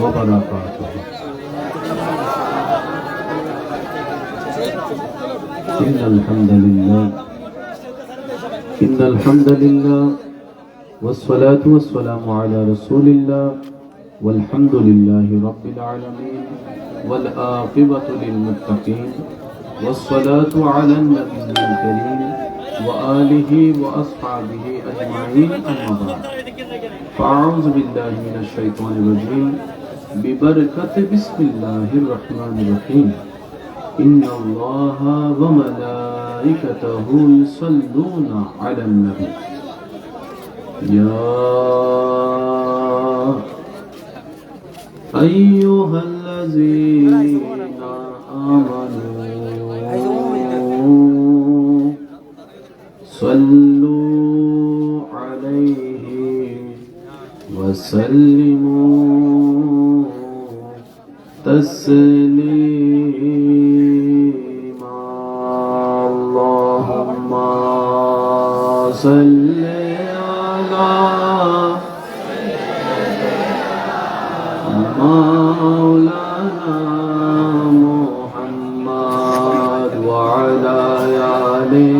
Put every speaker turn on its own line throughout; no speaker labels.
وبركاته. إن الحمد لله والصلاة والسلام على رسول الله والحمد لله رب العالمين والعاقبة للمتقين والصلاة على النبي الكريم وآله وأصحابه أجمعين أما بعد فأعوذ بالله من الشيطان الرجيم ببركة بسم الله الرحمن الرحيم إن الله وملائكته يصلون على النبي يا أيها الذين آمنوا صلوا عليه وسلموا تسليما اللهم صل على مولانا محمد وعلى آله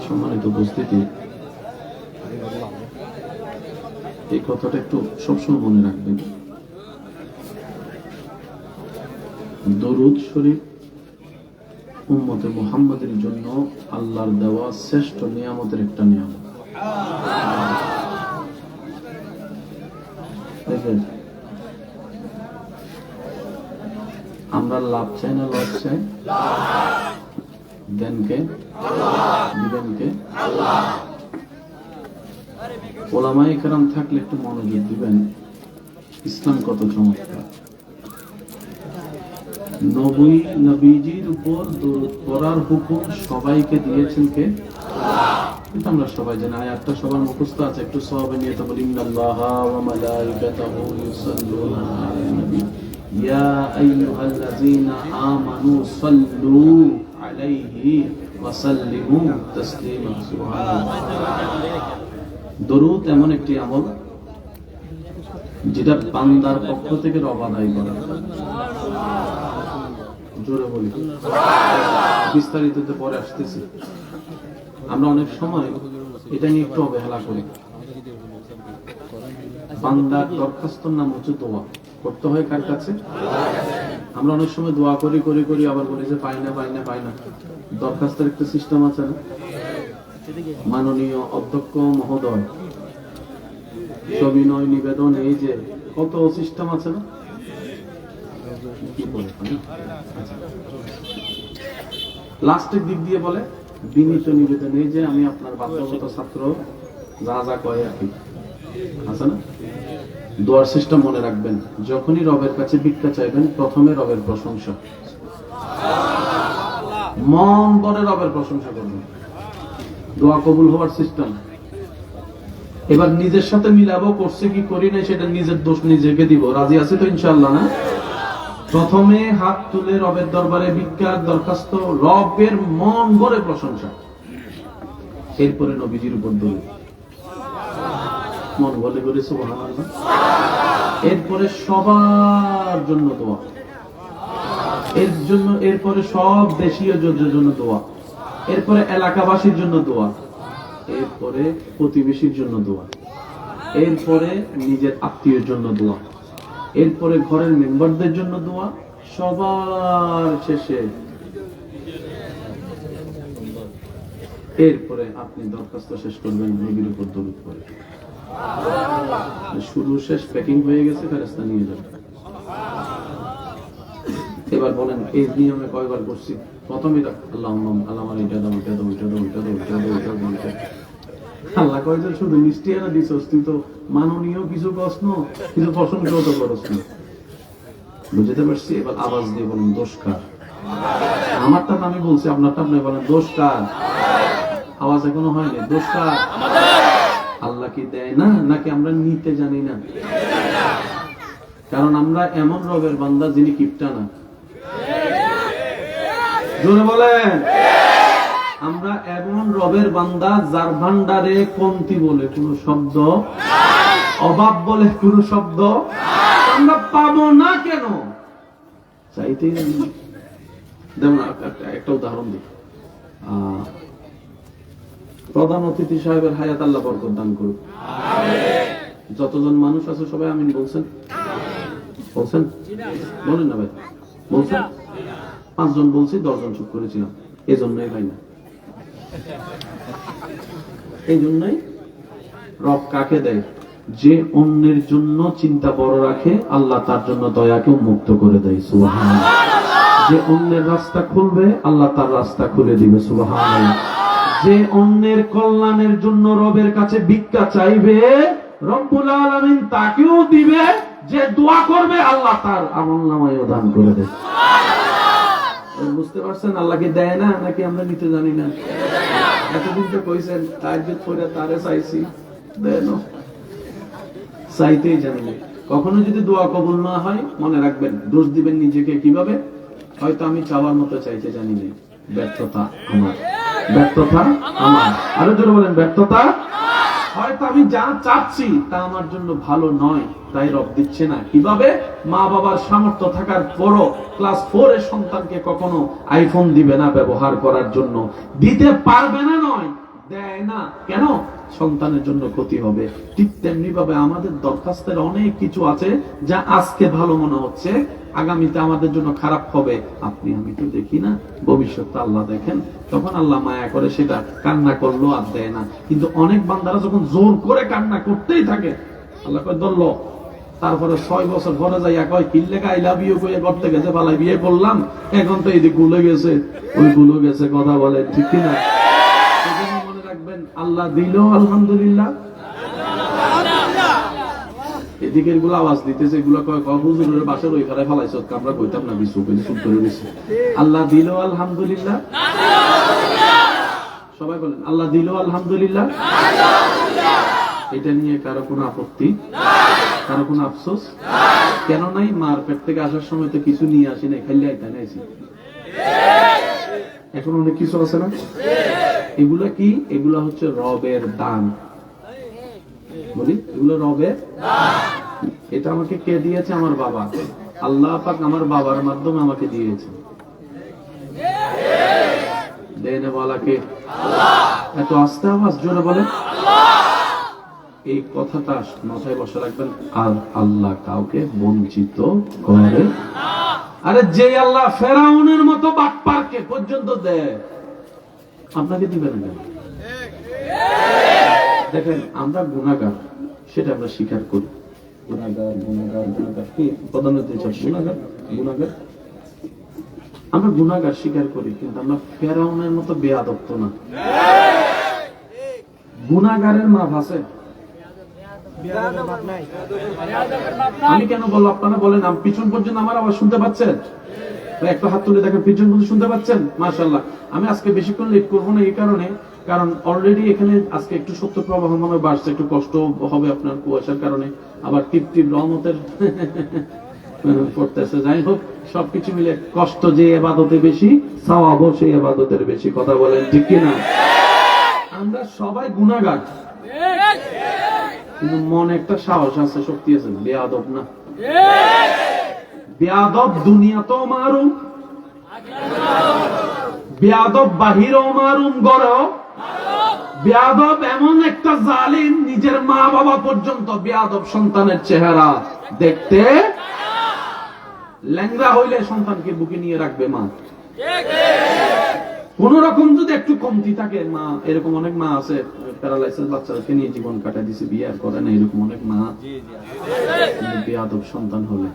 সম্মানিত উপস্থিতি, এই কথাটা একটু সবসময় মনে রাখবেন। দরুদ শরীফ উম্মতে মুহাম্মাদের জন্য আল্লাহর দেওয়া শ্রেষ্ঠ নিয়ামতের একটা নিয়ামত। আমরা লাভ চাই না লস চাই? দেন কে? দিবেন কে? ওলামায়ে কেরাম থাকলে একটু মনোযোগ দিবেন। ইসলাম কত চমৎকার। নবীজির উপর দরুদ পড়ার হুকুম সবাইকে দিয়েছেন কে? এটা আমরা সবাই জানি। আয়াতটা সবার মুখস্থ আছে। একটু সওয়াবে নিয়ে তো বলি ইন্নাল্লাহা ওয়া মালাইকাতাহু ইউসাল্লুনা আলান নবী ইয়া আইয়ুহাল্লাযীনা আমানু সাল্লু আলাইহি ওয়া সাল্লিমু তাসলিমা। সুবহানাল্লাহ। দরুদ এমন একটি আমল যেটা বান্দার পক্ষ থেকে রব আদায় করা। জোরে বলি, বিস্তারিততে পরে আসতেছি। আমরা অনেক সময় এটা নিয়ে একটু অবহেলা করি। বান্দার দরখাস্তর নাম হচ্ছে দোয়া। করতে হয় কার কাছে? আমরা অনেক সময় দোয়া করি করি করি আবার বলি যে পাই না পাই না পাই না। দরখাস্তের একটা সিস্টেম আছে না? মাননীয় অধ্যক্ষ মহোদয়, সবিনয় নিবেদন, এই যে কত সিস্টেম আছে না? লাস্টের দিক দিয়ে বলে বিনীত নিবেদন, এই যে আমি আপনার বাধ্যগত ছাত্র, যা যা কয় আর কি আছে না? দোয়ার সিস্টেম মনে রাখবেন। যখনই রবের কাছে ভিক্ষা চাইবেন, প্রথমে রবের প্রশংসা, মন ভরে রবের প্রশংসা করবেন। দোয়া কবুল হওয়ার সিস্টেম। এবার নিজের সাথে মিলাবো, করছে কি করি নাই সেটা নিজের দোষ নিজেকে দিব। রাজি আছে তো ইনশাআল্লাহ? না, প্রথমে হাত তুলে রবের দরবারে ভিক্ষার দরখাস্ত, রবের মন ভরে প্রশংসা, এরপরে নবীজির উপর দরুদ, মন ভরে করে সুবহানাল্লাহ। এরপরে সবার জন্য দোয়া, এরপরে সব দেশীয় যোদ্ধার জন্য দোয়া, এরপরে এলাকাবাসীর জন্য দোয়া, এরপরে প্রতিবেশীর জন্য দোয়া, এরপরে নিজের আত্মীয়ের জন্য দোয়া, এরপরে ঘরের মেম্বারদের জন্য দোয়া, সবার শেষে এরপরে আপনি দরখাস্ত শেষ করবেন নবীর উপর দরুদ পড়ে। শুরু শেষ প্যাকিং হয়ে গেছে, ফেরেশতা নিয়ে যাবে। এবার বলেন এই নিয়মে কয়বার করছি? প্রথমে আল্লাহ এটা দাও, এটা দাও, এটা দাও, এটা দাও, এটা দাও, এটা দাও, এটা। আল্লাহ কয় যে শুধু মিষ্টি আর দিছস, তুই তো মাননীয় কিছু প্রশ্ন, কিছু প্রশংসাও তো করস না। বুঝতে পারছি? এবার আওয়াজ দিয়ে বলেন দোষ কার? আমারটা আমি বলছি, আপনারটা আপনি বলেন দোষ কার? আওয়াজ এখনো হয়নি। দোষ কার? আল্লাহ কি দেয় না, নাকি আমরা নিতে জানি না? কারণ আমরা এমন রবের বান্দা যিনি কিপটা না। জোরে বলেন। আমরা এমন রবের বান্দা যার ভান্ডারে কমতি বলে কোনো শব্দ, অভাব বলে কোনো শব্দ আমরা পাবো না কেন? চাইতেই জানি না। যেমন একটা উদাহরণ দিই, প্রধান অতিথি সাহেবের হায়াত আল্লাহ বরকত দান করুক। যতজন মানুষ আছে সবাই আমিন বলছেন? বলছেন? বলেন না ভাই, বলছেন? 5 জন বলছি, 10 জন চুপ করেছিলাম। এই জন্যই ভাই না, এই জন্যই রব কাকে দেয়? যে অন্যের জন্য চিন্তা বড় রাখে, আল্লাহ তার জন্য দয়াকে উন্মুক্ত করে দেয়। সুবহানাল্লাহ। যে অন্যের রাস্তা খুলবে, আল্লাহ তার রাস্তা খুলে দিবে। সুবহানাল্লাহ। যে অন্যের কল্যাণের জন্য রবের কাছে ভিক্ষা চাইবে, রব্বুল আলামিন তাকেও দিবে। যে দোয়া করবে, আল্লাহ তার আমলনামায় দান করে দেয়। বুঝতে পারছেন? আল্লাহকে দেয় না নাকি আমরা নিতে জানি না? এতদিন তো কইছেন তাহাজ্জুদ পড়ে তারে চাইছি, দেন চাইতেই জানি না। কখনো যদি দোয়া কবুল না হয়, মনে রাখবেন, দোষ দিবেন নিজেকে। কিভাবে? হয়তো আমি চাওয়ার মতো চাইতে জানি না, ব্যর্থতা আমার, ব্যর্থতা আমার। আরো জোরে বলেন, ব্যর্থতা। হয়তো আমি যা চাচ্ছি তা আমার জন্য ভালো নয়, তাই রব দিচ্ছে না। কিভাবে? মা বাবার সামর্থ্য থাকার পরও ক্লাস 4 এর সন্তানকে কখনো আইফোন দিবে না ব্যবহার করার জন্য, দিতে পারবে না নয়, দেয় না। কেন? সন্তানের জন্য ক্ষতি হবে। ঠিক তেমনি ভাবে আমাদের দরখাস্তের অনেক কিছু আছে যা আজকে ভালো মনে হচ্ছে, আগামীতে আমাদের জন্য খারাপ হবে। আপনি আমি তো দেখি না, ভবিষ্যৎটা আল্লাহ দেখেন। তখন আল্লাহ মায়া করে সেটা কান্না করলো আর দেয় না। কিন্তু অনেক বান্দারা যখন জোর করে কান্না করতেই থাকে, আল্লাহ কয় ধরলো। তারপরে 6 বছর পরে যাইয়া কয় কিল্লে আই লাভ ইউ কইয়া করতে গেছে, পালাই বিয়ে করলাম, এখন তো এদিকে গুলো গেছে, ওই গুলো গেছে। কথা বলে ঠিক কিনা? মনে রাখবেন, আল্লাহ দিল আলহামদুলিল্লাহ। এদিকের গুলো আওয়াজ দিতেছে, এগুলো হুজুরের বাসার ওই ফেলায় ফেলাইছ, আমরা কইতাম না, বিশু চুপ করে দিছে। আল্লাহ দিল আলহামদুলিল্লাহ। সবাই বলেন আল্লাহ দিল আলহামদুলিল্লাহ। এটা নিয়ে কারো কোনো আপত্তি, কারো কোনো আফসোস কেন নাই? মার পেট থেকে আসার সময় তো কিছু নিয়ে আসি নাই, খাইলে আইতা নাইছি। এখন অনেক কিছু আছে না? এগুলা কি? এগুলা হচ্ছে রবের দান। বলি এগুলো রবের দান। এটা আমাকে কে দিয়েছে? আমার বাবা। আল্লাহ পাক আমার বাবার মাধ্যমে আমাকে দিয়েছে। দেনে ওয়ালাকে আল্লাহ। এত আস্তে আওয়াজ জোরে বলেন আল্লাহ। এই কথাটা মাথায় বসে রাখবেন। আর আল্লাহ কাউকে বঞ্চিত করে না। আরে যে আল্লাহ ফেরাউনের মতো বাটপারকে পর্যন্ত দেয়, আপনাকে দিবে না কেন? দেখেন, আমরা গুনাহগার, সেটা আমরা স্বীকার করি। গুনাহগার গুনাহগার গুনাহগার কি প্রধানত গুনাহগার গুনাহগার আমরা গুনাহগার স্বীকার করি, কিন্তু আমরা ফেরাউনের মতো বেয়াদব তো না। গুনাহগারের মাপ আছে? আমি কেন বলবো? আপনারা বলেন। পিছন পর্যন্ত আমার আওয়াজ শুনতে পাচ্ছেন? একটা হাত তুলে দেখেন, পিছন পর্যন্ত শুনতে পাচ্ছেন? মাশাআল্লাহ। আমি আজকে বেশিক্ষণ লেট করবো না এই কারণে, কারণ অলরেডি এখানে আজকে একটু সত্য প্রবাহ মনে বাড়ছে, একটু কষ্ট হবে আপনার কুয়াশার কারণে, আবার টিপ রহমতের পড়তেছে। যাই হোক, সবকিছু মিলে কষ্ট যে ইবাদতে বেশি, সওয়াবও সেই ইবাদতের বেশি। কথা বলেন ঠিক কিনা? আমরা সবাই গুনাহগার, কিন্তু মনে একটা সাহস আছে, শক্তি আছে। বেয়াদব না। বেয়াদব দুনিয়াতেও মারুম, বেয়াদব বাহিরেও মারুম, গড়েও বেয়াদব। এমন একটা জালিম, নিজের মা বাবা পর্যন্ত বেয়াদব সন্তানের চেহারা দেখতে। ল্যাংড়া হইলে সন্তানকে বুকে নিয়ে রাখবে মা। কোন রকম যদি একটু কমতি থাকে মা, এরকম অনেক মা আছে প্যারালাইসিস বাচ্চাকে নিয়ে জীবন কাটায় দিছে, বিয়ে আর করে না, এরকম অনেক মা। বেয়াদব সন্তান হলে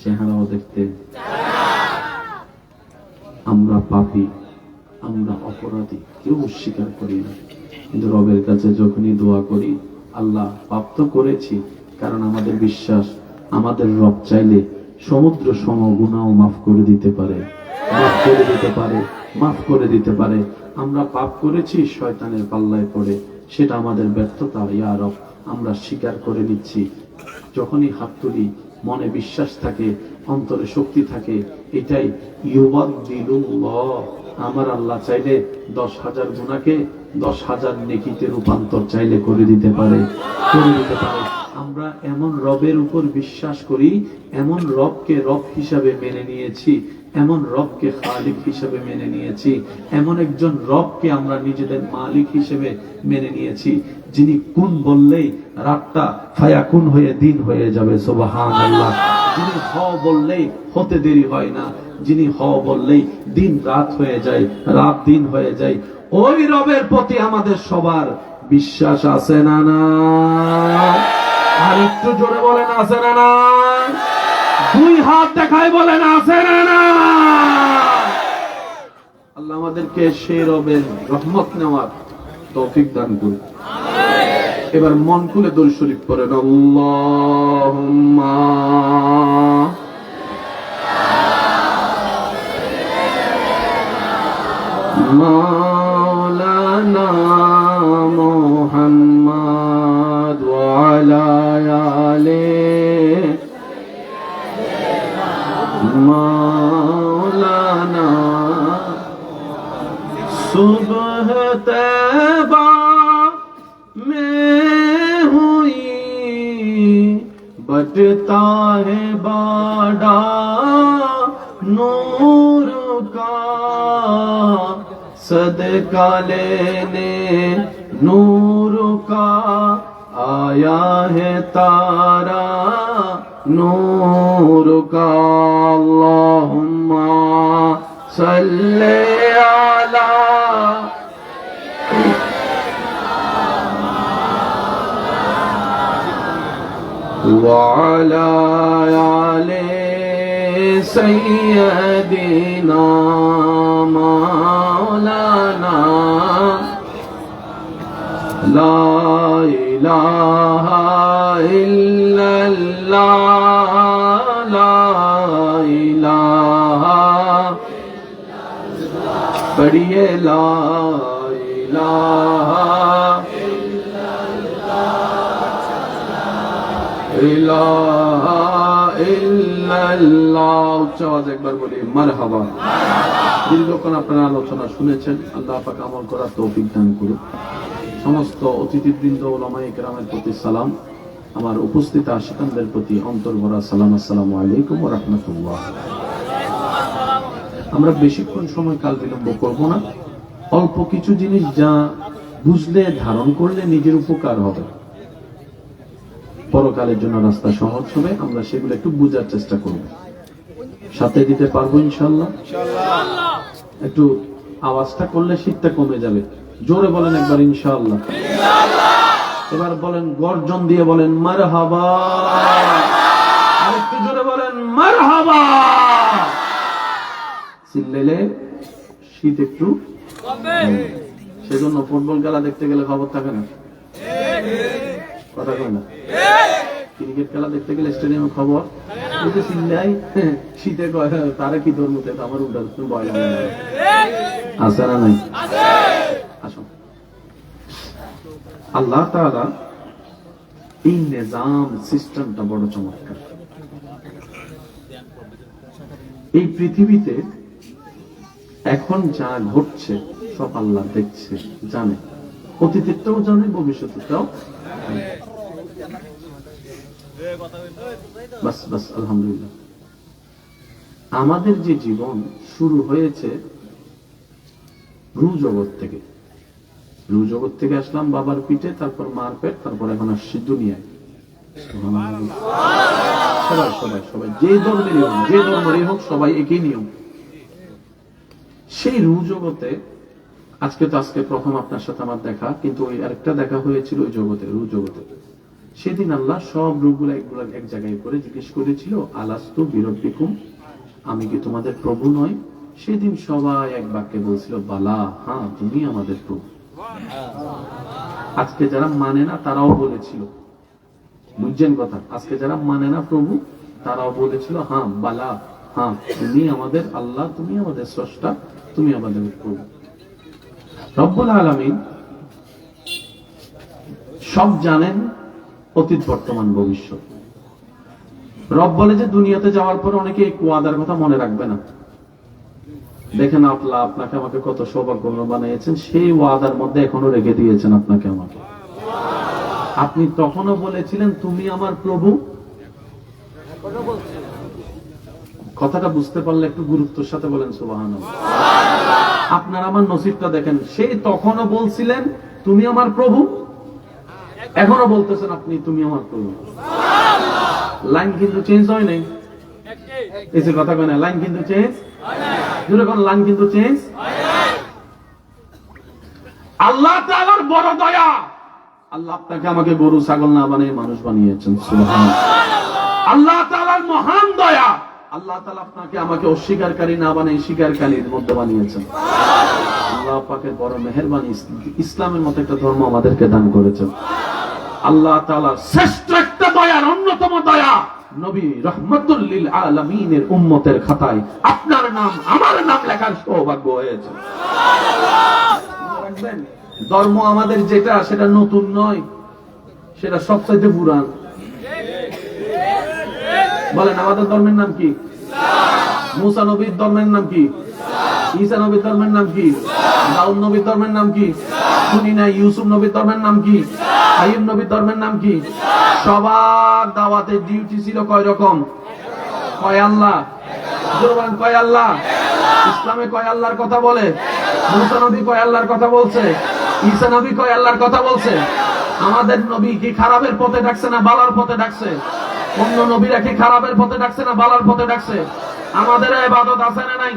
চেহারাও দেখতে। আমরা পাপী, আমরা অপরাধী, কেউ স্বীকার করি না। কিন্তু রবের কাছে যখনই দোয়া করি, আল্লাহ পাপ তো করেছি, কারণ আমাদের বিশ্বাস আমাদের রব চাইলে সমুদ্র সম গুনাহও মাফ করে দিতে পারে, মাফ করে দিতে পারে, মাফ করে দিতে পারে। আমরা পাপ করেছি শয়তানের পাল্লায় পড়ে, সেটা আমাদের ব্যর্থতা। ইয়া রব, আমরা স্বীকার করে নিচ্ছি। যখনই হাত তুলি, মনে বিশ্বাস থাকে, অন্তরে শক্তি থাকে, এটাই ইউবাদদিলুল্লাহ আমার আল্লাহ চাইলে 10,000 গুনাহকে 10,000 নেকিতে রূপান্তর চাইলে করে দিতে পারে। আমরা এমন রবের উপর বিশ্বাস করি, এমন রবকে রব হিসাবে মেনে নিয়েছি, এমন রবকে খালিক হিসেবে মেনে নিয়েছি, এমন একজন রবকে আমরা নিজেদের মালিক হিসেবে মেনে নিয়েছি, যিনি কুন বললেই রাতটা ফায়াকুন হয়ে দিন হয়ে যাবে। সুবহানাল্লাহ। যিনি হ বললেই হতে দেরি হয় না, যিনি হ বললেই দিন রাত হয়ে যায়, রাত দিন হয়ে যায়। ওই রবের প্রতি আমাদের সবার বিশ্বাস আছে না? না? আর একটু জোরে বলেন আছে না? না? দুই হাত দেখায় বলেন আছে না? না? আল্লাহ আমাদেরকে সেই রবের রহমত নেওয়ার তৌফিক দান করুন। এবার মন খুলে দরুদ শরীফ পড়েন। আল্লাহুম্মা মাওলানা মুহাম্মদ ওয়া আলা আলিহি মাওলানা सुबह तैबा में हुई बटता है बाड़ा नूर का सदका लेने नूर का आया है तारा नूर का अल्लाहुम्मा सल्ले अला وعلى آل سيدنا مولانا لا إله إلا الله لا إله पढ़िए ला इलाहा इलाहा इल्लल्लाह। উচ্চ আওয়াজে একবার বলি মারহাবা। দীর্ঘক্ষণ আপনারা আলোচনা শুনেছেন, আল্লাহ পাক আমল করার তৌফিক দান করুন। সমস্ত অতিথিবৃন্দ উলামায়ে কেরামের প্রতি সালাম, আমার উপস্থিত আশিকানদের প্রতি অন্তর্ভরা সালাম। আসসালামু আলাইকুম ওয়া রাহমাতুল্লাহ। আমরা বেশিক্ষণ সময় কাল বিলম্ব করব না। অল্প কিছু জিনিস যা বুঝলে ধারণ করলে নিজের উপকার হবে, পরকালের জন্য রাস্তা সহজ হবে, আমরা সেগুলো একটু বুঝার চেষ্টা করব। সাথে দিতে পারবো ইনশাআল্লাহ? একটু আওয়াজটা করলে শীতটা কমে যাবে। জোরে বলেন একবার ইনশাআল্লাহ। এবার বলেন গর্জন দিয়ে বলেন মারহাবা। আরেকটু জোরে বলেন মারহাবা। চিল্লাইলে শীত একটু সেজন্য ফুটবল খেলা দেখতে গেলে খবর থাকে না, কথা কয় না। ক্রিকেট খেলা দেখতে গেলে স্টেডিয়ামে খবর চিল্লাই, শীতে কয় তারা কি তোর মতো আমার উল্টা ভয় লাগে আছে না নাই? আসুন, আল্লাহ তাআলা এই নিজাম সিস্টেমটা বড় চমৎকার। এই পৃথিবীতে এখন যা ঘটছে সব আল্লাহ দেখছে, জানে, অতীতেরটাও জানে, ভবিষ্যতেরটাও। বাস বাস আলহামদুলিল্লাহ। আমাদের যে জীবন শুরু হয়েছে রূহ জগৎ থেকে, রূহ জগৎ থেকে আসলাম বাবার পিঠে, তারপর মার পেট, তারপর এখন আসছি দুনিয়ায়। সবাই সবাই সবাই যে ধর্মেরই হোক, যে ধর্মেরই হোক, সবাই একই নিয়ম। সেই রূহ জগতে আজকে প্রথম আপনার সাথে আমার দেখা, কিন্তু ওই আরেকটা দেখা হয়েছিল ওই জগতে, রূহ জগতে। সেদিন আল্লাহ সব রূহগুলো এক জায়গায় করে জিজ্ঞেস করেছিল আলাস্তু বিরব্বিকুম, আমি কি তোমাদের প্রভু নয়? সেদিন সবাই এক বাক্যে বলছিল বালা, হ্যাঁ তুমি আমাদের প্রভু। আজকে যারা মানে না তারাও বলেছিল, বুঝছেন কথা, আজকে যারা মানে না প্রভু তারাও বলেছিল হ্যাঁ বালা, হ্যাঁ তুমি আমাদের আল্লাহ, তুমি আমাদের স্রষ্টা, তুমি আমাদের প্রভু। রব্বুল আলামিন সব জানেন, অতীত বর্তমান ভবিষ্যৎ। রব বলে যে দুনিয়াতে যাওয়ার পর অনেকে এই ওয়াদার কথা মনে রাখবে না, দেখেন আল্লাহ আপনাকে আমাকে কত সৌভাগ্যবান বানিয়েছেন, সেই ওয়াদার মধ্যে এখনো রেখে দিয়েছেন আপনাকে আমাকে। আপনি তখনও বলেছিলেন তুমি আমার প্রভু, কথাটা বুঝতে পারলে একটু গুরুত্বের সাথে বলেন সুবহানাল্লাহ। আপনার আমার নসিবটা দেখেন, সেই তখনও বলছিলেন তুমি আমার প্রভু, এখনো বলতেছেন আপনি তুমি আমার প্রভু। লাইন কিন্তু চেঞ্জ হয় নাই, এই যে কথা কয় না, লাইন কিন্তু চেঞ্জ যখন লাইন কিন্তু চেঞ্জ। আল্লাহ তাআলার বড় দয়া, আল্লাহ আপনাকে আমাকে গরু ছাগল না বানিয়ে মানুষ বানিয়েছেন সুবহানাল্লাহ। আল্লাহ তাআলার মহান দয়া, আল্লাহ তাআলা আপনাকে আমাকে অস্বীকারী না বানিয়ে স্বীকারকারীর মধ্যে বানিয়েছেন। আল্লাহ পাকের বড় মেহেরবানি, ইসলামের মতো একটা ধর্ম আমাদেরকে দান করেছেন। আল্লাহ তাআলার শ্রেষ্ঠ একটা দয়ার অন্যতম দয়া, নবী রাহমাতুল লিল আলামিনের উম্মতের খাতায় আপনার নাম আমার নাম লেখার সৌভাগ্য হয়েছে। রাখবেন, ধর্ম আমাদের যেটা সেটা নতুন নয়, সেটা সবচেয়ে পুরান। বলেন আমাদের ধর্মের নাম কি? মুসা নবীর ধর্মের নাম কি? ঈসা নবীর ধর্মের নাম কি? দাউদ নবীর ধর্মের নাম কি? শুনি না ইউসুফ নবীর ধর্মের নাম কি? আইয়ুব নবীর ধর্মের নাম কি? সবার দাওয়াতের ডিউটি ছিল কয় রকম? কয় আল্লাহ, জোরবান কয় আল্লাহ। ইসলামে কয় আল্লাহর কথা বলে? মুসা নবী কয় আল্লাহর কথা বলছে? ঈসা নবী কয় আল্লাহর কথা বলছে? আমাদের নবী কি খারাপের পথে ডাকছে না ভালোর পথে ডাকছে? অন্য নবীরা কি খারাপের পথে ডাকছে না ভালোর পথে ডাকছে? আমাদের ইবাদত আছে না নাই?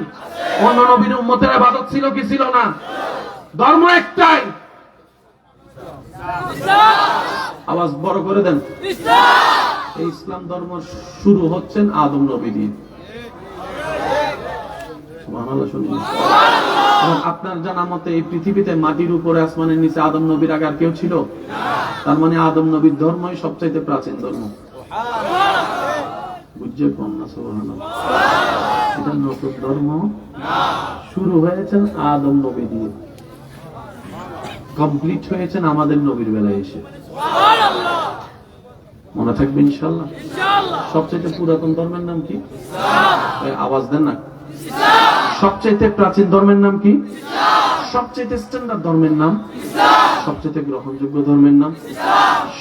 অন্য নবীর উম্মতের ইবাদত ছিল কি ছিল না? ধর্ম একটাই, আওয়াজ বড় করে দেন, এই ইসলাম ধর্ম শুরু হচ্ছেন আদম নবী দিয়ে। সুবহানাল্লাহ। শুনুন, আপনার জানা মতে এই পৃথিবীতে মাটির উপরে আসমানের নিচে আদম নবীর আগে আর কেউ ছিল? তার মানে আদম নবীর ধর্মই সবচাইতে প্রাচীন ধর্ম। বুঝছে কম না? সুবহানাল্লাহ। এটা নতুন ধর্ম শুরু হয়েছেন আদম নবী দিয়ে, কমপ্লিট হয়েছেন আমাদের নবীর বেলায় এসে। মনে থাকবে ইনশাআল্লাহ। সবচেয়ে পুরাতন ধর্মের নাম কি? আওয়াজ দেন না। সবচেয়ে প্রাচীন ধর্মের নাম কি? সবচেয়ে স্ট্যান্ডার্ড ধর্মের নাম? সবচেয়ে গ্রহণযোগ্য ধর্মের নাম?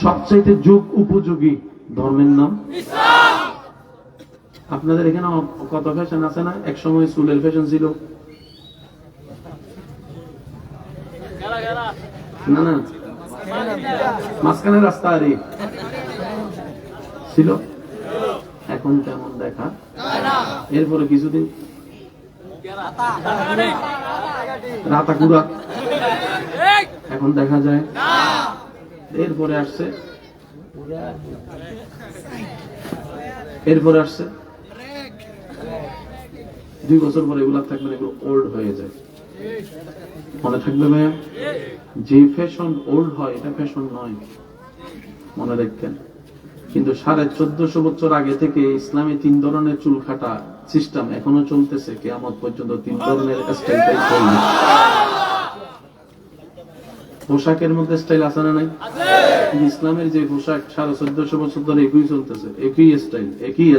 সবচেয়ে যুগ উপযোগী ধর্মের নাম? আপনাদের এখানে কত ফ্যাশন আছে না? এক সময় চুলের ফ্যাশন ছিল না? না, মাঝখানে রাস্তা আরে ছিল, এখন কেমন দেখা? এরপরে কিছুদিন রাতাকুড়া এখন দেখা যায়। এরপরে আসছে 2 বছর পরে এগুলা থাকবে, এগুলো ওল্ড হয়ে যায়। মনে থাকবে ভাইয়া, যে ফ্যাশন ওল্ড হয় এটা ফ্যাশন নয়, মনে রাখবেন। কিন্তু 1450 বছর আগে থেকে ইসলামে 3 ধরনের চুল কাটা সিস্টেম এখনো চলতেছে, কিয়ামত পর্যন্ত 3 ধরনের স্টাইলটাই চলবে। পোশাকের মধ্যে স্টাইল আছে না নাই? ইসলামের যে পোশাক 1450 বছর ধরে একই চলতেছে, একই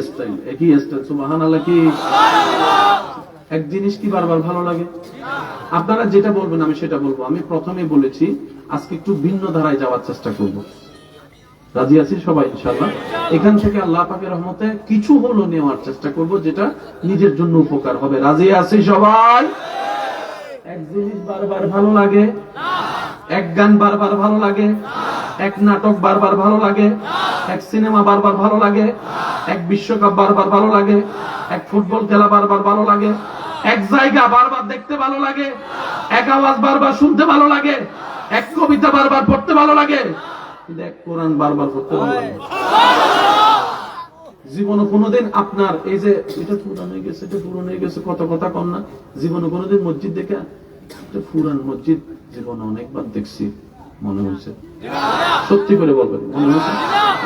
স্টাইল। সুবহানাল্লাহ। কি এক জিনিস কি বারবার ভালো লাগে? আপনারা যেটা বলবেন আমি সেটা বলবো। আমি প্রথমে বলেছি আজকে একটু ভিন্ন ধারায় যাওয়ার চেষ্টা করব। রাজি আছি সবাই ইনশাআল্লাহ? এখান থেকে আল্লাহ পাকের রহমতে কিছু হলো নেওয়ার চেষ্টা করব, যেটা নিজের জন্য উপকার হবে। রাজি আছি সবাই? এক জিনিস বারবার ভালো লাগে, এক গান বারবার ভালো লাগে, এক নাটক বারবার ভালো লাগে, এক সিনেমা বারবার ভালো লাগে, এক বিশ্বকাপ বারবার ভালো লাগে, এক ফুটবল খেলা বারবার ভালো লাগে, এক জায়গা বারবার দেখতে ভালো লাগে, এক আওয়াজ বারবার শুনতে ভালো লাগে, এক কবিতা বারবার পড়তে ভালো লাগে, কিন্তু এক কোরআন বারবার পড়তে ভালো লাগে। জীবনে কোনোদিন আপনার এই যে এটা পুরান হয়ে গেছে, এটা পুরনো হয়ে গেছে, কত কথা কম না? জীবনে কোনোদিন মসজিদ দেখে এটা পুরান মসজিদ জীবনে অনেকবার দেখছি মনে হয়েছে? সত্যি করে বলবেন মনে হয়েছে?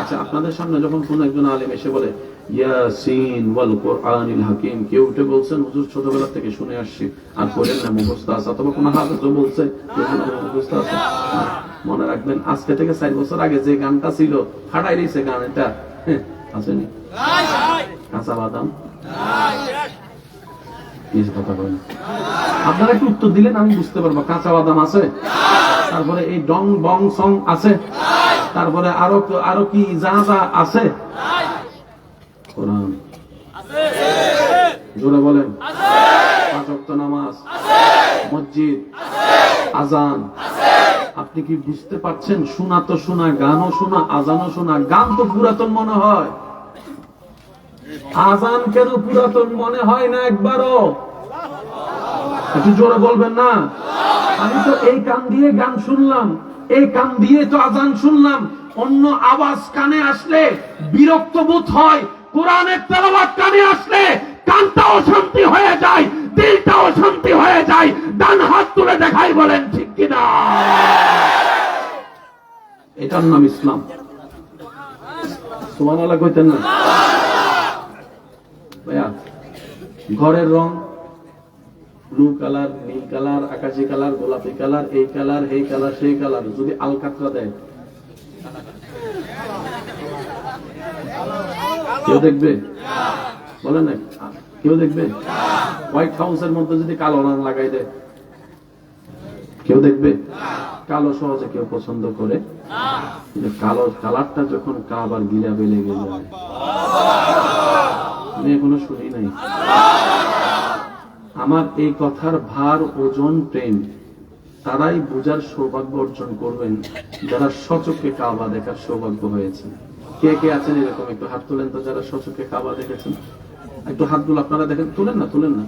আচ্ছা, আপনাদের সামনে যখন কোন একজন আলেম এসে বলে ইয়াসিন ওয়াল কোরআনিল হাকিম, কেউ উঠে বলছেন হুজুর ছোটবেলা থেকে শুনে আসছি আর পড়েন না, মুখস্থ আছে, অথবা কোন হাফেজ বলছে মুখস্থ আছে, মনে রাখবেন আজকে থেকে 4 বছর আগে যে গানটা ছিল ফাটাই দিয়েছে গান, এটা আসেনি? কাঁচা বাদাম কথা বলেন, আপনারা একটু উত্তর দিলেন আমি বুঝতে পারবো। কাঁচা বাদাম আছে, তারপরে এই ডং বং সং আছে, তারপরে আরো কি যা যা আছে, কোরআন জোরে বলেন, 5 ওয়াক্ত নামাজ, মসজিদ, আজান। আপনি কি বুঝতে পারছেন? শোনা তো শোনা, গানও শোনা, আজানও শোনা। গান তো পুরাতন মনে হয়, আজান কেন পুরাতন মনে হয় না একবারও? একটু জোরে বলবেন না? আমি তো এই কান দিয়ে গান শুনলাম, এই কান দিয়ে তো আজান শুনলাম। অন্য আওয়াজ কানে আসলে বিরক্ত বোধ হয়, কোরআনের তেলাওয়াত কানে আসলে কানটাও শান্তি হয়ে যায়, দিলটাও শান্তি হয়ে যায়। ডান হাত তুলে দেখাই, বলেন ঠিক কিনা? এটার নাম ইসলাম। সুবহানাল্লাহ কইতেন না ভাইয়া? ঘরের রং ব্লু কালার, নীল কালার, আকাশি কালার, গোলাপি কালার, এই কালার, এই কালার, সেই কালার, যদি আলকাতরা দেয় কেউ দেখবে? বলেন না, কেউ দেখবে? হোয়াইট হাউসের মধ্যে যদি কালো রং লাগাই দেয় কেউ দেখবে? কালো সহজে কেউ পছন্দ করে, কালো কালারটা যখন কাবার গিলা বেলে গেলে আমি এখনো শুনি নাই। আমার এই কথার ভার, ওজন, প্রেম তারাই বুঝার সৌভাগ্য অর্জন করবেন যারা সচক্ষে কাবা দেখার সৌভাগ্য হয়েছে। কে কে আছেন এরকম? একটু হাত তুলেন তো, যারা সচক্ষে কাবা দেখেছেন। একটু হাতগুলো আপনারা দেখেন, তুলেন না, তুলেন না।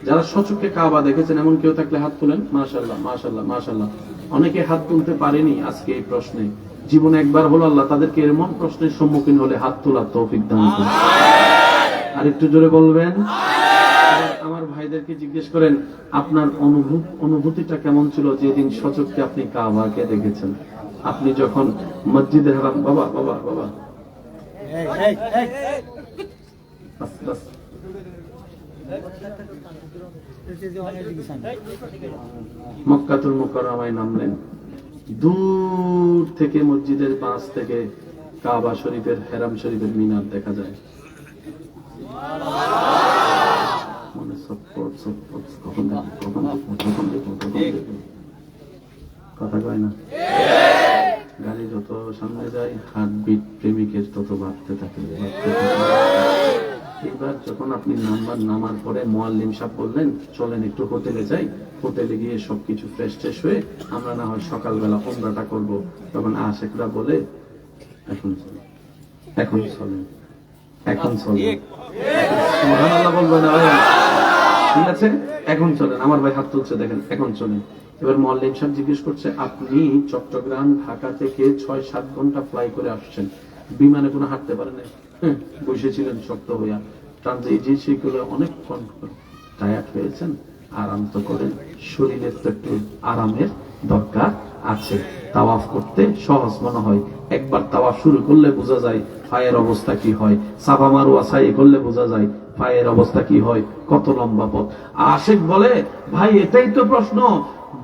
যারা সচক্ষে কাবা দেখেছেন এমন কেউ থাকলে হাত তুলেন। মাশাআল্লাহ, মাশাআল্লাহ, মাশাআল্লাহ। অনেকে হাত তুলতে পারেনি আজকে এই প্রশ্নে, জীবনে একবার হলো আল্লাহ তাদেরকে এমন প্রশ্নের সম্মুখীন হলে হাত তোলার তৌফিক দান করুন। আর একটু জোরে বলবেন। আমার ভাইদেরকে জিজ্ঞেস করেন, আপনার অনুভূতিটা কেমন ছিল যেদিন সচক্ষে আপনি কাবাকে দেখেছেন? আপনি যখন মসজিদে হারাম, বাবা বাবা বাবা, মক্কাতুল মুকাররমায় নামলেন, দূর থেকে মসজিদের পাশ থেকে কাবা শরীফের, হেরাম শরীফের মিনার দেখা যায়। মনে কথা কয় না? গাড়ি যত সামনে যায় হার্টবিট প্রেমিকের তত বাড়তে থাকে। এবার যখন আপনি নামার পরে মুয়াল্লিম সাহেব বললেন চলেন একটু হোটেলে যাই, হোটেলে গিয়ে সবকিছু ফ্রেশ ট্রেশ হয়ে আমরা না হয় সকালবেলা ওমরাটা করবো, তখন আশেকরা বলে এখন চলে, এখন চলে, এখন চলে। সুবহানাল্লাহ বলবেন না? ঠিক আছে, এখন চলেন। আমার ভাই হাত তুলছে, দেখেন, এখন চলেন। এবার মুয়াল্লিম সাহেব জিজ্ঞেস করছে, আপনি চট্টগ্রাম ঢাকা থেকে 6-7 ঘন্টা ফ্লাই করে আসছেন, বিমানে কোনো হাঁটতে পারেন না, বসেছিলেন শক্ত হইয়া, ট্রানজিট অনেক টায়ার্ড হয়েছেন, আরাম তো করেন, শরীরের তো একটু আরামের দরকার আছে। তাওয়াফ করতে সহজ মনে হয়, একবার তাওয়াফ শুরু করলে বোঝা যায় পায়ের অবস্থা কি হয়, সাফা মারওয়া সাই করলে বোঝা যায় পায়ের অবস্থা কি হয়, কত লম্বা পথ। আশেক বলে, ভাই এটাই তো প্রশ্ন,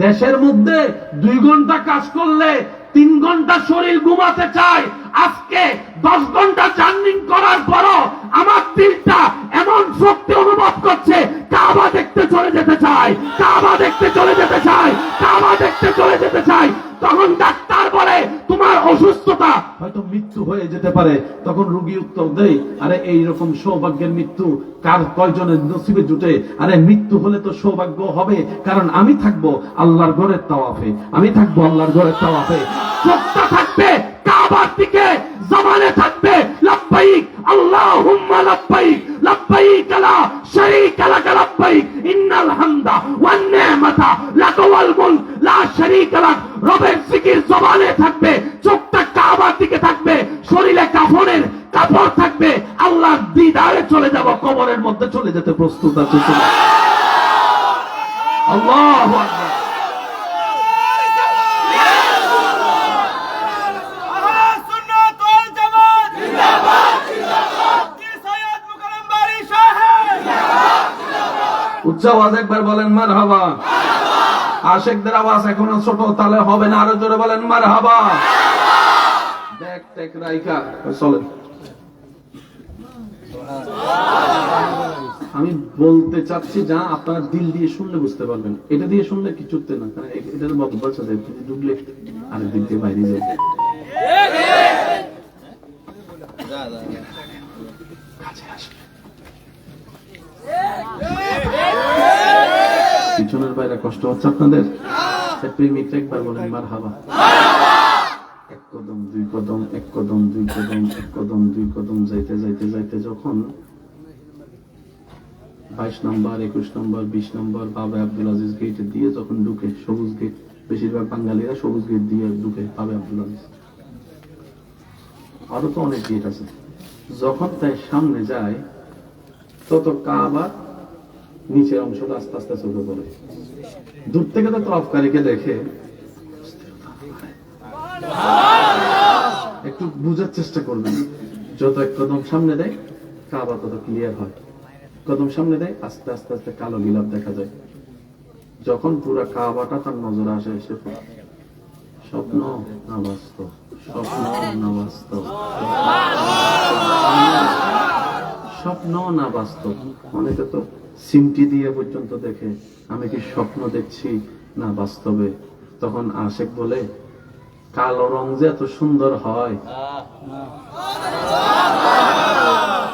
দেশের মধ্যে 2 ঘন্টা কাজ করলে 3 ঘন্টা শরীর ঘুমাতে চায়, আজকে 10 ঘন্টা জার্নি করার পরও আমার দিলটা এমন শক্তি অনুভব করছে, কাবা দেখতে চলে যেতে চায়, কাবা দেখতে চলে যেতে চায়, কাবা দেখতে চলে যেতে চায়। তখন ডাক্তার বলে তোমার অসুস্থতা হয়তো মৃত্যু হয়ে যেতে পারে। তখন রোগী উত্তর দেয়, আরে এইরকম সৌভাগ্যের মৃত্যু কার কয়জনের নসিবে জুটে? আরে মৃত্যু হলে তো সৌভাগ্য হবে, কারণ আমি থাকবো আল্লাহর ঘরের তাওয়াফে, আমি থাকবো আল্লাহর ঘরের তাওয়াফে। চোখটা থাকবে কাবার দিকে, জবানে থাকবে লাব্বাইক আল্লাহুম্মা লাব্বাইক, লাব্বাইক লা শারীকা লাক লাব্বাইক, ইন্নাল হামদা ওয়ান নি'মাতা লাকা ওয়াল মুলক লা শারীকা লাক। রবের জিকির জবানে থাকবে, চোখটা কাবার দিকে থাকবে, শরীরে কাফনের কাপড় থাকবে, আল্লাহর দিদারে চলে যাব, কবরের মধ্যে চলে যেতে প্রস্তুত আছে। আল্লাহু আকবার। উচ্চ আওয়াজ একবার বলেন মারহাবা। আশেকদের আওয়াজ এখনো ছোট, তাহলে হবে না, আরো জোরে বলেন মারহাবা। দেখ দেখ রাইকা চলেন। আমি বলতে চাচ্ছি যা আপনারা দিল দিয়ে শুনলে বুঝতে পারবেন, এটা দিয়ে শুনলে কিছুতে না, কারণ এটা বলছে যে ডুবলে আরেক দিক দিয়ে বাইরে যায়। পিছনের বাইরে কষ্ট হচ্ছে আপনাদের? প্রেমিক একবার বলেন মারহাবা। এক কদম দুই কদম, এক কদম দুই কদম, এক কদম দুই কদম যাইতে যাইতে যাইতে যখন 22 নম্বর 21 নম্বর 20 নম্বর বাবা আব্দুল আজিজ গেট দিয়ে যখন ঢুকে, সবুজ গেট, বেশিরভাগ বাঙালিরা সবুজ গেট দিয়ে ঢুকে বাবা আব্দুল আজিজ, আরো তো অনেক গেট আছে। যখন তাই সামনে যায় তত কাবা নিচের অংশটা আস্তে আস্তে চোখে পড়ে। দূর থেকে তো তওয়াফকারীকে দেখে একটু বুঝার চেষ্টা করবেন, যত এক কদম সামনে দেয় কাবা তত ক্লিয়ার হয়। কদম সামনে দেয় আস্তে আস্তে আস্তে কালো গিলাপ দেখা যায়। যখন পুরো কাবাটা তার নজরে আসে, এসে স্বপ্ন না বাস্তব, স্বপ্ন না বাস্তব, স্বপ্ন না বাস্তব। অনেকে তো সিমটি দিয়ে পর্যন্ত দেখে আমি কি স্বপ্ন দেখছি না বাস্তবে। তখন আশেক বলে, কালো রং যে এত সুন্দর হয়,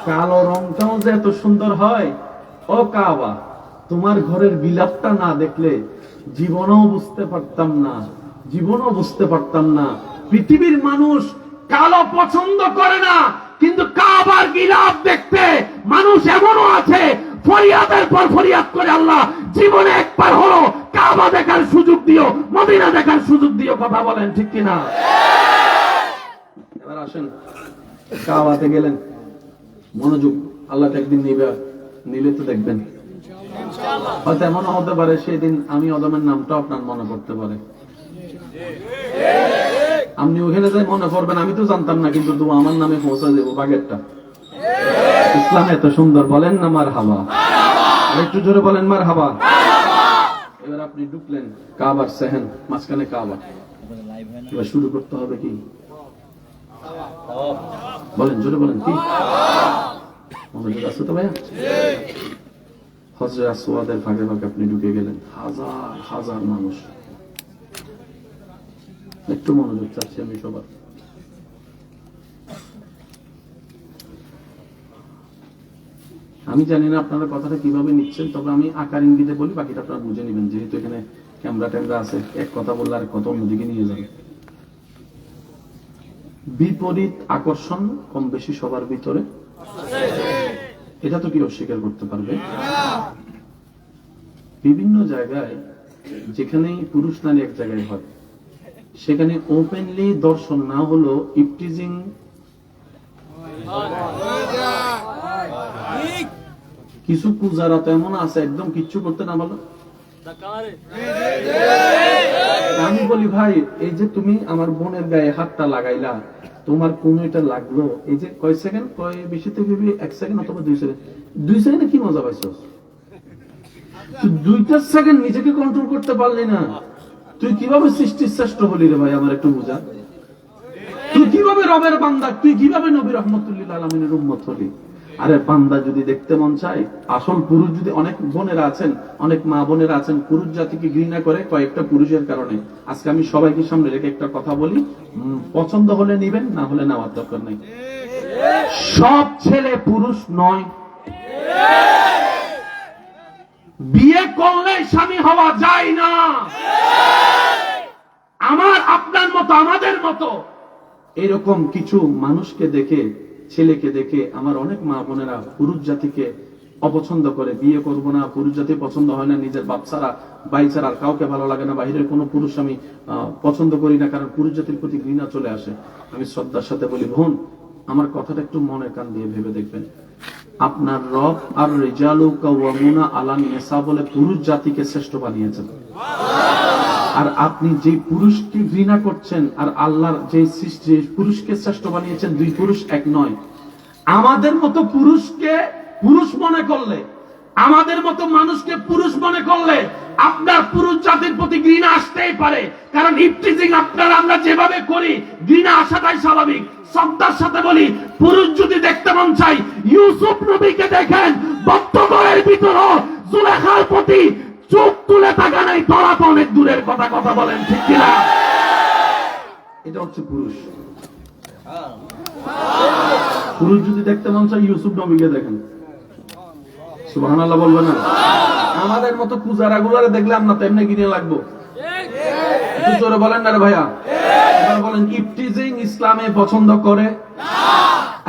কালো রংটাও যে এত সুন্দর হয়, ও কাবা তোমার ঘরের বিলাপটা না দেখলে জীবনও বুঝতে পারতাম না, জীবনও বুঝতে পারতাম না। পৃথিবীর মানুষ কালো পছন্দ করে না, কিন্তু কাবার গিলাপ দেখতে মানুষ এমনও আছে ফরিয়াদের পর ফরিয়াদ করে, আল্লাহ জীবনে একবার হলো কাবা দেখার সুযোগ দিও, মদিনা দেখার সুযোগ দিও। কথা বলেন ঠিক কিনা? এবার আসেন, কাবাতে গেলেন, মনোযোগ, আল্লাহ একদিন নিলে তো দেখবেন। হয়তো এমনও হতে পারে সেদিন আমি অদমের নামটা আপনার মনে পড়তে পারে, আপনি ওখানে যাই মনে করবেন আমি তো জানতাম না, কিন্তু তুমি আমার নামে পৌঁছা দেবো বাগেরটা। ইসলাম এত সুন্দর, বলেন না মারহাবা? একটু জোরে বলেন মারহাবা। এবার আপনি ঢুকলেন কাবার সেহেন, মাঝখানে কাবা। এবার শুরু করতে হবে কি? বলেন, জোরে বলেন, কি মনোযোগ আছে তো ভাইয়া? হজরে আসওয়াদের ফাঁকে ফাঁকে আপনি ঢুকে গেলেন, হাজার হাজার মানুষ। একটু মনোযোগ চাচ্ছি আমি সবার। আমি জানি না আপনারা কথাটা কিভাবে নিচ্ছেন, তবে আমি আকার ইঙ্গিতে বলি, বাকিটা আপনারা বুঝে নেবেন, যেহেতু এখানে ক্যামেরা ট্যামেরা আছে, এক কথা বললে আর কত অন্যদিকে নিয়ে যাবে। বিপরীত আকর্ষণ কম বেশি সবার ভিতরে, এটা তো কি অস্বীকার করতে পারবে? বিভিন্ন জায়গায় যেখানেই পুরুষ নারী এক জায়গায় হয়, সেখানে ওপেনলি দর্শন না হলো ইপটিজিং, কিছু পূজারা তো এমন আছে একদম কিচ্ছু করতে না বলো। আমি বলি ভাই, এই যে তুমি আমার বোনের গায়ে হাতটা লাগাইলা, তোমার কোন এটা লাগলো, এই যে কয় সেকেন্ড, কয় বেশি থেকে 1 সেকেন্ড অথবা 2 সেকেন্ড, 2 সেকেন্ডে কি মজা পাইছো? তুই 2টা সেকেন্ড নিজেকে কন্ট্রোল করতে পারলি না, তুই কিভাবে সৃষ্টির শ্রেষ্ঠ হলি রে ভাই? আমার একটু বুঝা, তুই কিভাবে রবের বান্দা, তুই কিভাবে নবী রহমতুল্লিল আলামিনের উম্মত হলি? আরে বান্দা যদি দেখতে মন চায়, আসল পুরুষ যদি, অনেক বোনেরা আছেন, অনেক মা বোনেরা আছেন পুরুষ জাতিকে ঘৃণা করে কয়েকটা পুরুষের কারণে। আজকে আমি সবাইকে সামনে রেখে একটা কথা বলি, পছন্দ হলে নিবেন, না হলে নেওয়ার দরকার নেই। সব ছেলে পুরুষ নয়, বিয়ে করলে স্বামী হওয়া যায় না। আমার আপনার মতো, আমাদের মতো এরকম কিছু মানুষকে দেখে, ছেলেকে দেখে আমার অনেক মা বোনেরা পুরুষ জাতিকে অপছন্দ করে, বিয়ে করবো না, পুরুষ জাতি পছন্দ হয় না, নিজের বাপ ছাড়া ভাই ছাড়া আর কাউকে ভালো লাগে না, বাহিরের কোনো পুরুষ আমি পছন্দ করি না, কারণ পুরুষ জাতির প্রতি ঘৃণা চলে আসে। আমি শ্রদ্ধার সাথে বলি, বোন আমার কথাটা একটু মনের কান দিয়ে ভেবে দেখবেন। আপনার রব আর রিজালু কাওয়ামুনা আলা নিসা বলে পুরুষ জাতিকে শ্রেষ্ঠ বানিয়েছেন, আর আপনি যে পুরুষকে ঘৃণা করছেন আর আল্লাহর যে সৃষ্টি পুরুষকে শ্রেষ্ঠ বানিয়েছেন, দুই পুরুষ এক নয়। আমাদের মতো পুরুষকে পুরুষ মনে করলে, আমাদের মতো মানুষকে পুরুষ মনে করলে আপনার পুরুষ জাতির প্রতি ঘৃণা আসতেই পারে, কারণ ইফতিজিং আপনারা আমরা যেভাবে করি ঘৃণা আসাটাই স্বাভাবিক। শ্রদ্ধার সাথে বলি, পুরুষ যদি দেখতে মন চাই, ইউসুফ নবীকে দেখেন, বক্তব্যের ভিতরও জুলেখার প্রতি চোখ তুলে তাকা নাই, তোরা তো অনেক দূরের কথা। কথা বলেন ঠিক কিনা? এটা হচ্ছে পুরুষ। পুরুষ যদি দেখতে মন চাই, ইউসুফ নবীকে দেখেন। সুবহানাল্লাহ বলবেন না? আমাদের মতো পূজারাগুলারে দেখলে আমরা তো এমনি কিনে লাগবো। একটু জোরে বলেন না রে ভাইয়া। এবার বলেন, ইফটিজিং ইসলামে পছন্দ করে?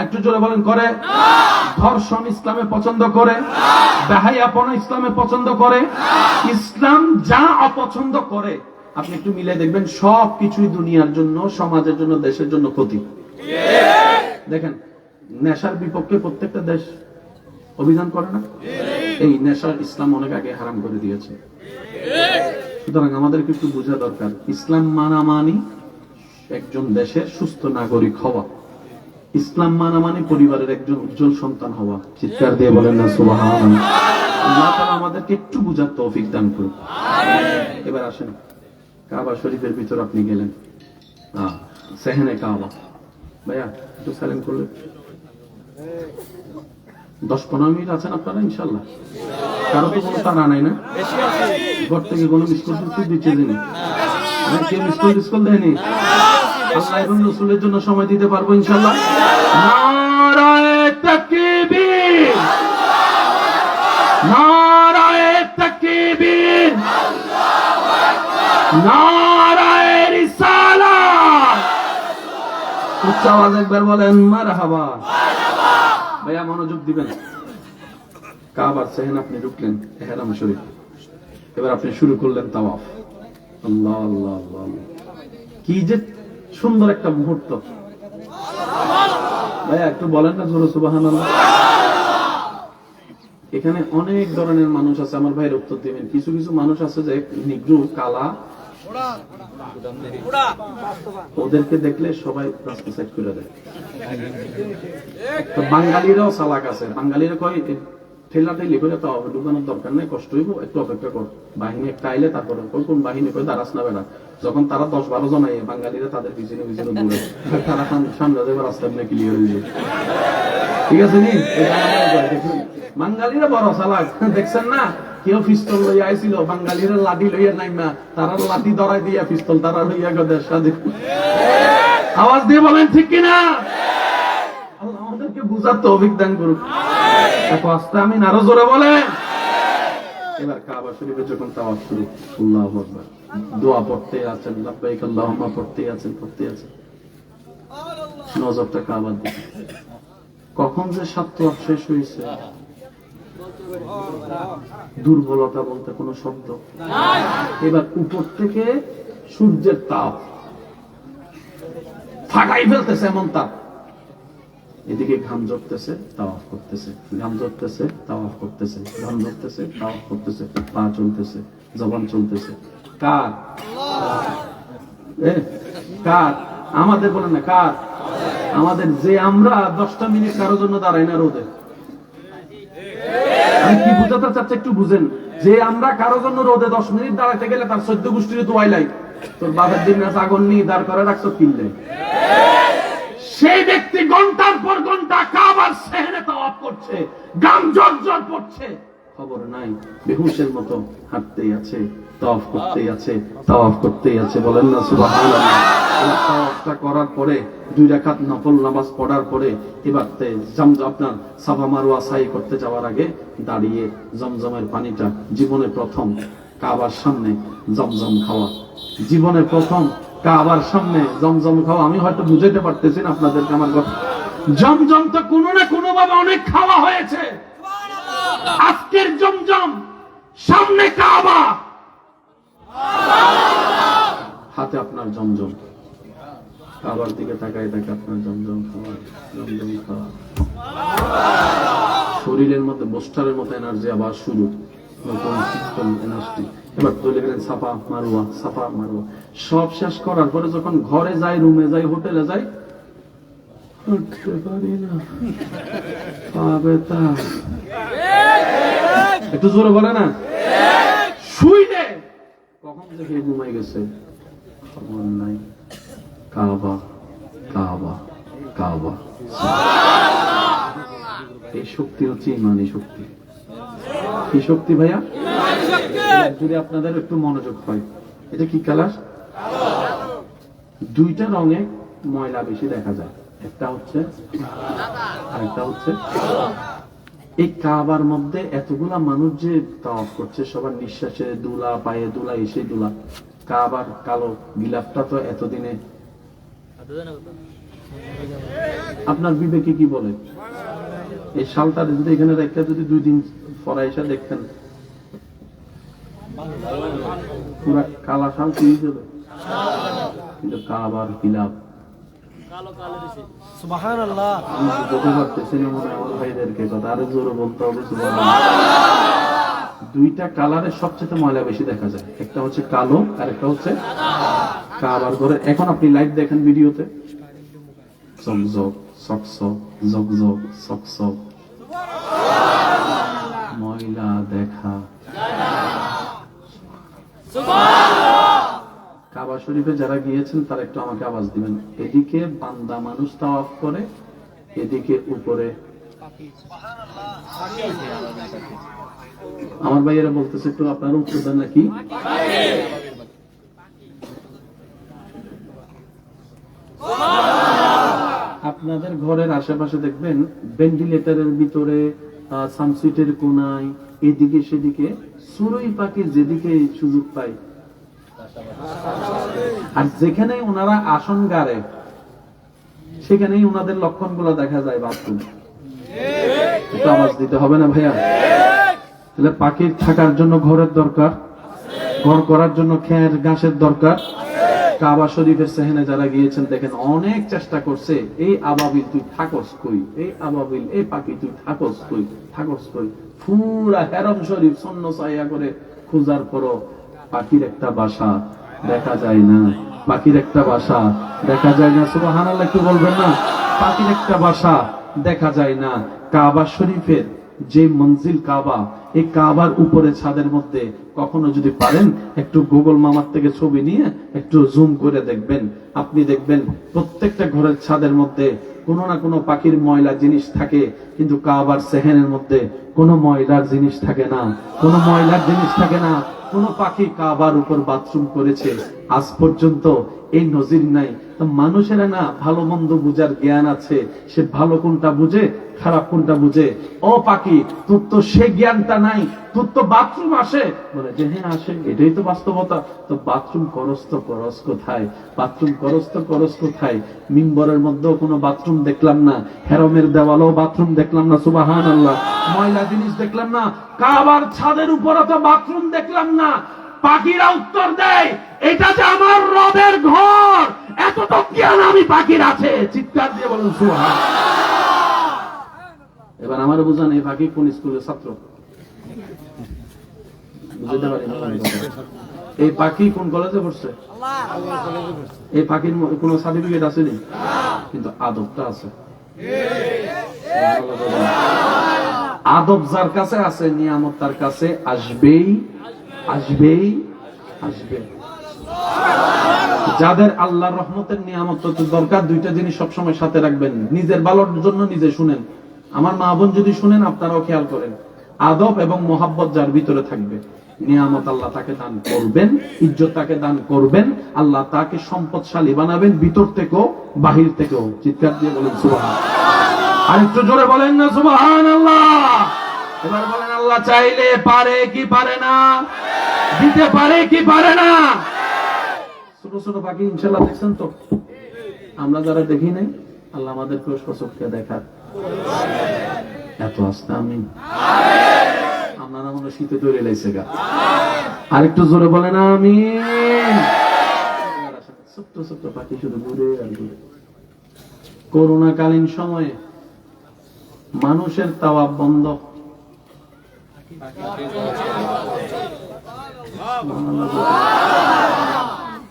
একটু জোরে বলেন, করে? ধর্ষণ ইসলামে পছন্দ করে? বেহায়াপনা ইসলামে পছন্দ করে? ইসলাম যা অপছন্দ করে আপনি একটু মিলে দেখবেন, সব কিছুই দুনিয়ার জন্য, সমাজের জন্য, দেশের জন্য ক্ষতি। দেখেন, নেশার বিপক্ষে প্রত্যেকটা দেশ অভিযান করে না? এই নেশার ইসলাম অনেক আগে হারাম করে দিয়েছে। সুতরাং আমাদেরকে একটু বোঝা দরকার, ইসলাম মানা মানি একজন দেশের সুস্থ নাগরিক হওয়া, ইসলাম মানা মানে পরিবারের একজন উজ্জ্বল সন্তান হওয়া। চিৎকার দিয়ে বলেন না সুবহানাল্লাহ। আল্লাহ তাআলা আমাদেরকে একটু বুঝার তৌফিক দান করুন। এবার আসেন, কাবা শরীফের ভিতর আপনি গেলেন, সেহেনে কাবা। ভাইয়া একটু সাইলেন্ট করলে 10-15 মিনিট আছেন আপনারা ইনশাআল্লাহ? কারো তো কোনো তাড়া নাই না? ঘর থেকে কোনো মিসকল দিচ্ছে দিনে? কেউ মিসকল দেয়নি? আল্লাহ এবং রাসূলের জন্য সময় দিতে পারবো ইনশাআল্লাহ? নারায়ে তাকবীর, নারায়ে তাকবীর, নারায়ে রিসালাত। উচ্চ আওয়াজে একবার বলেন মারহাবা। ভাইয়া মনোযোগ দিবেন। কাবার সেহেন আপনি ঢুকলেন, ইহরাম শরীফ। এবার আপনি শুরু করলেন তাওয়াফ। আল্লাহ আল্লাহ আল্লাহ, কি যে সুন্দর একটা মুহূর্ত। ভাইয়া একটু বলেন না জোরে সুবহানাল্লাহ। এখানে অনেক ধরনের মানুষ আছে, আমার ভাইয়ের উত্তর দিবেন। কিছু কিছু মানুষ আছে যে নিগ্রু, কালা, ওদেরকে দেখলে সবাই রাস্তা সাইড করে দেয়। তো বাঙালিরাও চালাক আছে, বাঙালিরা কয় ঠেলা ঠেলি করে তো ঢুকানোর দরকার নেই, কষ্ট হইব, একটু অপেক্ষা কর, বাহিনী একটা আইলে তারপরে কোন বাহিনী করে দাঁড়াস না বেড়া। যখন তারা 10-12 জন আই, বাঙালিরা তাদের পিছনে পিছনে দৌড়ে, তারা সামনে যাবে, রাস্তা এমনি ক্লিয়ার হয়ে যায়। ঠিক আছে নি? বাঙালিরা বড় চালাক, দেখছেন না? কেউ পিস্তল লইয়া আইছিল, বাঙালিরা লাঠি লইয়া নাইমা, তারা লাঠি ধরাই দিয়া পিস্তল তারা লইয়া গদের সাথে। আওয়াজ দিয়ে বলেন ঠিক কিনা? আল্লাহ আমাদেরকে বুঝার তৌফিক দান করুক। এত আস্তে আমিন, আরো জোরে বলেন। এবার কাবা শরীফে যখন তাওয়াফ শুরু, আল্লাহু আকবার, দোয়া পড়তে আছেন, লাব্বাইক আল্লাহুম্মা পড়তে আছেন। নজরটা কাবার দিকে। কখন যে সাত তাওয়াফ শেষ হয়েছে, দুর্বলতা বলতে কোনো শব্দ নাই। এবার উপর থেকে সূর্যের তাপ ফাটাই ফেলতেছে, এমন তাপ। এদিকে ঘাম ঝরতেছে, তাওয়াফ করতেছে, ঘাম ঝরতেছে, তাওয়াফ করতেছে, ঘাম ঝরতেছে, তাওয়াফ করতেছে, পা চলতেছে, জবান চলতেছে। কার? কার? আমাদের বলেন না, কার? আমাদের। যে আমরা 10টা মিনিট কারোর জন্য দাঁড়াই না রোদে। আমি কি বুঝাতে চাচ্ছি একটু বুঝেন। যে আমরা কারোর জন্য রোদে 10 মিনিট দাঁড়াতে গেলে তার 14 গোষ্ঠীর দোয়াই লাই, তোর বাপের দিন না আগুন নিয়ে দাঁড় করে রাখছো কিনলে। সেই ব্যক্তি ঘন্টার পর ঘন্টা কাবার সেহেনে তাওয়াফ করছে, গাম জর্জর পড়ছে, খবর নাই, বেহুশের মতো হাঁটতেই আছে, তাওয়াফ করতেই আছে, তাওয়াফ করতেই আছে। বলেন না সুবহানাল্লাহ। তাওয়াফটা করার পরে 2 রাকাত নফল নামাজ পড়ার পরে এবার জমজম, আপনার সাফা মারওয়া সাই করতে যাওয়ার আগে দাঁড়িয়ে জমজমের পানিটা, জীবনে প্রথম কাবার সামনে জমজম খাওয়া, জীবনে প্রথম কাবার সামনে জমজম খাওয়া। আমি হয়তো বুঝাইতে পারতেছি না আপনাদেরকে আমার কথা। জমজম তো কোনো না কোনো ভাবে অনেক খাওয়া হয়েছে। আজকের জমজম, সামনে কাবা, হাতে আপনার জমজম, কাবার দিকে তাকায় থাকে আপনার জমজম খাওয়া, জমজম খাওয়া। শরীরের মধ্যে বোস্টারের মতো এনার্জি আবার শুরু, নতুন সিস্টেম এনার্জি। এবার তৈরি করেন সাফা মারওয়া, সাফা মারওয়া। সব শেষ করার পরে যখন ঘরে যাই, রুমে যাই, হোটেলে যাই, উঠতে পারি না, পা ব্যথা। একটু জোরে বলে না, শুইলে কখন থেকে ঘুমাই গেছে খবর নাই। কাবা, কাবা, কাবা। এই শক্তি হচ্ছে ইমানি শক্তি। কি শক্তি ভাইয়া? যদি আপনাদের একটু মনোযোগ হয়, এটা কি কালার? দুইটা রঙে ময়লা বেশি দেখা যায়, একটা হচ্ছে আরেকটা হচ্ছে। এই কাবার মধ্যে এতগুলা মানুষ যে তাওয়াফ করছে, সবার নিঃশ্বাসে দুলা, পায়ে দুলা, এসে দুলা। কাবার কালো গিলাফটা তো এতদিনে আপনার বিবেকে কি বলে? এই শালটা যদি এখানে রেখে যদি 2 দিন পরে এসে দেখতেন, পুরা কালা শাল কি যাবে। কিন্তু কাবার গিলাফ সুবহানাল্লাহ, বলতে পারতেছি না মনে আমার ভাইদেরকে কথা, আরো জোরে বলতে হবে সুবহানাল্লাহ। দুইটা কালারের সবচেয়ে ময়লা বেশি দেখা যায়, একটা হচ্ছে কালো আর একটা হচ্ছে কাবার ঘরে। এখন আপনি লাইভ দেখেন ভিডিওতে, জকজক সকসক, জকজক সকসক, ময়লা দেখা। কাবা শরীফে যারা গিয়েছেন তারা একটু আমাকে আওয়াজ দিবেন। এদিকে বান্দা মানুষ তাওয়াফ করে, এদিকে উপরে আমার ভাইয়েরা বলতেছে একটু আপনারা উত্তর দেন নাকি? আপনাদের ঘরের আশেপাশে দেখবেন ভেন্টিলেটরের ভিতরে, সানসুইটের কোনায়, এদিকে সেদিকে চড়ুই পাখি যেদিকে সুযোগ পায়, আর যেখানে ওনারা আসন গাড়ে সেখানেই ওনাদের লক্ষণগুলো দেখা যায়। বাথরুম একটু আওয়াজ দিতে হবে না ভাইয়া? তাহলে পাখির থাকার জন্য ঘরের দরকার, ঘর করার জন্য খের ঘাসের দরকার। কাবা শরীফের সেহেনে যারা গিয়েছেন দেখেন অনেক চেষ্টা করছে, এই আবাবিল তুই থাকস কই, এই আবাবিল, এই পাখি তুই থাকস কই, থাকস কই। পুরা হেরম শরীফ সন্ন ছায়া করে খোঁজার পরও পাখির একটা বাসা দেখা যায় না, পাখির একটা বাসা দেখা যায় না। সুবহানাল্লাহ একটু বলবেন না? পাখির একটা বাসা দেখা যায় না। কাবা শরীফের যে মঞ্জিল কাবা, এই কাবার উপরে ছাদের মধ্যে কখনো যদি পারেন একটু গুগল মামার থেকে ছবি নিয়ে একটু জুম করে দেখবেন, আপনি দেখবেন প্রত্যেকটা ঘরের ছাদের মধ্যে কোনো না কোনো পাখির ময়লা জিনিস থাকে, কিন্তু কাবার সেহেনের মধ্যে কোনো ময়লার জিনিস থাকে না, কোনো ময়লার জিনিস থাকে না। কোন পাখি কাবার উপর বাথরুম করেছে আজ পর্যন্ত এই নজির নাই। তো মানুষেরা না ভালো মন্দ বুঝার জ্ঞান আছে, সে ভালো কোনটা বুঝে, খারাপ কোনটা বুঝে। ও পাখি, তোর তো সে জ্ঞানটা নাই, তোর তো বাথরুম আসে, বলে যে হ্যাঁ আসে, এটাই তো বাস্তবতা। তো বাথরুম করস তো করস কোথায়? বাথরুম করস তো করস কোথায়? মিম্বরের মধ্যেও কোনো বাথরুম দেখলাম না, হেরমের দেওয়ালেও বাথরুম দেখলাম না, সুবহানাল্লাহ। ময়লা জিনিস দেখলাম না, কাবার ছাদের উপরে তো বাথরুম দেখলাম না। পাখিরা উত্তর দেয়, এটা যে আমার রবের ঘর, এত তো জ্ঞান আমি পাখির আছে। চিৎকার দিয়ে বলুন সুবহানাল্লাহ। এবার আমার বুঝান, এই পাখি কোন স্কুলের ছাত্র? বুঝতে পারি না। এই পাখি কোন কলেজে পড়ছে? এই পাখির কোন সার্টিফিকেট আছে নি? কিন্তু আদবটা আছে। আদব যার কাছে আছে, নিয়ামত তার কাছে আসবেই, আসবেই, আসবে। যাদের আল্লাহর রহমতের নিয়ামত দরকার, দুইটা জিনিস সবসময় সাথে রাখবেন, নিজের ভালোর জন্য নিজে শুনেন। আমার মা বোন যদি শুনেন, আপনারাও খেয়াল করেন, আদব এবং মোহাব্বত যার ভিতরে থাকবে, নিয়ামত আল্লাহ তাকে দান করবেন, ইজ্জত তাকে দান করবেন, আল্লাহ তাকে সম্পদশালী বানাবেন, ভিতর থেকেও বাহির থেকেও। চিৎকার দিয়ে বলেন সুবহানাল্লাহ। আর একটু জোরে বলেন না সুবহানাল্লাহ। এবার বলেন, আল্লাহ চাইলে পারে কি পারে না? দিতে পারে কি পারে না? ছোট ছোট পাখি ইনশাআল্লাহ দেখছেন তো? আমরা যারা দেখি নাই, আল্লাহ আমাদেরকে সচক্ষে দেখার এত আস্তে। আমি আপনারা মনে শীতে তৈরি লাইছে গা। আর একটু জোরে বলেন আমিন। ছোট্ট ছোট্ট পাখি শুধু ঘুরে আর ঘুরে। করোনাকালীন সময়ে মানুষের তাওয়াফ বন্ধ,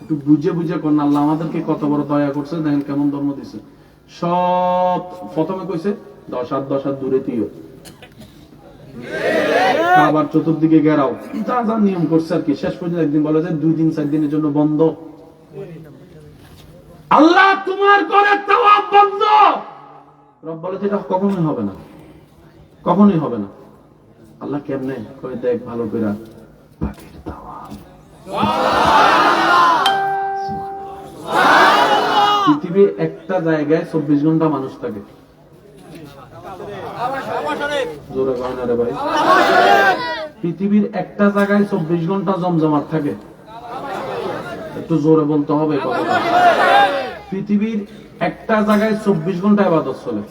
একটু বুঝে বুঝে করেন। আল্লাহ আমাদেরকে কত বড় দয়া করছে, দেখেন কেমন ধর্ম দিছে। সব প্রথমে কইছে 10 হাত 10 হাত দূরে তুইও, আবার চতুর্দিকে গেরাও, যা যা নিয়ম করছে আর কি। শেষ পর্যন্ত একদিন বলে যে 2 দিন 4 দিনের জন্য বন্ধ। আল্লাহ তোমার ঘরে তাওয়াফ বন্ধ। রব বলে এটা কখনোই হবে না, কখনোই হবে না। আল্লাহ কেমনে কই দেখ ভালো করে পাখির তাওয়াফ। পৃথিবীর একটা জায়গায় 24 ঘন্টা মানুষ থাকে। জোরে কয় না রে ভাই। পৃথিবীর একটা জায়গায় 24 ঘন্টা জমজমাট থাকে। একটু জোরে বলতে হবে কথাটা। পৃথিবীর একটা জায়গায় 24 ঘন্টা ইবাদত চলে।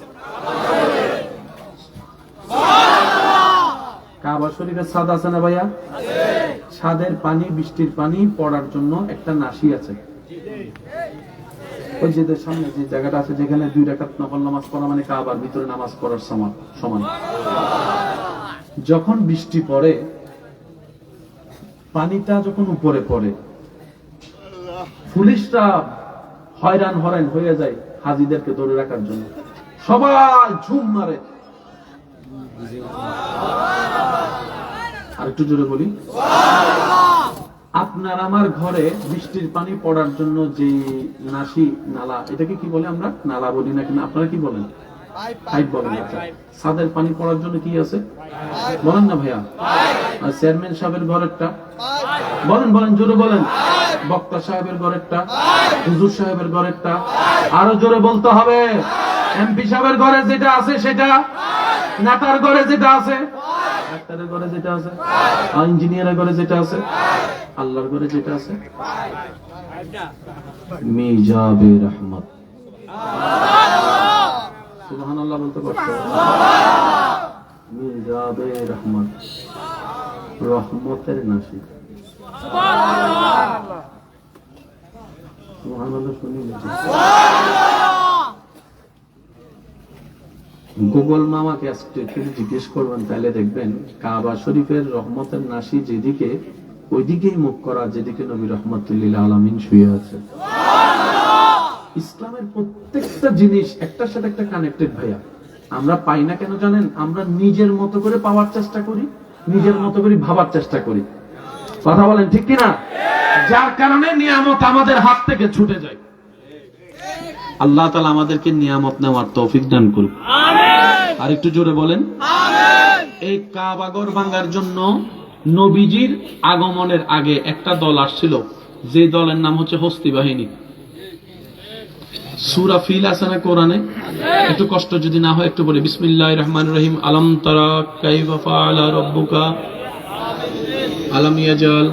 কাবা শরীফের ছাদ আছে না ভাইয়া? ছাদের পানি, বৃষ্টির পানি পড়ার জন্য একটা নাসি আছে। ওই যে সামনে যে জায়গাটা আছে যেখানে 2 রাকাত নফল নামাজ পড়া মানে কাবার ভিতরে নামাজ পড়ার সমান। যখন বৃষ্টি পড়ে, পানিটা যখন উপরে পড়ে, পুলিশরা হয়রান হয়ে যায় হাজিদেরকে ধরে রাখার জন্য। সবাই ঝুম মারে। আর একটু জোরে বলি, আপনার আমার ঘরে বৃষ্টির পানি পড়ার জন্য যে নাসি নালা, এটাকে কি বলে? আমরা নালা বলি না, কিনা আপনারা কি বলেন? পাইপ বলেন। আচ্ছা, ছাদের পানি পড়ার জন্য কি আছে বলেন না ভাইয়া? আর চেয়ারম্যান সাহেবের ঘরেরটা বলেন জোরে বলেন। বক্তা সাহেবের ঘরেরটা, হুজুর সাহেবের ঘরেরটা, আরো জোরে বলতে হবে। এমপি সাহেবের ঘরে যেটা আছে সেটা, নেতার ঘরে যেটা আছে, ডাক্তারের ঘরে যেটা আছে, ইঞ্জিনিয়ারের ঘরে যেটা আছে, আল্লাহর ঘরে যেটা আছে, মিজাবে রহমত। সুবহানাল্লাহ বলতে পারছো? মিজাবে রহমত, রহমতের নাসি। সুবহানাল্লাহ শুনি গুগল মামাকে আজকে জিজ্ঞেস করবেন, তাহলে দেখবেন কাবা শরীফের রহমতের নাসি যেদিকে, ওইদিকেই মুখ করা যেদিকে নবী রহমতুল্লিল আলামিন শুয়ে আছে। ইসলামের প্রত্যেকটা জিনিস একটার সাথে একটা কানেক্টেড ভাইয়া। আমরা পাই না কেন জানেন? আমরা নিজের মতো করে পাওয়ার চেষ্টা করি, নিজের মতো করে ভাবার চেষ্টা করি। কথা বলেন ঠিক কিনা? যার কারণে নিয়ামত আমাদের হাত থেকে ছুটে যায়। আল্লাহ তাআলা আমাদেরকে নিয়ামত নেওয়ার তৌফিক দান করুন। আমিন। আর একটু জোরে বলেন আমিন। এই কাবা ঘর ভাঙার জন্য নবীজির আগমনের আগে একটা দল আসছিল, যে দলের নাম হচ্ছে হস্তি বাহিনী। সূরা ফিল আছে না কোরআনে? একটু কষ্ট যদি না হয় একটু বলি, বিসমিল্লাহির রহমানির রহিম। আলাম তারা কাইফা ফাআলা রাব্বুকা আলাম ইয়াজাল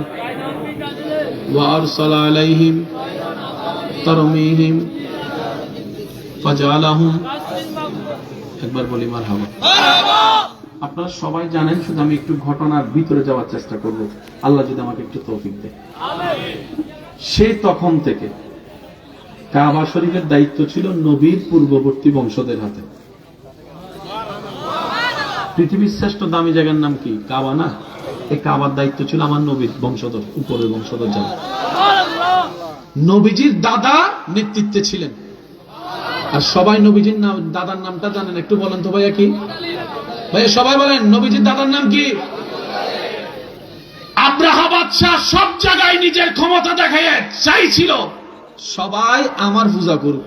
ওয়া আরসালা আলাইহিম তারমিহিম ফাজালাহুম। একবার বলি মারহাবা। আপনারা সবাই জানেন, শুধু আমি একটু ঘটনার ভিতরে যাওয়ার চেষ্টা করব, আল্লাহ যদি আমাকে একটু তৌফিক দেয়। সে তখন থেকে কাবা শরীফের দায়িত্ব ছিল নবীর পূর্ববর্তী বংশধর হাতে। পৃথিবীর শ্রেষ্ঠ দামি জায়গার নাম কি? কাবা না? এই কাবার দায়িত্ব ছিল আমার নবীর বংশধর, উপরের বংশধর যারা। নবীজির দাদা নেতৃত্বে ছিলেন। আর সবাই নবীজির দাদার নামটা জানেন? একটু বলেন তো ভাইয়া, কি ভাইয়া সবাই বলেন নবীজির দাদার নাম কি? আব্রাহা বাদশাহ সব জায়গায় নিজের ক্ষমতা দেখায় চাইছিল সবাই আমার পূজা করুক,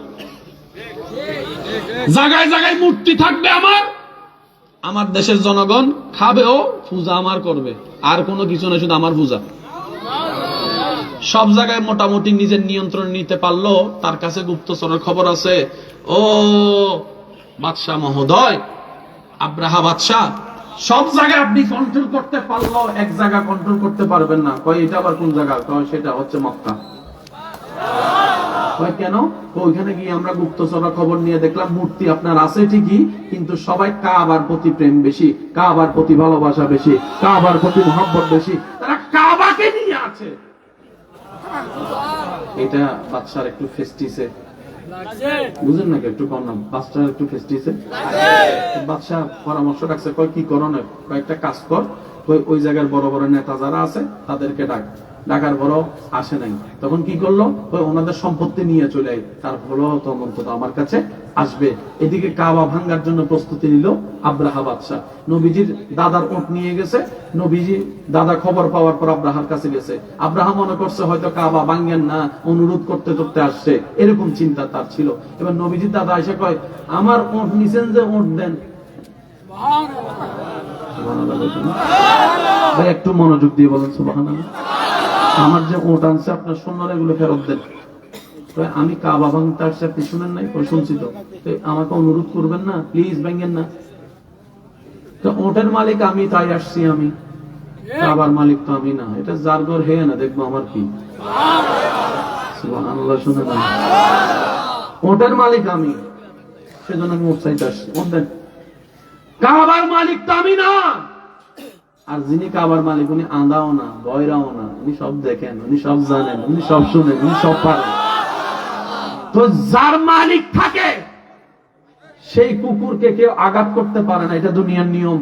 জায়গায় জায়গায় মূর্তি থাকবে আমার দেশের জনগণ খাবেও, পূজা আমার করবে, আর কোনো কিছু না, শুধু আমার পূজা। সব জায়গায় মোটামুটি নিজের নিয়ন্ত্রণ নিতে পারলো। তার কাছে গুপ্তচরের খবর আছে, ও বাদশাহ মহোদয়, আব্রাহা বাদশাহ সব জায়গায় আপনি কন্ট্রোল করতে পারলো, এক জায়গা কন্ট্রোল করতে পারবেন না। কয় এটা আবার কোন জায়গা? কয় সেটা হচ্ছে মক্কা। কয় কেন? ওইখানে গিয়ে আমরা গুপ্তচররা খবর নিয়ে দেখলাম মূর্তি আপনার আছে ঠিকই, কিন্তু সবাই কাবার প্রতি প্রেম বেশি, কাবার প্রতি ভালোবাসা বেশি, কাবার প্রতি মহব্বত বেশি, তারা কাবাকে নিয়ে আছে। এটা বাদশার একটু ফেস্টিসে, বুঝেন নাকি? একটু কম না, বাদশার একটু ফেস্টিসে। বাদশাহ পরামর্শ রাখছে, কয় কি করো না, কয়েকটা কাজ কর, ওই জায়গার বড় বড় নেতা যারা আছে তাদেরকে ডাক, ডাকার পরও আসে নাই। তখন কি করলো, ওই ওনাদের সম্পত্তি নিয়ে চলে তার হলো তো অন্তত আমার কাছে আসবে। এদিকে কাবা ভাঙ্গার জন্য প্রস্তুতি নিল আব্রাহা বাদশা। নবীজির দাদার ওট নিয়ে গেছে, নবীজি দাদা খবর পাওয়ার পর আব্রাহার কাছে গেছে। আব্রাহা মনে করছে হয়তো কাবা ভাঙ্গেন না, অনুরোধ করতে করতে আসছে, এরকম চিন্তা তার ছিল। এবার নবীজির দাদা এসে কয়, আমার ওট নিছেন যে, ওট দেন। ভাই একটু মনোযোগ দিয়ে বলেন সুবহানাল্লাহ। আমার যে ওট আনছে আপনার সৈন্যরা এগুলো ফেরত দেন। আমি কাবা ভাঙতে আসছি, আপনি শুনেন নাই? শুনছি তো। আমাকে অনুরোধ করবেন না, প্লিজ ভাঙেন না। তো ওটের মালিক আমি, তাই আসছি আমি, কাবার মালিক তো আমি না। এটা যার ঘর হে না, দেখবো আমার কি। সুবহানাল্লাহ, শুনে না, ওটের মালিক আমি, সেজন্য আমি ওট চাইতে আসছি। ওট দেন। কাবার মালিক তো আমি না। আর যিনি কাবার মালিক উনি আঁধাও না, বয়রাও না, উনি সব দেখেন, উনি সব জানেন, উনি সব শুনেন, উনি সব পারেন। তো যার মালিক থাকে সেই কুকুরকে কেউ আঘাত করতে পারে না, এটা দুনিয়ার নিয়ম।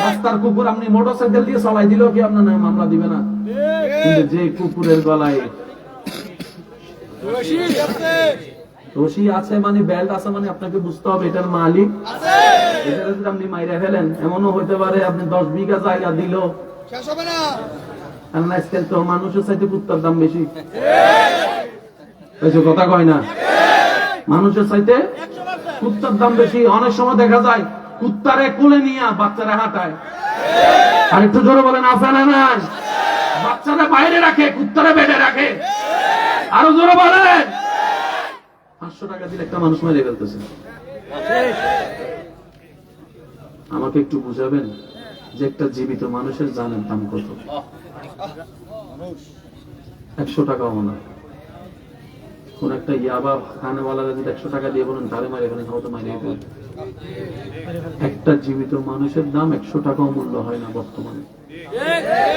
রাস্তার কুকুর আপনি মোটরসাইকেল দিয়ে চালাই দিলেও কি আপনার নামে মামলা দিবে না? কিন্তু যে কুকুরের গলায় রশি আছে মানে, বেল্ট আছে মানে, আপনাকে বুঝতে হবে এটার মালিক এটা যদি আপনি মাইরা ফেলেন, এমনও হইতে পারে আপনি 10 বিঘা জায়গা দিল শেষ হবে না। আজকাল তো মানুষের চাইতে কুত্তার দাম বেশি, কথা কয় না? মানুষের চাইতে কুত্তার দাম বেশি। অনেক সময় দেখা যায় কুত্তারে কোলে নিয়ে বাচ্চারা হাঁটায়। আর একটু জোরে বলেন, আছে না নাই? বাচ্চারা বাইরে রাখে, কুত্তারে বেডে রাখে। আরো জোরে বলেন। 500 টাকা দিলে একটা মানুষ মেরে ফেলতেছে। আমাকে একটু বুঝাবেন যে একটা জীবিত মানুষের জানের দাম কত? 100 টাকাও না। কোন একটা ইয়াবা খানেওয়ালারা যদি 100 টাকা দিয়ে বলেন তারে মারে ফেলেন, হয়তো মারিয়ে ফেলেন। একটা জীবিত মানুষের দাম 100 টাকাও মূল্য হয় না বর্তমানে।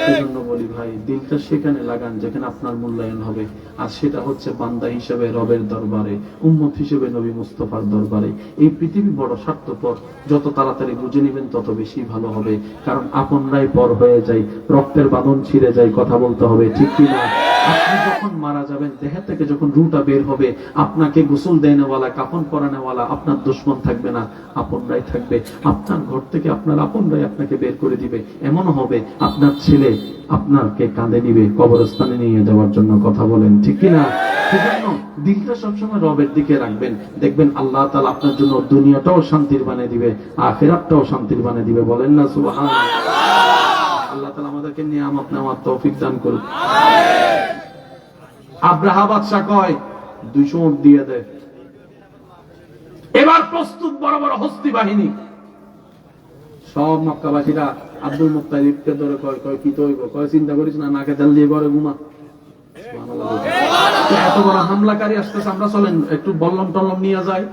সেজন্য বলি ভাই, দিলটা সেখানে লাগান যেখানে আপনার মূল্যায়ন হবে। আর সেটা হচ্ছে বান্দা হিসেবে রবের দরবারে, উম্মত হিসেবে নবী মুস্তাফার দরবারে। এই পৃথিবী বড় স্বার্থপর, যত তাড়াতাড়ি বুঝে নেবেন তত বেশি ভালো হবে। কারণ আপনরাই পর হয়ে যায়, রক্তের বাঁধন ছিঁড়ে যায়, কথা বলতে হবে, ঠিক কিনা? আপনি যখন মারা যাবেন, দেহের থেকে যখন রুটা বের হবে, আপনাকে গোসল দেনেওয়ালা, কাফন পরানেওয়ালা আপনার দুশমন থাকবে না, আপনরাই থাকবে। আপনার ঘর থেকে আপনার আপনরাই আপনাকে বের করে দিবে। এমন হবে আপনার ছেলে আপনাকে কাঁধে নিবে কবরস্থানে নিয়ে যাওয়ার জন্য, কথা বলেন, ঠিক কিনা? সেজন্য দিলটা সবসময় রবের দিকে রাখবেন, দেখবেন আল্লাহ তাআলা আপনার জন্য দুনিয়াটাও শান্তির বানিয়ে দিবে, আখিরাতটাও শান্তির বানিয়ে দিবে। বলেন না সুবহানাল্লাহ। আল্লাহ তাআলা আমাদেরকে নিয়ামত নেওয়ার তৌফিক দান করুন। আব্রাহা বাদশা কয় 200 উট দিয়ে দেয়। এবার প্রস্তুত বড় বড় হস্তি বাহিনী। সব মক্কাবাসীরা আব্দুল মুত্তালিবকে ধরে কয় কি তো হইব? কয় চিন্তা করিস না, নাকে তেল দিয়ে ঘরে ঘুমা। এত বড় হামলাকারী আসতেছে, আমরা চলেন একটু বল্লম টল্লম নিয়ে যাই।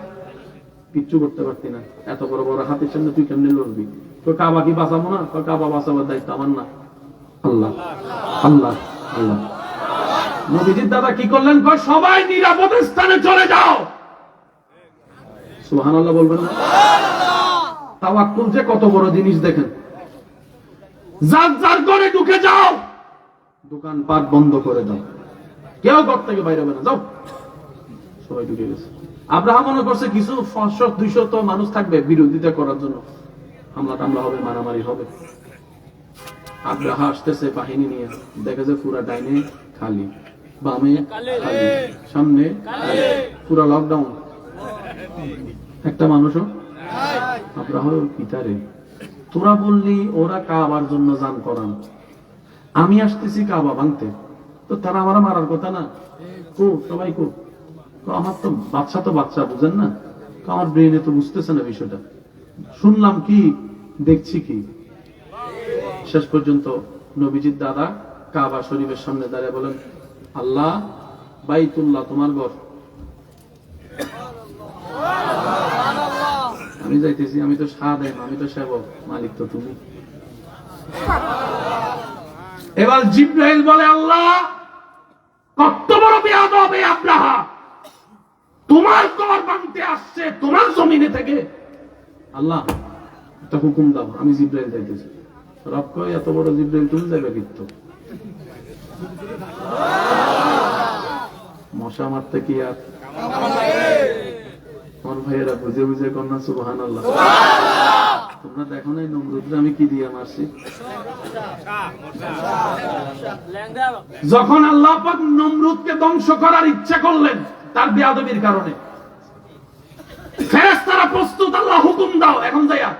কিচ্ছু করতে পারতি না, এত বড় বড় হাতের সামনে তুই কেমনে লড়বি? কাবা কি বাঁচাবো না? কাবা বাঁচাবার দায়িত্ব আমার না, আল্লাহ আল্লাহ আল্লাহ। নবীজির দাদা কি করলেন? কয় সবাই নিরাপদ স্থানে চলে যাও। সুবহানাল্লাহ বলবেন না? তাওয়াক্কুল যে কত বড় জিনিস দেখেন। যার যার ঘরে ঢুকে যাও, দোকানপাট বন্ধ করে দাও, কেউ ঘর থেকে বাইরে হবে না, যাও। সবাই ঢুকে গেছে। আব্রাহাম মনে করছে কিছু 100-200 মানুষ থাকবে বিরোধিতা করার জন্য, হামলা টামলা হবে, মারামারি হবে। আব্রাহা আসতেছে বাহিনী নিয়ে, দেখে যে পুরা ডাইনে খালি, বামে খালি, সামনে পুরা লকডাউন, একটা মানুষও। আব্রাহা পিতারে, তোরা বললি ওরা কাবার জন্য জান করান, আমি আসতেছি কাবা ভাঙতে, তো তারা আমার মারার কথা না? সবাই আমার তো বাচ্চা বুঝেন না, আমার ব্রেনে তো বুঝতেছে না বিষয়টা। শুনলাম কি, দেখছি কি। শেষ পর্যন্ত নবীজির দাদা কাবা শরীফের সামনে দাঁড়িয়ে বলেন, আল্লাহ, বাইতুল্লাহ তোমার ঘর, আমি যাইতেছি, আমি তো সাদেম, আমি তো সেবক, মালিক তো তুমি। এবার জিবরাইল বলে, আল্লাহ কত বড় বেয়াদব এই আব্রাহা, তোমার ঘর ভাঙতে আসছে তোমার জমিনে থেকে। আল্লাহ একটা হুকুম দাও, আমি জিবরাইল যাইতেছি। রব কয়, এত বড় জিবরাইল তুমি যাবে কিন্তু? মশা মারতে কি আর আমার ভাইয়েরা বুঝে বুঝে কন্যা সুবহানাল্লাহ। তোমরা দেখো নাই নমরুদকে আমি কি দিয়ে মারছি? যখন আল্লাহ পাক নমরুদকে ধ্বংস করার ইচ্ছা করলেন তার বেয়াদবির কারণে, ফেরেশতারা প্রস্তুত, আল্লাহ হুকুম দাও, এখন যাইয়া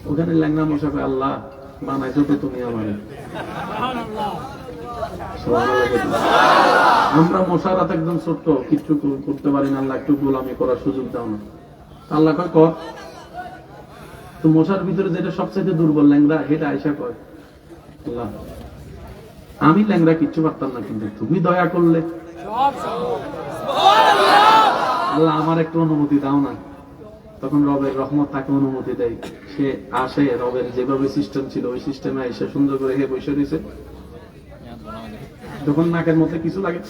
ওখানে ল্যাংড়া মশা কয়, আল্লাহ বানাইছো তো তুমি আমারে। আমরা মশার হাতে একদম ছোট্ট, কিচ্ছু করতে পারি না, আল্লাহ একটু গোলামি করার সুযোগ দাও না। আল্লাহ কয় কর। তো মশার ভিতরে যেটা সবচেয়ে দুর্বল ল্যাংড়া, এটা আয়সা কয়, আল্লাহ আমি ল্যাংড়া কিচ্ছু পারতাম না, কিন্তু তুমি দয়া করলে আল্লাহ আমার একটু অনুমতি দাও না। তখন রবের রহমত তাকে অনুমতি দেয়, সে আসে, রবের যেভাবে সিস্টেম ছিল ওই সিস্টেমে এসে সুন্দর করে হে বসে দিছে। যখন নাকের মধ্যে কিছু লাগে,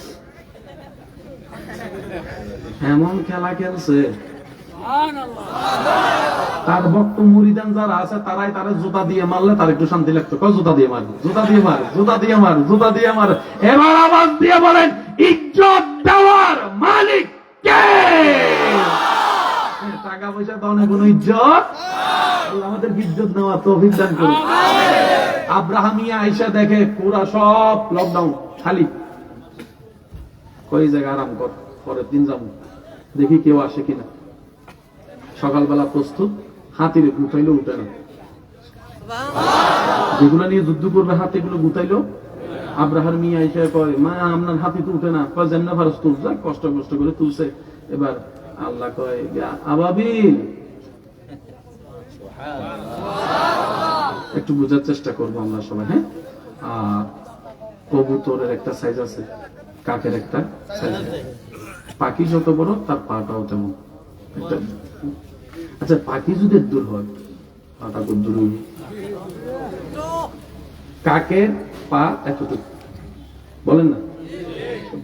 এমন খেলা খেলছে, তার ভক্ত মুরিদান যারা আছে তারাই তারা জুতা দিয়ে মারলে তার একটু শান্তি লাগতো। জুতা দিয়ে মার, জুতা দিয়ে মার, জুতা দিয়ে মার, জুতা দিয়ে মার। এবার আওয়াজ দিয়ে বলেন, ইজ্জত দেওয়ার মালিক কে? টাকা পয়সা তো অনেক কোনো ইজ্জত, আমাদের ইজ্জত নেওয়া তৌফিক দান করুন। আব্রাহামিয়া আয়েশা দেখে পুরা সব লকডাউন খালি, কই জায়গা আরাম কর, পরের দিন যাবো, দেখি কেউ আসে কিনা। সকালবেলা প্রস্তুত, হাতিরে গুতাইলো উঠে না, যেগুলো নিয়ে যুদ্ধ করবে হাতিগুলো গুতাইলো। আব্রাহার মিয়া আয়েশা কয়, মা আপনার হাতি তো উঠে না, কয় জান্না ফারস তুল, যা কষ্ট কষ্ট করে তুলছে। এবার আল্লাহ কয়, আবাবিল, একটু বোঝার চেষ্টা করবো আমরা সবাই, হ্যাঁ? আর কবুতরের একটা সাইজ আছে, কাকের একটা সাইজ আছে, পাখি যত বড় তার পাটাও তেমন। আচ্ছা, পাখি যদি দূর হয় পাটা খুব দূর, কাকের পা এতটুকু, বলেন না?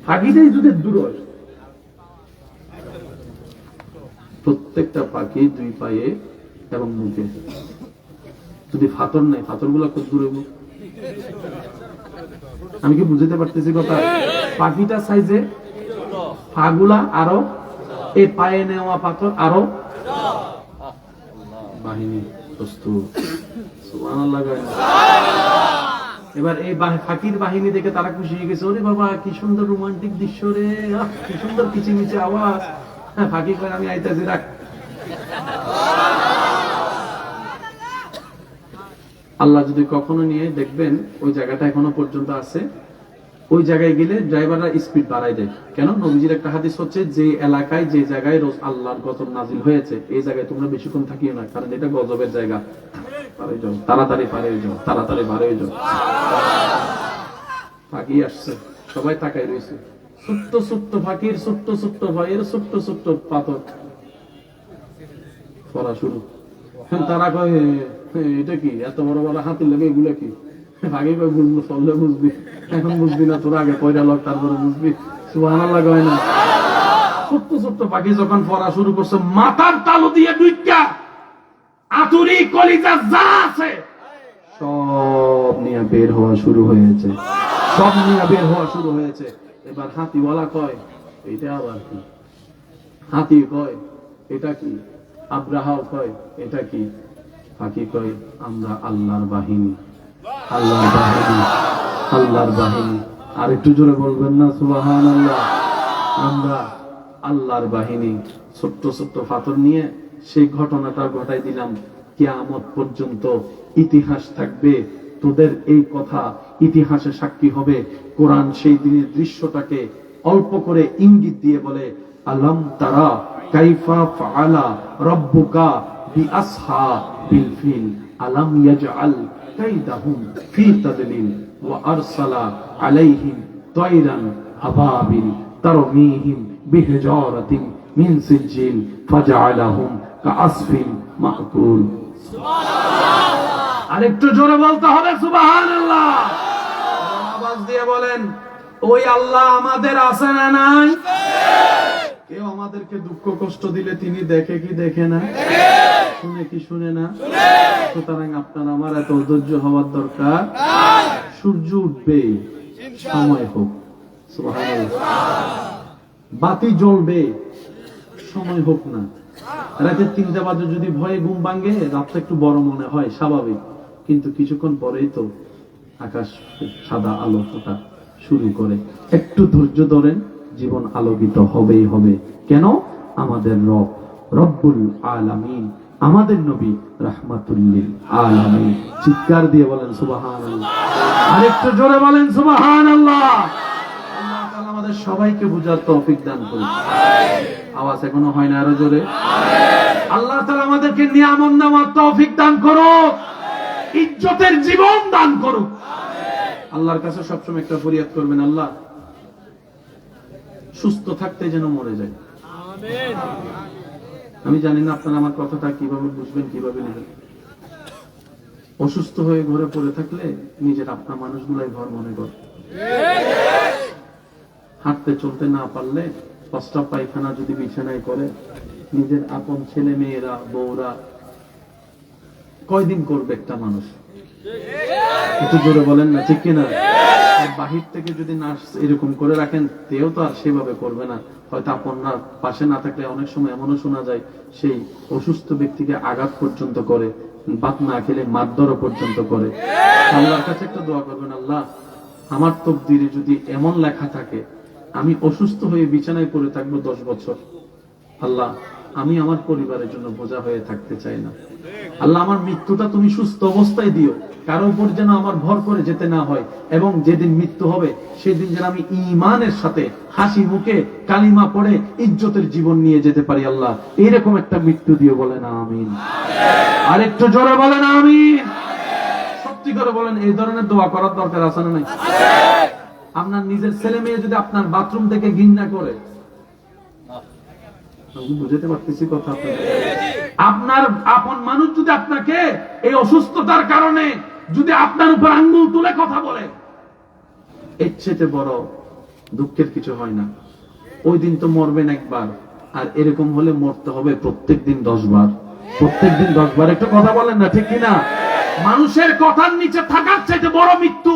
পাখিটাই যদি দূর হয়, প্রত্যেকটা পাখি দুই পায়ে এবং মুখে, যদি ফাতর নাই, ফাতর গুলা খুব দূরে। আমি কি বুঝতে পারতেছি কথা? পাখিটা সাইজে, পাগুলা আরো, এই পায়ে নেওয়া পাথর আরো, বাহিনী প্রস্তুত। সুবহানাল্লাহ। এবার এই ফাঁকির বাহিনী দেখে তারা খুশি হয়ে গেছে, ওরে বাবা কি সুন্দর রোমান্টিক দৃশ্য রে, কি সুন্দর কিচিমিচি আওয়াজ। হ্যাঁ, ফাঁকি করে আমি আইতাছি, রাখ। আল্লাহ যদি কখনো নিয়ে দেখবেন ওই জায়গাটা এখনো পর্যন্ত আছে, ওই জায়গায় গেলে ড্রাইভাররা স্পিড বাড়ায় দেয়। কেন? নবীজির একটা হাদিস হচ্ছে, যে এলাকায় যে জায়গায় রোজ আল্লাহর গজব নাজিল হয়েছে এই জায়গায় তোমরা বেশিক্ষণ থাকিও না, কারণ এটা গজবের জায়গা। পারে যাও, তাড়াতাড়ি পারে যাও, তাড়াতাড়ি পারে যাও। ফাঁকি আসছে, সবাই তাকাই রয়েছে, ছোট্ট ছোট্ট ফাঁকির, ছোট্ট ছোট্ট ভয়ের, ছোট্ট ছোট্ট পাথর পড়া শুরু। তারা কয়, এটা কি এত বড় বড় হাতির লাগে, এগুলো কি? আগে কয় বুঝবো, সবলে বুঝবি, এখন বুঝবি না, তোরা আগে কয়টা লোক তারপরে বুঝবি। সুবহানাল্লাহ কয় না? ছোট্ট ছোট্ট পাখি যখন পড়া শুরু করছে, মাথার তালু দিয়ে দুইটা আতুরি কলিজা যা আছে সব নিয়ে বের হওয়া শুরু হয়েছে, সব নিয়ে বের হওয়া শুরু হয়েছে। এবার হাতিওয়ালা কয়, এটা আবার কি? হাতি কয়, এটা কি? আব্রাহাও কয়, এটা কি? পাখি কয়, আমরা আল্লাহর বাহিনী, আল্লাহর বাহিনী, আল্লাহর বাহিনী। আর একটু জোরে বলবেন না সুবহানাল্লাহ? আমরা আল্লাহর বাহিনী। ছোট্ট ছোট্ট পাথর নিয়ে সেই ঘটনাটা ঘটাই দিলাম। কিয়ামত পর্যন্ত ইতিহাস থাকবে, তোদের এই কথা ইতিহাসে সাক্ষী হবে। কোরআন সেই দিনের দৃশ্যটাকে অল্প করে ইঙ্গিত দিয়ে বলে, আলাম তারা কাইফা ফাআলা রাব্বুকা বিআসহাবিল ফিল আলাম ইয়াজআল কাইদাহুম ফি তাদলিল ওয়া আরসালা আলাইহিম তায়রান আবাবিল তারমিহিম বিহিজারাতিন মিন সিজিল ফাজআলাহুম কাআসফিন মাকুল। সুবহানাল্লাহ। আরেকটু জোরে বলতে হবে সুবহানাল্লাহ। আওয়াজ দিয়ে বলেন, ওই আল্লাহ আমাদের আছে না নাই? কেউ আমাদেরকে দুঃখ কষ্ট দিলে তিনি দেখে কি দেখে না? শুনে কি শুনে না? সুতরাং আপনার আমার এত ধৈর্য হওয়ার দরকার। সূর্য উঠবে, সময় হোক। সুবহানাল্লাহ। বাতি জ্বলবে, সময় হোক না। রাতে 3টা বাজে যদি ভয়ে ঘুম ভাঙে, রাতটা একটু বড় মনে হয়, স্বাভাবিক। কিন্তু কিছুক্ষণ পরেই তো আকাশ সাদা আলো ফোটা শুরু করে। একটু ধৈর্য ধরেন, জীবন আলোকিত হবেই হবে। কেন? আমাদের রব রব্বুল আলামিন, আমাদের নবী রাহমাতুল লিল আলামিন। চিৎকার দিয়ে বলেন সুবহানাল্লাহ। আরেকটু জোরে বলেন সুবহানাল্লাহ। আল্লাহ তাআলা আমাদের সবাইকে বুঝার তৌফিক দান করুন। আওয়াজ এখনো হয় না, আরো জোরে। আল্লাহ তাআলা আমাদেরকে নিয়ামত নেওয়ার তৌফিক দান করুন, ইজ্জতের জীবন দান করুন। আল্লাহর কাছে সবসময় একটা ফরিয়াদ করবেন, আল্লাহ সুস্থ থাকতে যেন মরে যায়। আমি জানি না আপনারা আমার কথাটা কিভাবে বুঝবেন, কিভাবে নেবেন। অসুস্থ হয়ে ঘরে পড়ে থাকলে নিজের আপনার মানুষগুলাই ঘর মনে করে। হাঁটতে চলতে না পারলে, প্রস্রাব পায়খানা যদি বিছানায় করে, নিজের আপন ছেলে মেয়েরা বউরা কয়দিন করবে একটা মানুষ? একটু জোরে বলেন না, ঠিক কিনা? বাহির থেকে যদি নার্স এরকম করে রাখেন, তেও তো আর সেভাবে করবে না। হয়তো আপনার পাশে না থাকলে অনেক সময় এমনও শোনা যায়, সেই অসুস্থ ব্যক্তিকে আঘাত পর্যন্ত করে, ভাত না খেলে মারধরও পর্যন্ত করে। আল্লাহর কাছে একটা দোয়া করবেন, আল্লাহ আমার তকদিরে যদি এমন লেখা থাকে আমি অসুস্থ হয়ে বিছানায় পড়ে থাকবো 10 বছর, আল্লাহ আমি আমার পরিবারের জন্য বোঝা হয়ে থাকতে চাই না। আল্লাহ আমার মৃত্যুটা তুমি সুস্থ অবস্থায় দিও, কারো উপর যেন আমার ভর করে যেতে না হয়। এবং যেদিন মৃত্যু হবে সেদিন যেন আমি ঈমানের সাথে হাসি মুখে কালিমা পড়ে ইজ্জতের জীবন নিয়ে যেতে পারি। আল্লাহ এরকম একটা মৃত্যু দিও, বলেন আমিন। আর একটু জোরে বলেন আমিন। সত্যি করে বলেন, এই ধরনের দোয়া করার দরকার আছে না নাই? আপনার নিজের ছেলে মেয়ে যদি আপনার বাথরুম থেকে ঘৃণা করে, বুঝতে পারতেছি কথা আপনাদের। আপনার আপন মানুষ যদি আপনাকে এই অসুস্থতার কারণে যদি আপনার উপর আঙ্গুল তুলে কথা বলে, এর চেয়ে বড় দুঃখের কিছু হয় না। ওই দিন তো মরবেন একবার, আর এরকম হলে মরতে হবে প্রত্যেকদিন 10 বার। প্রত্যেকদিন 10 বার। একটু কথা বলেন না, ঠিক কিনা? মানুষের কথার নিচে থাকার চাইতে বড় মৃত্যু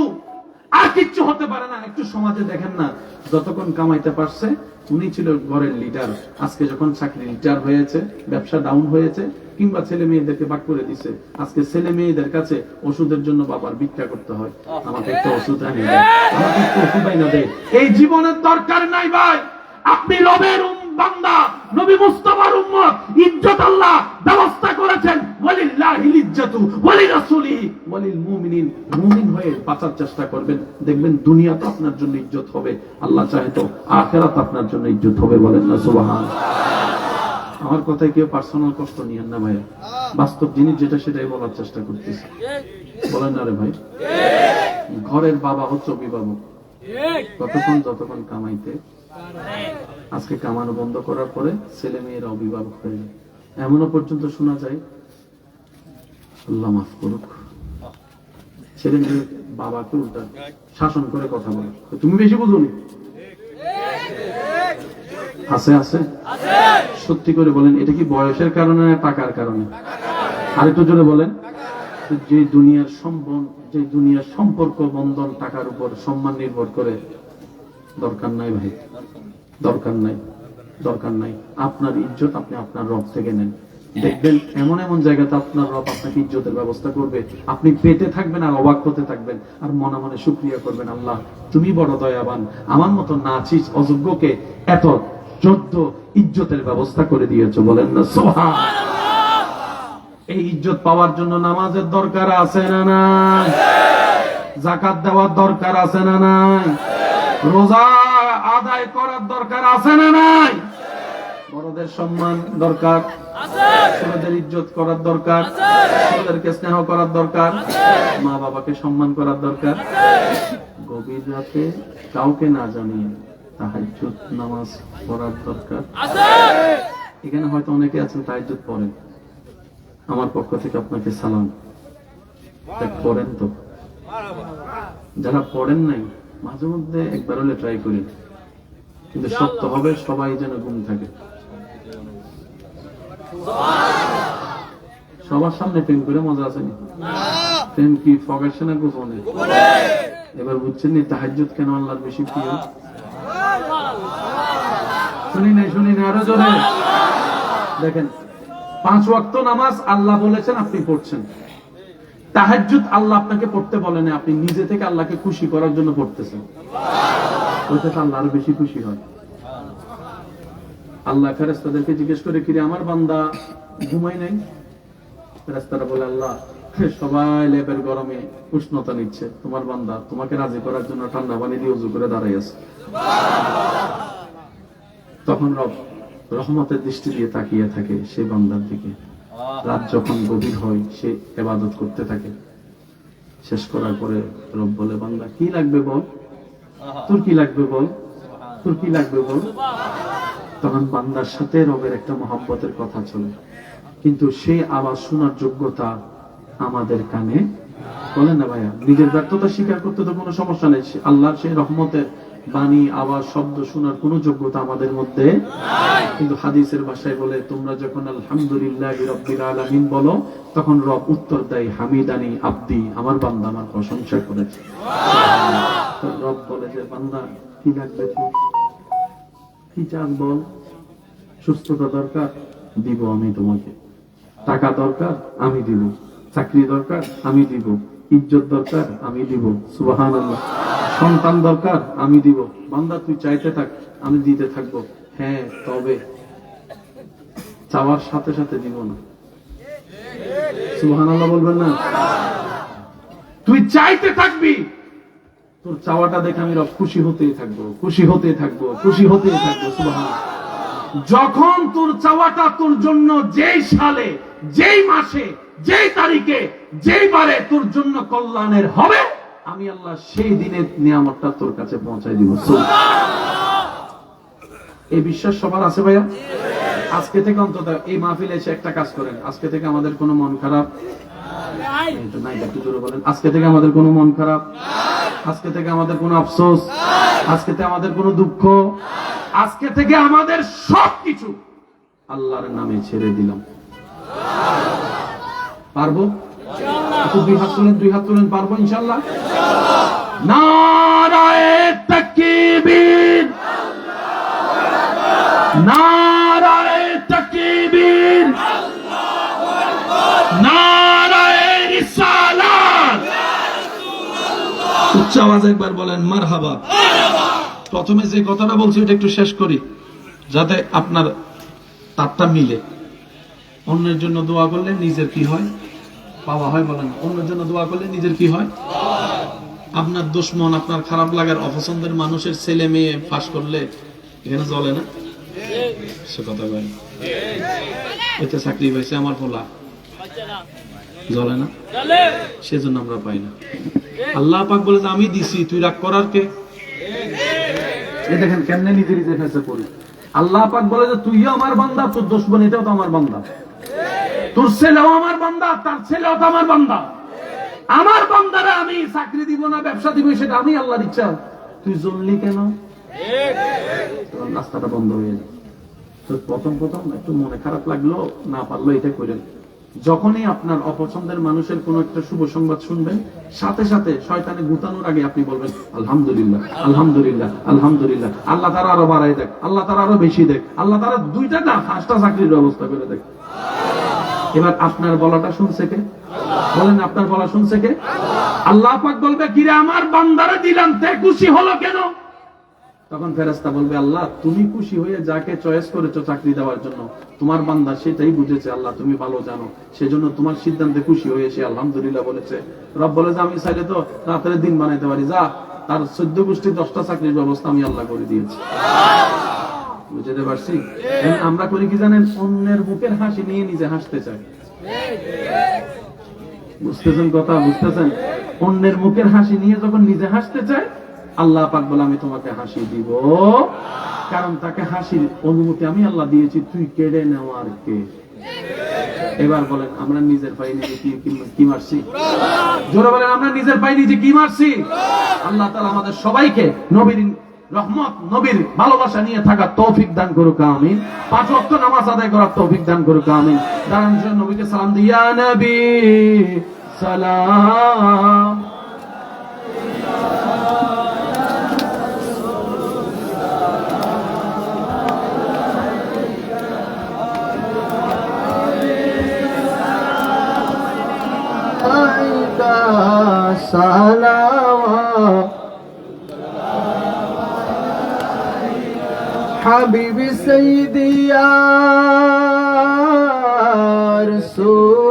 আর কিচ্ছু হতে পারে না। একটু সমাজে দেখেন না, যতক্ষণ কামাইতে পারছে, উনি ছিল ঘরের লিডার, আজকে যখন চাকরি রিটায়ার হয়েছে, ব্যবসা ডাউন হয়েছে, কিংবা ছেলে মেয়েদেরকে বাক করে দিছে, আজকে ছেলে মেয়েদের কাছে ওষুধের জন্য বাবার ভিক্ষা করতে হয়। আমাকে একটা ওষুধ আনিয়ে দেয়, আমাকে একটা ওষুধ আনিয়ে দেয়। এই জীবনের দরকার নাই ভাই। আপনি রবের বান্দা, নবী মুস্তাফার উম্মত, ইজ্জত আল্লাহ ব্যবস্থা করেছেন। ওয়ালিল্লাহিল ইজ্জাতু ওয়ালিরাসূলিহি ওয়ালিল মুমিনিন। মুমিন হয়ে বাঁচার চেষ্টা করবেন, দেখবেন দুনিয়া তো আপনার জন্য ইজ্জত হবে, আল্লাহ চাহে তো আখিরাত আপনার জন্য ইজ্জত হবে। বলেন না সুবহানাল্লাহ। আমার কথায় কেউ পার্সোনাল কষ্ট নিয়েন না ভাই, বাস্তব জিনিস যেটা সেটাই বলার চেষ্টা করতেছি। বলেন না রে ভাই। ঘরের বাবা হচ্ছে অভিভাবক, ততক্ষণ যতক্ষণ কামাইতে। আজকে কামানো বন্ধ করার পরে ছেলে মেয়েরা অভিভাবক হয়ে যায়। এমনও পর্যন্ত শোনা যায়, আল্লাহ মাফ করুক, ছেলে মেয়ে বাবাকে উল্টা শাসন করে কথা বলে, তুমি বেশি বুঝোনি। আছে আছে। সত্যি করে বলেন, এটা কি বয়সের কারণে না টাকার কারণে? আরেকটু জোরে বলেন। যে দুনিয়ার সম্পর্ক বন্ধন টাকার উপর, সম্মান নির্ভর করে, দরকার নাই ভাই, দরকার নাই, দরকার নাই। আপনার ইজ্জত আপনি আপনার রব থেকে নেন, দেখবেন এমন এমন জায়গাতে আপনার রব আপনাকে ইজ্জতের ব্যবস্থা করবে। আপনি পেতে থাকবেন আর অবাক হতে থাকবেন, আর মনে মনে শুকরিয়া করবেন, আল্লাহ তুমি বড় দয়াবান, আমার মতো নাচিস অযোগ্যকে এত যোগ্য ইজ্জতের ব্যবস্থা করে দিয়েছো। বলেন না সুবহানাল্লাহ। এই ইজ্জত পাওয়ার জন্য নামাজের দরকার আছে না নাই? যাকাত দেওয়ার দরকার আছে না নাই? রোজা আদায় করার দরকার আছে না নাই? বড়দের সম্মান দরকার, ছোটদের ইজ্জত করার দরকার, ছোটদেরকে স্নেহ করার দরকার, মা বাবাকে সম্মান করার দরকার। গভীর রাতে কাউকে না জানিয়ে তাহাজ্জুদ নামাজ পড়ার দরকার। এখানে হয়তো অনেকে আছেন তাহাজ্জুদ পড়েন, আমার পক্ষ থেকে আপনাকে সালাম। পড়েন তো। যারা পড়েন নাই, মাঝে মধ্যে একবার হলে ট্রাই করি, কিন্তু সত্য হবে সবাই যেন ঘুম থাকে। সবার সামনে প্রেম করে মজা আসেনি? প্রেম কি ফগাসে না গোপনে? এবার বুঝছেন নি তাহাজ্জুদ কেন আল্লাহর বেশি প্রিয়? শুনি না আরো জোরে দেখেন। 5 ওয়াক্ত নামাজ আল্লাহ বলেছেন, আপনি পড়ছেন। তাহাজ্জুদ আল্লাহ আপনাকে পড়তে বলেন, আপনি নিজে থেকে আল্লাহকে খুশি করার জন্য পড়তেছেন। ওইটাতে আল্লাহ আরো বেশি খুশি হয়। আল্লাহ ফেরেশতাদেরকে জিজ্ঞেস করে, কিরে আমার বান্দা ঘুমাই নাই? ফেরেশতারা বলে, আল্লাহ সবাই লেপের গরমে উষ্ণতা নিচ্ছে, তোমার বান্দা তোমাকে রাজি করার জন্য ঠান্ডা পানি দিয়ে ওযু করে দাঁড়াই আছে। তখন রব রহমতের দৃষ্টি দিয়ে তাকিয়ে থাকে সেই বান্দার দিকে। রাত যখন গভীর হয় সে ইবাদত করতে থাকে। শেষ করার পরে রব বলে, বান্দা কি লাগবে বল, তোর কি লাগবে বল, তোর কি লাগবে বল। তখন বান্দার সাথে রবের একটা মহব্বতের কথা চলে, কিন্তু সেই আওয়াজ শোনার যোগ্যতা আমাদের কানে বলেন না ভাইয়া। নিজের ব্যর্থতা স্বীকার করতে তো কোনো সমস্যা নেই, আল্লাহর সেই রহমতের বাণী আওয়াজ শব্দ শোনার কোনো যোগ্যতা আমাদের মধ্যে নাই। কিন্তু হাদিসের ভাষায় বলে, তোমরা যখন আলহামদুলিল্লাহি রাব্বিল আলামিন বলো, তখন রব উত্তর দেয়, হামিদানি আব্দি, আমার বান্দা আমার প্রশংসা করেছে। তো রব বলে যে, বান্দা কি লাগবে তোর, কি চাস বল। সুস্থতা দরকার, দিব আমি তোমাকে। টাকা দরকার, আমি দিব। চাকরি দরকার, আমি দিব। ইজ্জত দরকার, আমি দিব। সুবহানাল্লাহ। সন্তান দরকার, আমি দিব। বান্দা তুই চাইতে থাক, আমি দিতে থাকবো। হ্যাঁ, তবে চাওয়ার সাথে সাথে দিব না। সুবহানাল্লাহ বলবেন না? তুই চাইতে থাকবি, তোর চাওয়াটা দেখে আমি রব খুশি হতেই থাকবো, খুশি হতেই থাকবো, খুশি হতেই থাকবো। সুবহানাল্লাহ। যখন তোর চাওয়াটা তোর জন্য যেই সালে, যেই মাসে, যেই তারিখে, যেই বারে তোর জন্য কল্যাণের হবে, আমি আল্লাহ সেই দিনের নিয়ামতটা তোর কাছে পৌঁছাই দিব। এই বিশ্বাস সবার আছে ভাইয়া? আজকে থেকে অন্তত এই মাহফিলে এসে একটা কাজ করেন, আজকে থেকে আমাদের কোনো মন খারাপ নাই। একটু জোরে বলেন, আজকে থেকে আমাদের কোনো মন খারাপ, আজকে থেকে আমাদের কোনো আফসোস, আজকে থেকে আমাদের কোনো দুঃখ, আজকে থেকে আমাদের সবকিছু আল্লাহর নামে ছেড়ে দিলাম। পারবো? দুই হাত তুলেন, পারবো ইনশাআল্লাহ। নারায়ে তাকবীর, নারায়ে তাকবীর, নারায়ে রিসালাত। উচ্চ আওয়াজে একবার বলেন মারহাবা। প্রথমে যে কথাটা বলছি ওটা একটু শেষ করি, যাতে আপনার তারটা মিলে। অন্যের জন্য দোয়া করলে নিজের কি হয়? পাওয়া হয়। বলেন, অন্যের জন্য দোয়া করলে নিজের কি হয়? আপনার দুশমন, আপনার খারাপ লাগার অপছন্দের মানুষের ছেলে মেয়ে ফাঁস করলে এখানে জ্বলে না? সে কথা বলেন, এতে চাকরি পাইছে আমার পোলা, জ্বলে না? সেজন্য আমরা পাই না। আল্লাহ পাক বলে যে আমি দিছি, তুই রাগ করার কে? এই দেখেন কেমনে নিজে নিজে ফেসে পড়ি। আল্লাহ পাক বলে যে তুইও আমার বান্দা, তোর দুশমন এটাও তো আমার বান্দা, তোর ছেলেও আমার বান্দা, তার ছেলেও তো আমার বান্দা। আমার বান্দারা আমি চাকরি দিব না, ব্যবসা দিব, সেটা আমি আল্লাহর ইচ্ছা। তুই জ্বললি কেন? রাস্তাটা বন্ধ হয়ে যায়। তো প্রথম একটু মনে খারাপ লাগলো, না পারলো এটা করেন। যখনই আপনার অপছন্দের মানুষের কোন একটা শুভ সংবাদ শুনবেন, সাথে সাথে শয়তানে গুতানোর আগে আপনি বলবেন আলহামদুলিল্লাহ, আলহামদুলিল্লাহ, আলহামদুলিল্লাহ। আল্লাহ তারা আরো বাড়াই দেখ, আল্লাহ তারা আরো বেশি দেখ, আল্লাহ তারা 2টা না 5টা চাকরির ব্যবস্থা করে দেখ। এবার আপনার বলাটা শুনছে কে? বলেন, আপনার বলা শুনছে কে? আল্লাহ পাক বলবে, কিরে আমার বান্দারে দিলাম, তে খুশি হলো কেন? তখন ফেরেশতা বলবে, আল্লাহ তুমি খুশি হয়ে যাকে চয়েস করেছো চাকরি দেওয়ার জন্য, তোমার বান্দা সেটাই বুঝেছে, আল্লাহ তুমি ভালো জানো, সেজন্য তোমার সিদ্ধান্তে খুশি হয়ে সে আলহামদুলিল্লাহ বলেছে। রব বলে যে আমি চাইলে তো রাতের দিন বানাইতে পারি, যা তার 14 গোষ্ঠী 10টা চাকরির ব্যবস্থা আমি আল্লাহ করে দিয়েছি। বুঝতে পারছি? আমরা করি কি জানেন? অন্যের মুখের হাসি নিয়ে নিজে হাসতে চাই। বুঝতেছেন কথা? বুঝতেছেন? অন্যের মুখের হাসি নিয়ে যখন নিজে হাসতে চায়, আল্লাহ পাক বলে আমি তোমাকে হাসি দিব, কারণ তাকে হাসির অনুমতি আমি আল্লাহ দিয়েছি, তুই কেড়ে নেওয়ার কে? এবার বলেন, আমরা নিজের পায়ে নিজে কি মারছি? জোরে বলেন, আমরা নিজের পায়ে নিজে কি মারছি? আল্লাহ তাআলা আমাদের সবাইকে নবীর রহমত, নবীর ভালোবাসা নিয়ে থাকার তৌফিক দান করুক, আমিন। 5 ওয়াক্ত নামাজ আদায় করার তৌফিক দান করুক, আমিন। দাঁড়ান, নবীকে সালাম দিয়া, নবী সালাম
হাবিবি সাইয়্যিদি ইয়া রাসূলাল্লাহ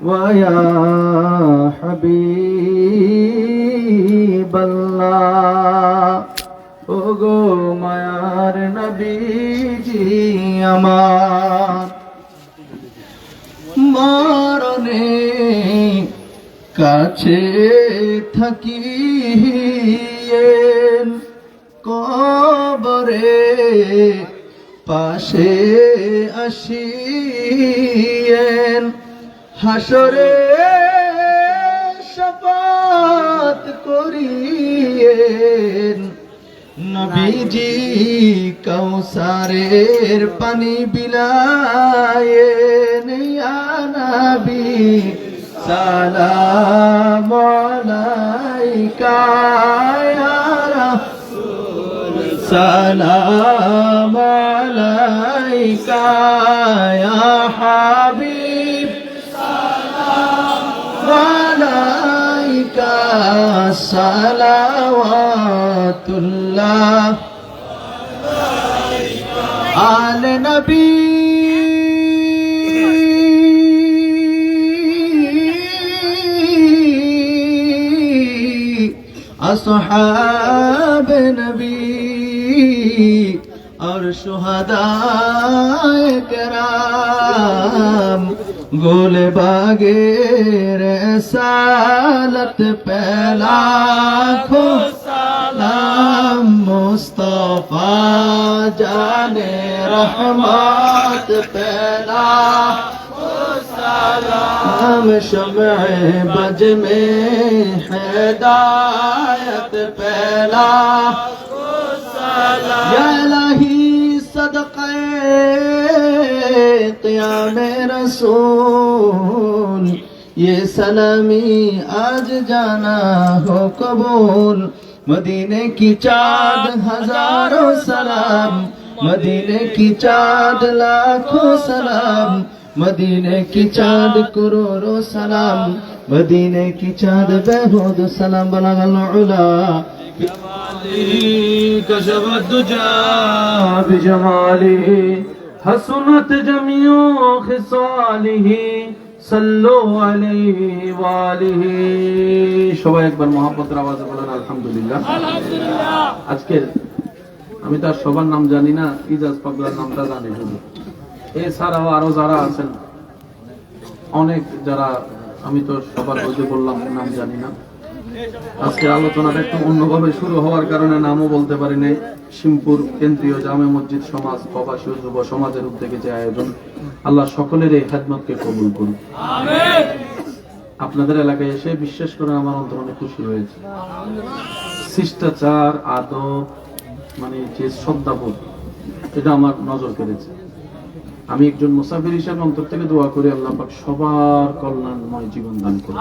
ওয়া ইয়া হাবিবাল্লাহ ওগো মায়ার নবীজি আমার মরণে কাছে থাকিয়েন কবরে পাশে আসিয়েন হাসরে শাফাত করিয়েন নবীজি কাউসারের পানি বিলায়েন ইয়া নবী সালাম আলাইকা ইয়া রাসূল সালাম আলাইকা ইয়া হাবিব সালাম আলাইকা সালাওয়াতুল্লাহ আলে নবী असहाब नबी और शुहदाए कराम गोले बागे रसालत पहला खो सलाम मुस्तफा जाने रहमत पहला हम शम्ए बज में हिदायत पहला या इलाही सदक़े क़याम रसूल ये सलामी आज जाना हो कबूल मदीने की चाँद हजारों सलाम मदीने की चाँद लाखों सलाम मदीने की चाँद करोड़ों सलाम मदीने की चाँद बेहूद सलाम बलगल उला
कशफ दुजा बिजमालिही हसनत जमीओ खिसालिही सल्लु अलैहि वालिही সবাই একবার মহব্বতের আওয়াজে বলেন আলহামদুলিল্লাহ। আজকের আমি তার সবার নাম জানি না, ইজাজ পাগলার নামটা জানি শুধু। এছাড়াও আরো যারা আছেন অনেক, যারা আমি তো সবার বলতে বললাম নাম জানি না। আজকের আলোচনাটা একটু অন্যভাবে শুরু হওয়ার কারণে নামও বলতে পারি নাই। শিমপুর কেন্দ্রীয় জামে মসজিদ সমাজ প্রবাসী ও যুব সমাজের উদ্যোগে যে আয়োজন, আল্লাহ সকলের এই খেদমতকে কবুল করুন। আপনাদের এলাকায় এসে বিশ্বাস করে আমার অন্তর অনেক খুশি হয়েছে। শিষ্টাচার, আদব, মানে যে শ্রদ্ধাবোধ, এটা আমার নজর কেড়েছে। আমি একজন মুসাফির হিসেবে অন্তর থেকে দোয়া করি আল্লাহ পাক সবার কল্যাণময় জীবন দান করুন।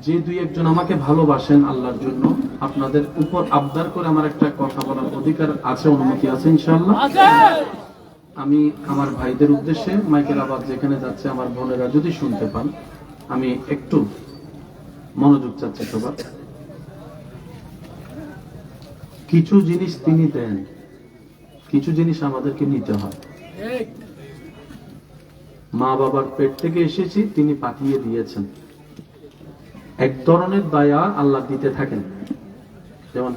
যে দুই একজন আমাকে ভালোবাসেন আল্লাহর জন্য, আপনাদের উপর আবদার করে আমার একটা কথা বলার অধিকার আছে, অনুমতি আছে ইনশাআল্লাহ। আমি আমার ভাইদের উদ্দেশ্যে মাইকের আওয়াজ যেখানে যাচ্ছে, আমার বোনেরা যদি শুনতে পান, আমি একটু মনোযোগ চাচ্ছি সবার। কিছু জিনিস তিনি দেন, কিছু জিনিস আমাদেরকে নিতে হয়। মা বাবার পেট থেকে এসেছি, তিনি পাঠিয়ে দিয়েছেন। এক ধরনের দয়া আল্লাহ দিতে থাকেন, যেমন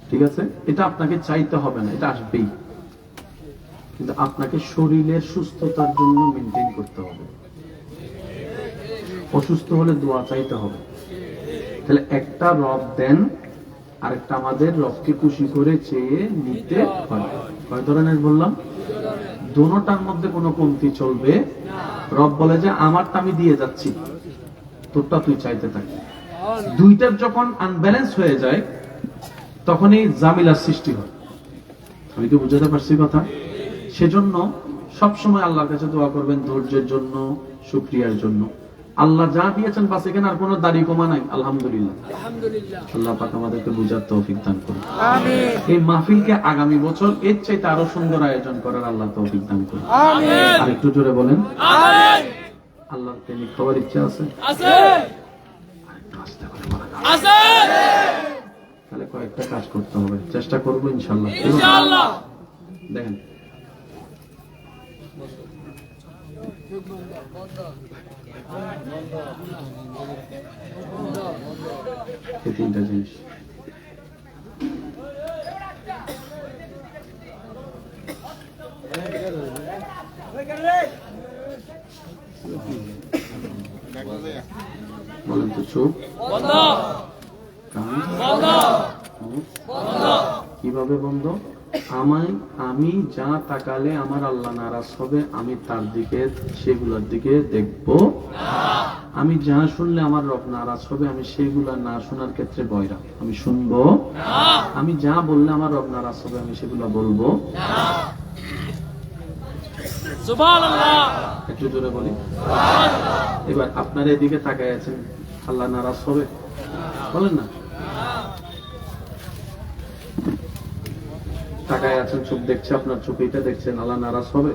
ঠিক আছে, এটা আপনাকে চাইতে হবে না, এটা আসবেই, কিন্তু আপনাকে শরীরের সুস্থতার জন্য মেনটেন করতে হবে। অসুস্থ হলে দোয়া চাইতে হবে। তাহলে একটা রব দেন, আরেকটা আমাদের রবকে খুশি করে চেয়ে নিতে হয়। কয় ধরনের বললাম? দোনোটার মধ্যে কোনো কমতি চলবে। রব বলে যে আমারটা আমি দিয়ে যাচ্ছি, তোরটা তুই চাইতে থাক। দুইটার যখন আনব্যালেন্স হয়ে যায়, তখনই জামিলার সৃষ্টি হয়। আমি কি বুঝাতে পারছি কথা? সেজন্য সবসময় আল্লাহর কাছে দোয়া করবেন ধৈর্যের জন্য, শুকরিয়ার জন্য। আল্লাহ যা দিয়েছেন বাস, এখানে আর কোনো দাড়ি কমা নাই। আলহামদুলিল্লাহ, আল্লাহ পাক আমাদেরকে বুঝার তৌফিক দান করুন। এই মাহফিলকে আগামী বছর এর চাইতে আরো সুন্দর আয়োজন করার আল্লাহ তৌফিক দান করুন। আর একটু জোরে বলেন আল্লাহ আল্লাহর প্রেমিক হওয়ার ইচ্ছা আছে? আরেকটু আস্তে করে বলেন। তাহলে কয়েকটা কাজ করতে হবে, চেষ্টা করবো ইনশাল্লাহ। দেখেন, এই তিনটা জিনিস বলেন তো। চোখ, কান, মুখ। কিভাবে বন্ধ? আমি যা তাকালে আমার আল্লাহ নারাজ হবে, আমি তার দিকে, সেগুলোর দিকে দেখব। আমি যা শুনলে আমার রব নারাজ হবে, আমি সেগুলা না শোনার ক্ষেত্রে বয়রা, আমি শুনবো। আমি যা বললে আমার রব নারাজ হবে, আমি সেগুলা বলবো। একটু জোরে বলি। এবার আপনার এদিকে তাকায় আছেন, আল্লাহ নারাজ হবে? বলেন না। তাকায় আছেন, চোখ দেখছে, আপনার চোখ এটা দেখছেন, আল্লাহ নারাজ হবে?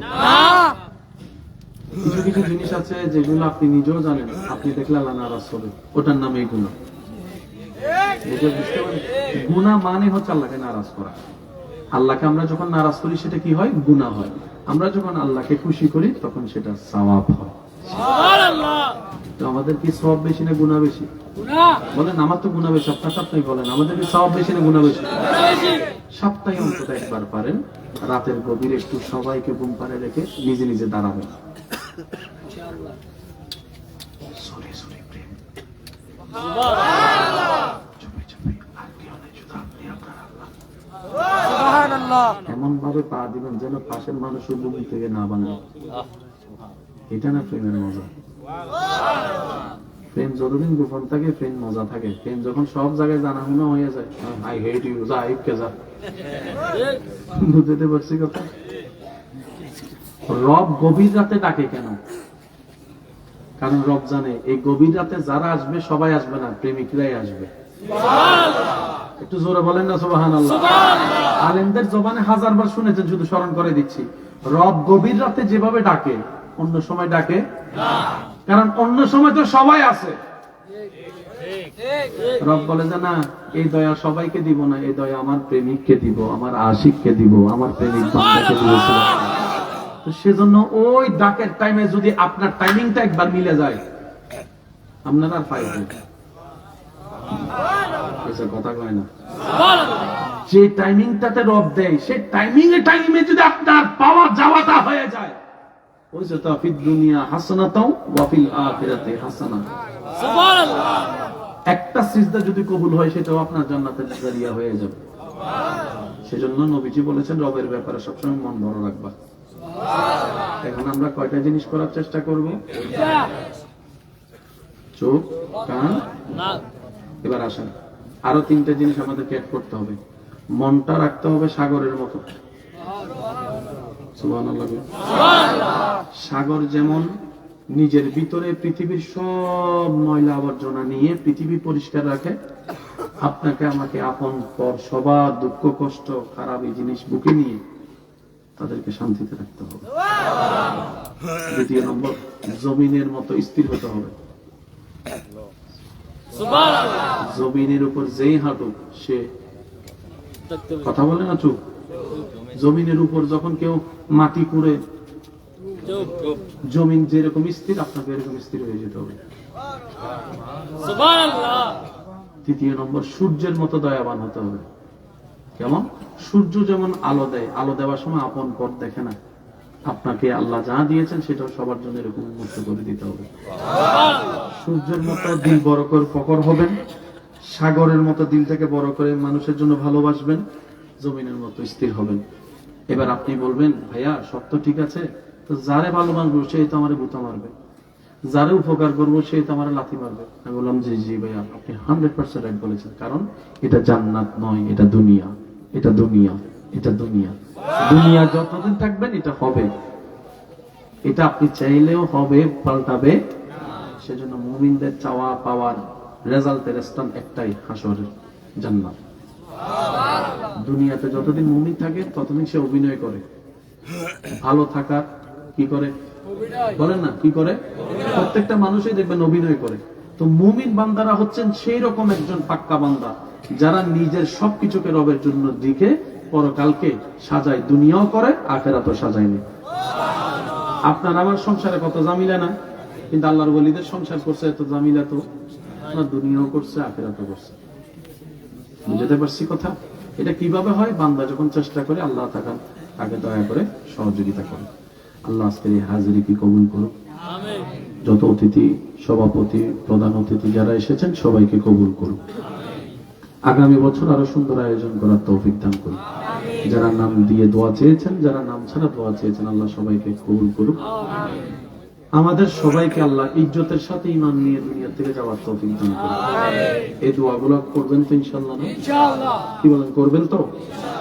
কিছু কিছু জিনিস আছে যেগুলো আপনি নিজেও জানেন, আপনি দেখলে আল্লাহ নারাজ হবে, ওটার নাম এই গুনাহ। বুঝতে পারেন? গুনাহ মানে হচ্ছে আল্লাহকে নারাজ করা। আল্লাহকে আমরা যখন নারাজ করি সেটা কি হয়? গুনাহ হয়। আমরা যখন আল্লাহকে খুশি করি তখন সেটা সওয়াব হয়। তো আমাদের কি সওয়াব বেশি না গুনাহ বেশি? বলেন। আমার তো গুনাহ বেশি, আপনার আপনি বলেন, আমাদের কি সওয়াব বেশি না গুনাহ বেশি? সপ্তাহে অন্তত একবার পারেন, রাতের গভীরে একটু সবাইকে ঘুম পাড়ে রেখে নিজে নিজে দাঁড়াবেন। এমন ভাবে পা দিবেন যেন পাশের মানুষের ঘুম থেকে না বানায়। এটা না প্রেমের মজা। প্রেম যতদিন গোপন থাকে প্রেম মজা থাকে। প্রেম যখন সব জায়গায় জানাশোনা হয়ে যায়, আই হেট ইউ, যা আইকে যা। বুঝতে পারছি কথা? রব গভীর রাতে ডাকে কেন? কারণ রব জানে এই গভীর রাতে যারা আসবে সবাই আসবে না, প্রেমিকরাই আসবে। একটু জোরে বলেন না সুবহানাল্লাহ। আলেমদের জবানে হাজারবার শুনেছেন, শুধু স্মরণ করে দিচ্ছি। রব গভীর রাতে যেভাবে ডাকে অন্য সময় ডাকে না, কারণ অন্য সময় তো সবাই আছে। রব বলে যে না, এই দয়া সবাইকে দিব না, এই দয়া আমার প্রেমিককে দিব, আমার আশিককে দিব, আমার প্রেমিক বান্দাকে দিয়েছিল। তো সেজন্য ওই ডাকের টাইমে যদি আপনার টাইমিংটা একবার মিলে যায়, আপনার আর পাইবেন কথা কয় না। যে টাইমিংটাতে রব দেয় সেই টাইমে যদি আপনার পাওয়া যাওয়াটা হয়ে যায়, ওই যে তো ফিদ দুনিয়া হাসানাতাও ওয়া ফিল আখিরাতি হাসানা। সুবহানাল্লাহ। একটা সিজদা যদি কবুল হয় সেটাও আপনার জান্নাতের জারিয়া হয়ে যাবে। সেজন্য নবীজি বলেছেন রবের ব্যাপারে সবসময় মন বড় রাখবা। এখন আমরা কয়টা জিনিস করার চেষ্টা করব? চোখ, কান, নাক। এবার আসেন, আরো তিনটা জিনিস আমাদেরকে অ্যাড করতে হবে। মনটা রাখতে হবে সাগরের মতো। সুবহানাল্লাহ। সাগর যেমন নিজের ভিতরে পৃথিবীর সব ময়লা আবর্জনা নিয়ে পৃথিবী পরিষ্কার রাখে, আপনাকে আমাকে আপন পর সবার দুঃখ কষ্ট খারাপ এই জিনিস বুকে নিয়ে তাদেরকে শান্তিতে রাখতে হবে। দ্বিতীয় নম্বর, জমিনের মতো স্থির হতে হবে। জমিনের উপর যেই হাঁটুক সে কথা বলে না, চুপ। জমিনের উপর যখন কেউ মাটি কুড়ে, জমিন যেরকম স্থির আপনাকে এরকম স্থির হয়ে যেতে হবে। তৃতীয় নম্বর, সূর্যের মতো দয়াবান হতে হবে। কেমন? সূর্য যেমন আলো দেয়, আলো দেওয়ার সময় আপন পথ দেখে না, আপনাকে আল্লাহ যা দিয়েছেন সেটাও সবার জন্য এরকম উন্মুক্ত করে দিতে হবে। সূর্যের মতো দিল বড় করে প্রখর হবেন, সাগরের মতো দিল থেকে বড় করে মানুষের জন্য ভালোবাসবেন, জমিনের মতো স্থির হবেন। এবার আপনি বলবেন, ভাইয়া সব তো ঠিক আছে, তো যারে ভালোবাসবো সেই তো আমার গুতা মারবে, যারে উপকার করবো সেই তো আমার লাথি মারবে। আমি বললাম জি জি ভাইয়া, আপনি 100% রাইট বলেছেন। কারণ এটা জান্নাত নয়, এটা দুনিয়া। এটা দুনিয়া, এটা দুনিয়া। দুনিয়া যতদিন থাকবেন এটা হবে, এটা আপনি চাইলেও হবে, পাল্টাবে। সেজন্য মুমিনদের চাওয়া পাওয়ার রেজাল্টের স্থান একটাই, হাসরের জান্নাত। দুনিয়াতে যতদিন মুমিন থাকে ততদিন সে অভিনয় করে। ভালো থাকার কি করে বলেন না, কি করে? প্রত্যেকটা মানুষই দেখবেন অভিনয় করে। তো মুমিন বান্দারা হচ্ছেন সেই রকম একজন পাক্কা বান্দা যারা নিজের সবকিছুকে রবের জন্য দিকে পরকালকে সাজায়, দুনিয়াও করে আখেরাতও সাজায় নি। আপনার আমার সংসারে কত জামিলা না, কিন্তু আল্লাহর ওলিদের সংসার করছে এত জামিলা, তো আপনার দুনিয়াও করছে আখেরাতও করছে। বুঝতে পারছি কথা? এটা কিভাবে হয়? বান্দা যখন চেষ্টা করে আল্লাহ তাকে দয়া করে সহযোগিতা করে। আল্লাহ আজকের এই হাজিরি কি কবুল করুক। যত অতিথি, সভাপতি, প্রধান অতিথি যারা এসেছেন সবাইকে কবুল করুক। আগামী বছর আরো সুন্দর আয়োজন করার তৌফিক দান করুক। যারা নাম দিয়ে দোয়া চেয়েছেন, যারা নাম ছাড়া দোয়া চেয়েছেন, আল্লাহ সবাইকে কবুল করুক। আমাদের সবাইকে আল্লাহ ইজ্জতের সাথে ঈমান নিয়ে দুনিয়া থেকে যাওয়ার তৌফিক দান করুন। এই দোয়াগুলো করবেন তো ইনশাআল্লাহ? না কি বলেন, করবেন তো?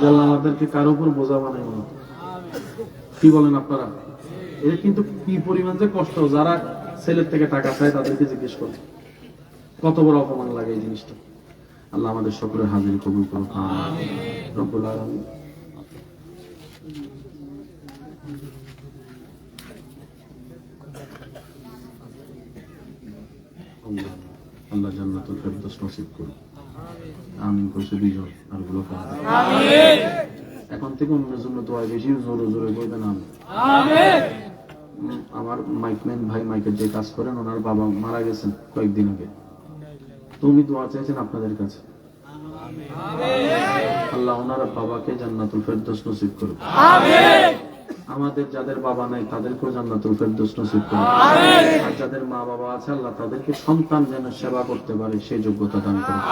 আল্লাহ আমাদেরকে কারো উপর বোঝা বানায় না। কি বলেন আপনারা? এটা কিন্তু কি পরিমাণ যে কষ্ট, যারা ছেলের থেকে টাকা চায় তাদেরকে জিজ্ঞেস করুন কত বড় অপমান লাগে এই জিনিসটা। আল্লাহ আমাদের সকলের হাজিরি কবুল করুন। আমিন রব্বুল আলামিন। আল্লাহ জান্নাতুল ফেরদৌস নসিব করুন। আমিন করছে দুইজন, আর গুলো আমিন। এখন থেকে অন্যের জন্য দোয়া বেশি জোরে জোরে বলবেন আমিন। আমার মাইকম্যান ভাই মাইকের যে কাজ করেন, ওনার বাবা মারা গেছেন কয়েকদিন আগে। তুমি দোয়া চেয়েছেন আপনাদের কাছে, আল্লাহ ওনার বাবাকে জান্নাতুল ফেরদৌস নসিব করুন। আমাদের যাদের বাবা নাই তাদেরকেও জান্নাতুল ফেরদৌস নসিব করুন। আর যাদের মা বাবা আছে, আল্লাহ তাদেরকে সন্তান যেন সেবা করতে পারে সেই যোগ্যতা দান করুন।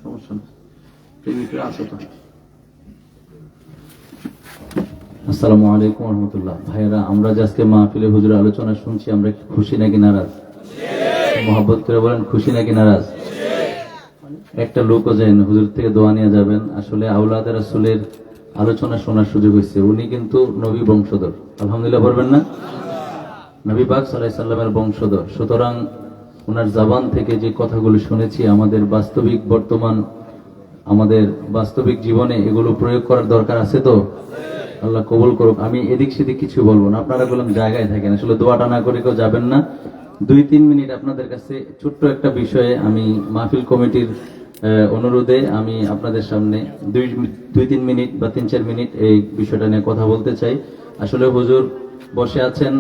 সমস্যা নেই, প্রেমিকরা আছে তো।
আসসালামু আলাইকুম ওয়া রাহমাতুল্লাহ। ভাইয়েরা, আমরা যে আজকে মাহফিলে হুজুরের আলোচনা শুনছি, আমরা কি খুশি নাকি নারাজ? মোহাব্বত করে বলেন, খুশি নাকি নারাজ? একটা লোকও যেন হুজুর থেকে দোয়া নিয়ে যাবেন। আসলে আওলাদ রাসূলের আলোচনা শোনার সুযোগ হয়েছে। উনি কিন্তু নবী বংশধর, আলহামদুলিল্লাহ বলবেন না? নবী পাক সাল্লাল্লাহু আলাইহি সাল্লামের বংশধর। সুতরাং ওনার জবান থেকে যে কথাগুলো শুনেছি, আমাদের বাস্তবিক বর্তমান আমাদের বাস্তবিক জীবনে এগুলো প্রয়োগ করার দরকার আছে তো। আল্লাহ কবুল করুক। আমি এদিক সেদিক কিছু বলবো না, আপনারা বললাম জায়গায় থাকেন, আসলে দোয়াটা না করে কেউ যাবেন না। 2-3 মিনিট আপনাদের কাছে ছোট্ট একটা বিষয়ে আমি মাহফিল কমিটির অনুরোধে আমি আপনাদের সামনে 2-3 মিনিট বা 3-4 মিনিট এই বিষয়টা নিয়ে কথা বলতে চাই। আসলে হুজুর বসে আছেন,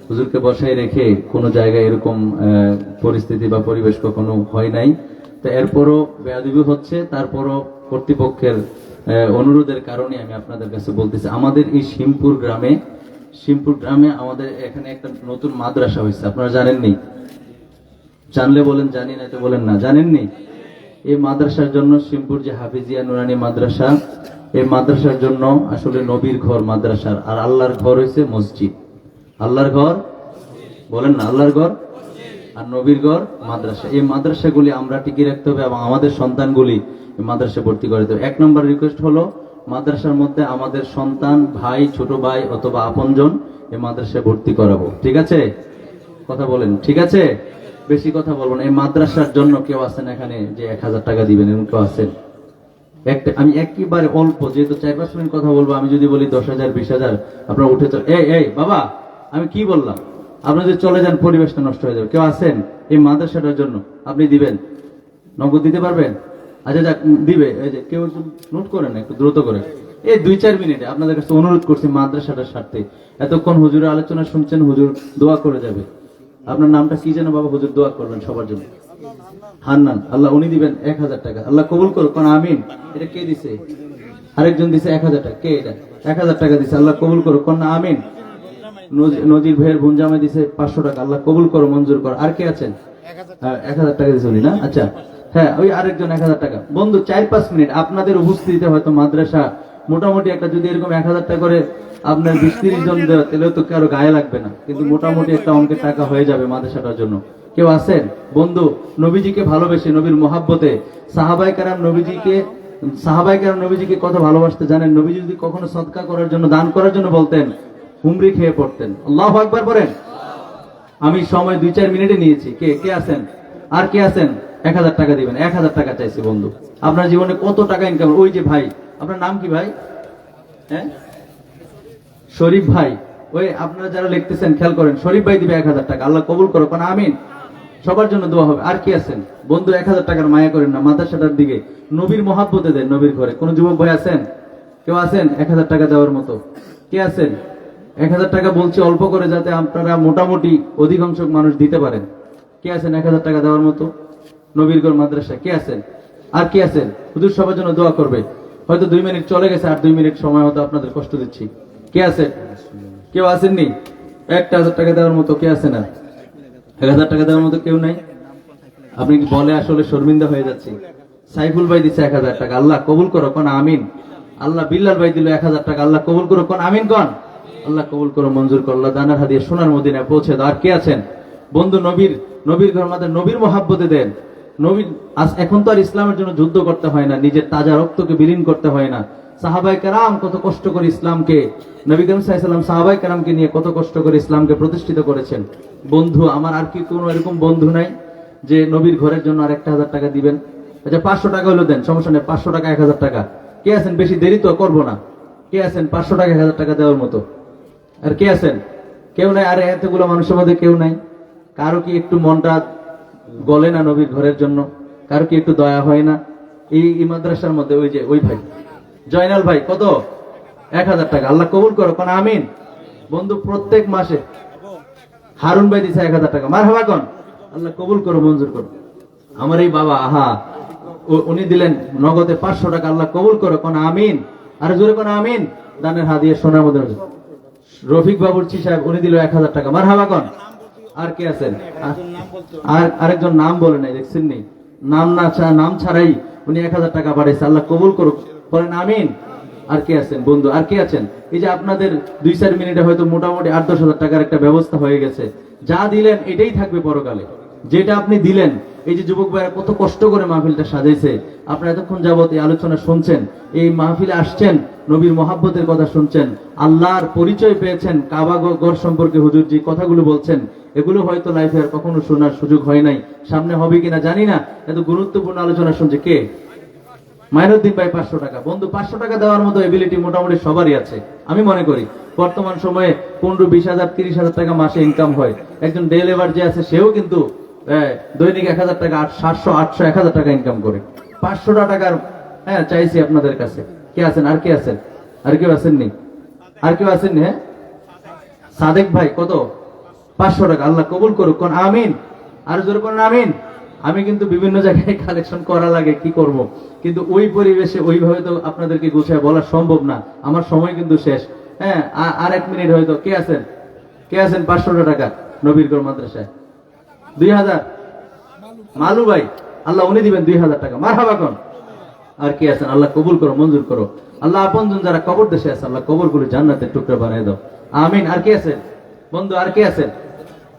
হুজুরকে বসায় রেখে কোনো জায়গায় এরকম পরিস্থিতি বা পরিবেশ কখনো হয় নাই। তো এরপরও বেয়াদবি হচ্ছে, তারপরও কর্তৃপক্ষের অনুরোধের কারণে আমি আপনাদের কাছে বলতেছি, আমাদের এই শিমপুর গ্রামে আমাদের এখানে একটা নতুন মাদ্রাসা হয়েছে, আপনারা জানেননি? জানলে বলেন জানি, না তো বলেন না জানেননি। এই মাদ্রাসার জন্য শিমপুর যে হাফিজিয়া নুরানি মাদ্রাসা, এই মাদ্রাসার জন্য আসলে নবীর ঘর মাদ্রাসার, আর আল্লাহর ঘর হয়েছে মসজিদ। আল্লাহর ঘর বলেন না, আল্লাহর ঘর আর নবীর ঘর মাদ্রাসা। এই মাদ্রাসাগুলি আমরা টিকিয়ে রাখতে হবে এবং আমাদের সন্তানগুলি মাদ্রাসা ভর্তি করে দেবে। 1 নম্বর রিকোয়েস্ট হলো, মাদ্রাসার মধ্যে আমাদের সন্তান, ভাই, ছোট ভাই অথবা আপনজন এই মাদ্রাসায় ভর্তি করাবো। ঠিক আছে? কথা বলেন, ঠিক আছে? বেশি কথা বলবো না। এই মাদ্রাসার জন্য কেউ আছেন এখানে যে 1000 টাকা দিবেন, এরকম কেউ আছেন? আমি একেবারে অল্প, যেহেতু 4-5 মিনিট কথা বলবো, আমি যদি বলি 10,000 20,000 আপনারা উঠে চল। এই বাবা, আমি কি বললাম? আপনারা যদি চলে যান পরিবেশটা নষ্ট হয়ে যাবে। কেউ আছেন এই মাদ্রাসাটার জন্য? আপনি দিবেন? নগদ দিতে পারবেন? আচ্ছা যাক, দিবে। এই যে কেউ একটু নোট করেন, একটু দ্রুত করে। এই 2-4 মিনিটে আপনাদের কাছে অনুরোধ করছি মাদ্রাসাটার স্বার্থে। এতক্ষণ হুজুরের আলোচনা শুনছেন, হুজুর দোয়া করে যাবে। আপনার নামটা কি যেন বাবা? হুজুর দোয়া করবেন সবার জন্য। হান্নান, আল্লাহ উনি দিবেন 1000 টাকা। আল্লাহ কবুল করুক, কোন আমিন। এটা কে দিছে? আরেকজন দিছে 1000 টাকা। কে এটা? 1000 টাকা দিছে, আল্লাহ কবুল করুক, কোন আমিন। নজির ভাইয়ের ভুনজামে দিছে 500 টাকা, আল্লাহ কবুল করো, মঞ্জুর করো। আর কে আছেন? 1000 টাকা দিছে উনি না? আচ্ছা হ্যাঁ, ওই আরেকজন 1000 টাকা। বন্ধু, 4-5 মিনিট আপনাদের উপস্থিতিতে হয়তো মাদ্রাসা মোটামুটি একটা, যদি এরকম 1000 টাকা করে আপনার 20-30 জন দেয়, তাহলে তো কারো গায়ে লাগবে না, কিন্তু মোটামুটি একটা অঙ্কের টাকা হয়ে যাবে মাদ্রাসাটার জন্য। কেউ আছেন? বন্ধু, নবীজিকে ভালোবেসে, নবীর মহাব্বতে, সাহাবায়ে কেরাম নবীজিকে কত ভালোবাসতে জানেন? নবীজি যদি কখনো সদকা করার জন্য, দান করার জন্য বলতেন, হুমড়ি খেয়ে পড়তেন। আল্লাহু আকবার বলেন। আমি সময় 2-4 মিনিটে নিয়েছি। কে আছেন? আর কে আছেন? 1000 টাকা দিবেন। 1000 টাকা চাইছি বন্ধু। আপনার জীবনে কত টাকা ইনকাম? ওই যে ভাই, আপনার নাম কি ভাই? হ্যাঁ, শরীফ ভাই। ওই আপনারা যারা লিখতেছেন খেয়াল করেন, শরীফ ভাই দিবে 1000 টাকা। আল্লাহ কবুল করো, কোন আমিন। সবার জন্য দোয়া হবে। আর কি আছেন বন্ধু? 1000 টাকার মায়া করেন না, মাদ্রাসাটার দিকে নবীর মহাব্বতে দেন। নবীর ঘরে কোন যুবক ভাই আছেন? কেউ আছেন 1000 টাকা দেওয়ার মতো? কে আছেন? 1000 টাকা বলছি অল্প করে, যাতে আপনারা মোটামুটি অধিকাংশ মানুষ দিতে পারেন। কে আছেন 1000 টাকা দেওয়ার মতো? নবীর ঘর মাদ্রাসা কে আছেন? আর কি আছেন? হুজুর সবার জন্য দোয়া করবে। হয়তো 2 মিনিট চলে গেছে, আর 2 মিনিট সময় হয়তো আপনাদের কষ্ট দিচ্ছি। কে আছেন? কেউ আসেননি 1000 টাকা দেওয়ার মতো? কে আছে না? 1000 টাকা দেওয়ার মতো কেউ নাই? আপনি কি বলে আসলে শর্মিন্দা হয়ে যাচ্ছি। সাইফুল ভাই দিচ্ছে 1000 টাকা, আল্লাহ কবুল করো, কোন আমিন। আল্লাহ বিল্লাল ভাই দিল 1000 টাকা, আল্লাহ কবুল করো, কোন আমিন। কোন আল্লাহ কবুল করো, মঞ্জুর করো, আল্লাহ দানার হাদিয়া সোনার মদিনায় পৌঁছে দাও। আর কে আছেন বন্ধু? নবীর ঘর মাদের নবীর মহাব্বতে দেন। নবীর এখন তো আর ইসলামের জন্য যুদ্ধ করতে হয় না, নিজের তাজা রক্তকে বিলীন করতে হয় না। সাহাবায়ে কেরাম কত কষ্ট করে ইসলামকে, নবী করিম সাল্লাল্লাহু আলাইহি ওয়াসাল্লাম সাহাবায়ে কেরামকে নিয়ে কত কষ্ট করে ইসলামকে প্রতিষ্ঠিত করেছেন। বন্ধু আমার আর কি কোনো এরকম বন্ধু নাই যে নবীর ঘরের জন্য আর 1000 টাকা দিবেন? আচ্ছা 500 টাকা হলো দেন, সমস্যা নেই। 500 টাকা 1000 টাকা। কে আছেন? বেশি দেরি তো করবো না। কে আছেন 500 টাকা 1000 টাকা দেওয়ার মতো? আর কে আছেন? কেউ নাই। আর এতগুলো মানুষের মধ্যে কেউ নাই? কারো কি একটু মনটা গলে না নবীর ঘরের জন্য? কারো কি একটু দয়া হয় না? এই মাদ্রাসার মধ্যে ওই যে ওই ভাই জয়নাল ভাই কত? 1000 টাকা, আল্লাহ কবুল করো, কোন আমিন। বন্ধু প্রত্যেক মাসে হারুন ভাই দিছে 1000 টাকা, মারহাবা কোন, আল্লাহ কবুল করো, মঞ্জুর করো। আমার এই বাবা আহা উনি দিলেন নগদে 500 টাকা, আল্লাহ কবুল করো, কোন আমিন। আর জোরে কোন আমিন। দানের হাদিয়া সোনার মধ্যে রফিক বাবুর্চি সাহেব উনি দিল 1000 টাকা, মারহাবা কোন। আর কে আছেন? আর আরেকজন নাম বলে নাই, দেখছেন নি? নাম ছাড়াই উনি 1000 টাকা বাড়াইছে, আল্লাহ কবুল করুক, বলেন আমিন। আর কে আছেন বন্ধু? আর কে আছেন? এই যে আপনাদের 2-4 মিনিটে হয়তো মোটামুটি 8-10 হাজার টাকার একটা ব্যবস্থা হয়ে গেছে। যা দিলেন এটাই থাকবে পরকালে। যেটা আপনি দিলেন, এই যে যুবক ভাইরা কত কষ্ট করে মাহফিলটা সাজাইছে, আপনারা এতক্ষণ যাবত এই আলোচনা শুনছেন, এই মাহফিলে আসছেন, নবীর মহাব্বতের কথা শুনছেন, আল্লাহর পরিচয় পেয়েছেন, কাবা ঘর সম্পর্কে হুজুর যে কথাগুলো বলছেন, এগুলো হয়তো লাইফে আর কখনো শোনার সুযোগ হয় নাই, সামনে হবে কিনা জানি না। এত গুরুত্বপূর্ণ আলোচনা শুনছে কে? মাইনুদ্দিন ভাই 500 টাকা। বন্ধু 500 টাকা দেওয়ার মতো এবিলিটি মোটামুটি সবারই আছে। আমি মনে করি বর্তমান সময়ে 15-20 হাজার 30 হাজার টাকা মাসে ইনকাম হয়। একজন ডে লেবার যে আছে সেও কিন্তু দৈনিক 1000 টাকা 700-800 1000 টাকা ইনকাম করে। 500 টাকার চাইছি আপনাদের কাছে। কে আছেন? আর কে আছেন? আর কেউ আসেননি? আর কেউ আসেননি? হ্যাঁ, সাদেক ভাই কত? 500 টাকা, আল্লাহ কবুল করুক, কোন আমিন। আর জোরে কোন আমিন। আমি কিন্তু বিভিন্ন জায়গায় কালেকশন করা লাগে, কি করব, কিন্তু ওই পরিবেশে ওইভাবে তো আপনাদেরকে গুছায় বলা সম্ভব না। আমার সময় কিন্তু শেষ। হ্যাঁ, আর 1 মিনিট হয়তো। কে আছেন? কে আছেন 500 টাকা নবীর ঘর মাদ্রাসায়? 2000 মালু ভাই, আল্লাহ উনি দিবেন 2000 টাকা, মারহাবা কোন। আর কে আছেন? আল্লাহ কবুল করো, মঞ্জুর করো। আল্লাহ আপনজন যারা কবর দেশে আছে, আল্লাহ কবর গুলো জান্নাতের টুকরা বানিয়ে দাও, আমিন। আর কে আছেন বন্ধু? আর কে আছেন?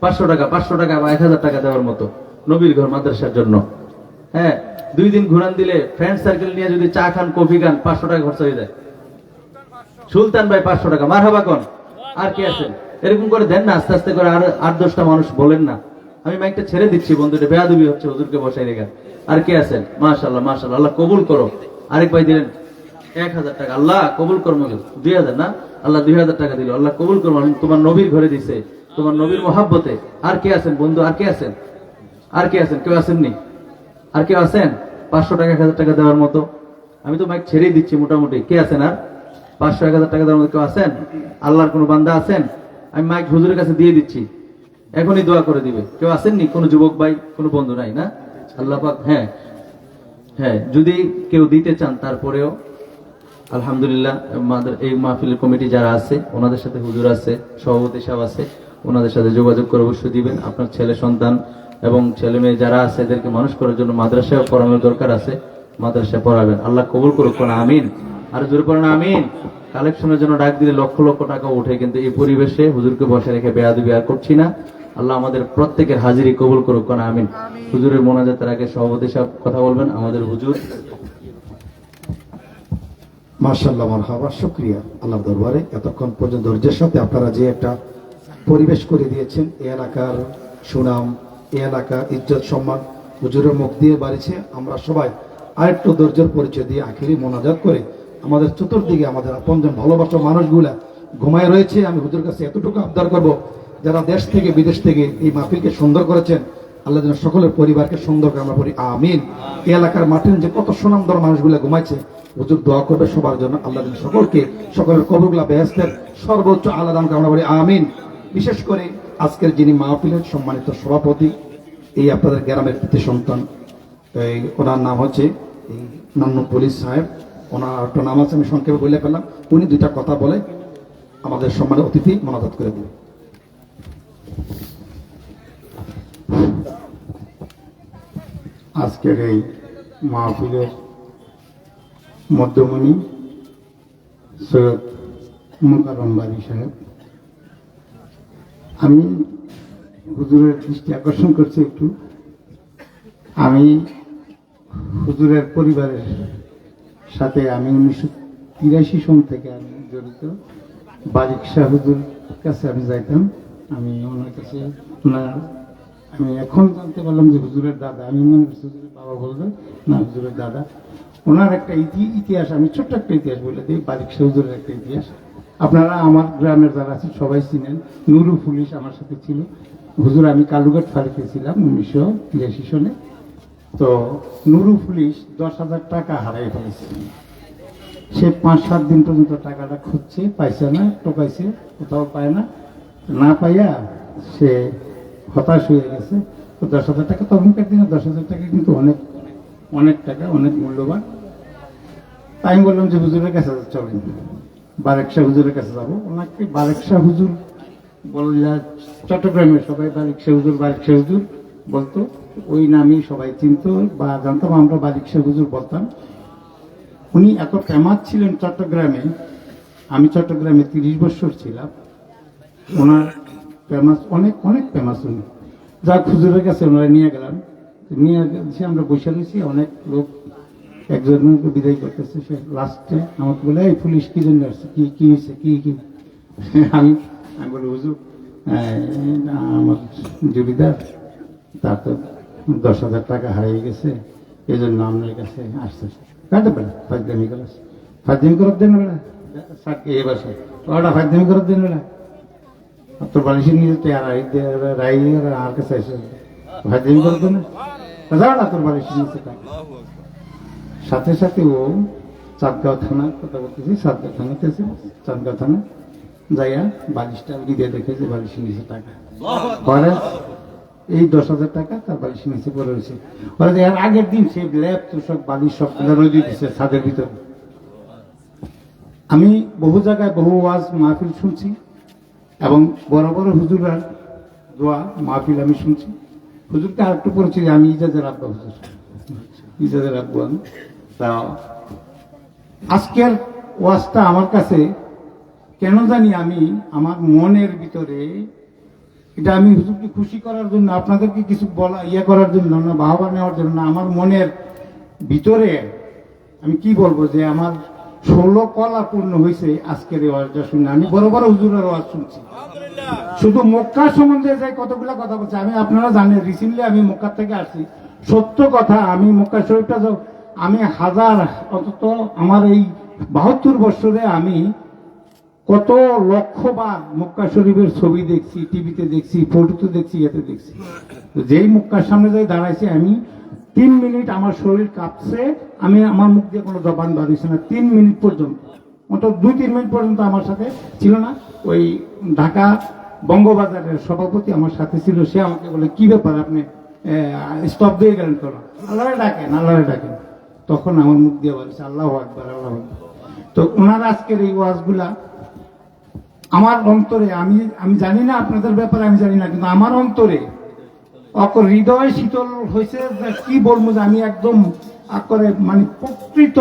500 টাকা 500 টাকা বা 1000 টাকা দেওয়ার মতো নবীর ঘর মাদ্রাসার জন্য। হ্যাঁ, 2 দিন ঘুরান দিলে ফ্রেন্ড সার্কেল নিয়ে যদি চা খান, কফি খান, 500 টাকা খরচ হয়ে যায়। সুলতান ভাই 500 টাকা, মারহাবা কোন। আর কে আছেন? এরকম করে দেন না, আস্তে আস্তে করে। আর 8-10টা মানুষ বলেন না। আমি মাইকটা ছেড়ে দিচ্ছি বন্ধু, এটা বেয়াদবি হচ্ছে, হুজুরকে বসাই রেখা। আর কে আছেন? মাশাআল্লাহ মাশাআল্লাহ, আল্লাহ কবুল করো। আরেক ভাই দিলেন 1000 টাকা, আল্লাহ কবুল করো। 2000 না, আল্লাহ 2000 টাকা দিল, আল্লাহ কবুল করো। তোমার নবীর ঘরে দিছে, তোমার নবীর মহাব্বতে। আর কে আছেন বন্ধু? আর কে আছেন? আর কে আছেন? কেউ আসেননি? আর কেউ আছেন 500 টাকা 1000 টাকা দেওয়ার মতো? আমি তো মাইক ছেড়েই দিচ্ছি মোটামুটি। কে আছেন আর 500-1000 টাকা দেওয়ার মতো কেউ আছেন? আল্লাহর কোনো বান্দা আছেন? আমি মাইক হুজুরের কাছে দিয়ে দিচ্ছি, এখনই দোয়া করে দিবে। কেউ আসেননি? কোনো যুবক ভাই, কোনো বন্ধু নাই না? আল্লাহ পাক, হ্যাঁ হ্যাঁ, যদি কেউ দিতে চান তারপরেও আলহামদুলিল্লাহ। আমাদের এই মাহফিলের কমিটি যারা আছে, ওনাদের সাথে হুজুর আছে, সভাপতি সাহেব আছে, ওনাদের সাথে যোগাযোগ করে অবশ্যই দিবেন। আপনার ছেলে সন্তান এবং ছেলে মেয়ে যারা আছে, এদেরকে মানুষ করার জন্য মাদ্রাসায় পড়ানোর দরকার আছে, মাদ্রাসায় পড়াবেন। আল্লাহ কবুল করুক, কোন আমিন। আর জোরে পড়েন আমিন। কালেকশনের জন্য ডাক দিলে লক্ষ লক্ষ টাকা উঠে, কিন্তু এই পরিবেশে হুজুরকে বসে রেখে বেয়াদবি আর করছি না। আল্লাহ আমাদের প্রত্যেকের হাজিরি কবুল করুক, কোন আমিন। হুজুরের মোনাজাতের আগে সভাপতি সাহেব কথা বলবেন, আমাদের হুজুর।
মাশাআল্লাহ, মারহাবা, শুকরিয়া আল্লাহর দরবারে। এতক্ষণ পর্যন্ত ধৈর্যের সাথে আপনারা যে একটা পরিবেশ করে দিয়েছেন, এই এলাকার সুনাম, এই এলাকা ইজ্জত সম্মান হুজুরের মুখ দিয়ে বাড়িছে, আমরা সবাই আরেকটু ধৈর্যের পরিচয় দিয়ে আখিরি মোনাজাত করে আমাদের চতুর্দিকে আমাদের আপনজন ভালোবাসা মানুষগুলা ঘুমায় রয়েছে। আমি হুজুরের কাছে এতটুকু আবদার করব, যারা দেশ থেকে বিদেশ থেকে এই মাহফিলকে সুন্দর করেছেন, আল্লাহ যেন সকলের পরিবারকে সুন্দর করে আমরা বলি আমিন। এই এলাকার মাটির যে কত সুনামধর মানুষগুলো ঘুমাইছে, হুজুর দোয়া করবে সবার জন্য, আল্লাহ যেন সকলকে সকলের কবরগুলা বেহেশতের সর্বোচ্চ আল্লাহ দান করে আমরা বলি আমিন। বিশেষ করে আজকের যিনি মাহফিলের সম্মানিত সভাপতি, এই আপনাদের গ্রামের কৃতি সন্তান, এই ওনার নাম হচ্ছে এই নান্নু পুলিশ সাহেব, ওনার একটা নাম আছে, আমি সংক্ষেপে বলে ফেললাম। উনি দুইটা কথা বলে আমাদের সম্মানিত অতিথি মোনাজাত করে দিন।
আজকের এই মাহফিলের মধ্যমণি সৈয়দ মুকাররম বারী সাহেব, আমি হুজুরের দৃষ্টি আকর্ষণ করছি একটু। আমি হুজুরের পরিবারের সাথে আমি 1983 সন থেকে আমি জড়িত। বারিক শাহ হুজুর কাছে আমি যাইতাম, আমি ওনার কাছে আমি এখন জানতে পারলাম যে হুজুরের দাদা, আমি মনে করছি হুজুরের বাবা বলবে, না হুজুরের দাদা। ওনার একটা ইতিহাস, আমি ছোট্ট একটা ইতিহাস বলে দিই, বারিক শাহ হুজুরের একটা ইতিহাস। আপনারা আমার গ্রামের যারা আছেন সবাই চিনেন, নুরু পুলিশ আমার সাথে ছিল। হুজুর আমি কালুঘাট ফাঁড়িতে ছিলাম 1983 সনে। তো নুরু পুলিশ 10,000 টাকা হারাই ফেলেছে। সে 5-7 দিন পর্যন্ত টাকাটা খুঁজছে, পাইছে না, টোকাইছে, কোথাও পায় না, না পাইয়া সে হতাশ হয়ে গেছে। তো 10,000 টাকা, তখনকার দিনে 10,000 টাকা কিন্তু অনেক অনেক টাকা, অনেক মূল্যবান। তাই আমি বললাম যে হুজুরের কাছে চলেন, বারেক শাহ হুজুরের কাছে যাবো। ওনাকে বারেক শাহ হুজুর বললে চট্টগ্রামের সবাই বারেক শাহ হুজুর, বারেক শাহ হুজুর বলতো, ওই নামই সবাই চিনত বা জানতাম, আমরা বারেক শাহ হুজুর বলতাম। উনি এত ফেমাস ছিলেন চট্টগ্রামে, আমি চট্টগ্রামে 30 বছর ছিলাম। ওনার ফেমাস, অনেক অনেক ফেমাস উনি। যা হুজুরের কাছে ওনারা নিয়ে গেলাম, নিয়ে গেছি, আমরা বসে রয়েছি, অনেক লোক একজনকে বিদায় করতেছে। সে লাস্টে আমাকে বলে, এই পুলিশ কি জন্য আসছে, কি কি হয়েছে, কি কি? আমি বলি হুজুর আমার জমিদার, তার তো 10,000 টাকা হারিয়ে গেছে, এই জন্য আপনার কাছে আসছে। কাটে বেড়া ফাজদামি করাস, ফাজদামি করার দেন বেড়া, এ বাসায় ওটা ফাজদামি করার দেন বেড়া, তোর বালিশে নিয়ে তুই আর রাই আর কাছে আসে ফাজদামি করার দেন না, তোর বালিশে নিয়েছে টাকা। সাথে সাথে ও চাঁদগাঁও থানা, কথা বলতেছি, চাঁদগাঁও থানাতে আছে, চাঁদগাঁও থানা যাইয়া বালিশটা দিয়ে দেখে যে বালিশে নিয়েছে টাকা। পরে এই 10,000 টাকা তার বালিশে নিচে পড়ে রয়েছে। এর আগের দিন সে ল্যাব তোষক বালিশ সব রোদে দিচ্ছে ছাদের ভিতরে। আমি বহু জায়গায় বহু ওয়াজ মাহফিল শুনছি এবং বড় বড় হুজুরার দোয়া মাহফিল আমি শুনছি। হুজুরকে আর একটু পড়েছি, আমি ইজাজের আব্বা হুজুর, ইজাজের আব্বু আমি। তা আজকের ওয়াজটা আমার কাছে কেন জানি আমি আমার মনের ভিতরে, এটা আমি হুজুরকে খুশি করার জন্য, আপনাদেরকে কিছু বলা করার জন্য না, বাহবা নেওয়ার জন্য না, আমার মনের ভিতরে আমি কি বলবো যে আমার 16 কলা পূর্ণ হয়েছে আজকের এই ওয়াজটা শুনে। আমি বড় বড় হুজুরের ওয়াজ শুনছি, শুধু মক্কা সম্বন্ধে যাই কতগুলা কথা বলছে। আমি, আপনারা জানেন, রিসেন্টলি আমি মক্কা থেকে আসছি। সত্য কথা, আমি মক্কা শরীফটা আমি অন্তত আমার এই 72 বছরে আমি কত লক্ষবার মক্কা শরীফের ছবি দেখছি, টিভিতে দেখছি, ফটোতে দেখছি, এতে দেখছি। যেই মক্কার সামনে যাই দাঁড়াইছি আমি, 3 মিনিট আমার শরীর কাঁপছে, আমি আমার মুখ দিয়ে কোনো জবান বাড়িয়েছি না 3 মিনিট পর্যন্ত। অন্তত 2-3 মিনিট পর্যন্ত আমার সাথে ছিল না। ওই ঢাকা বঙ্গবাজারের সভাপতি আমার সাথে ছিল, সে আমাকে বলে, কি ব্যাপার আপনি স্টপ দিয়ে গেলেন কেন? আল্লাহরে ডাকেন, আল্লাহরে ডাকেন। তখন আমার মুখ দিয়ে বলছে আল্লাহু আকবার, আল্লাহু আকবার। তো ওনার আজকের এই ওয়াজগুলা আমার অন্তরে, আমি জানি না আপনাদের ব্যাপারে, আমি জানি না, কিন্তু আমার অন্তরে হৃদয় শীতল হয়েছে। কি বলবো, যে আমি একদম করে মানে প্রকৃত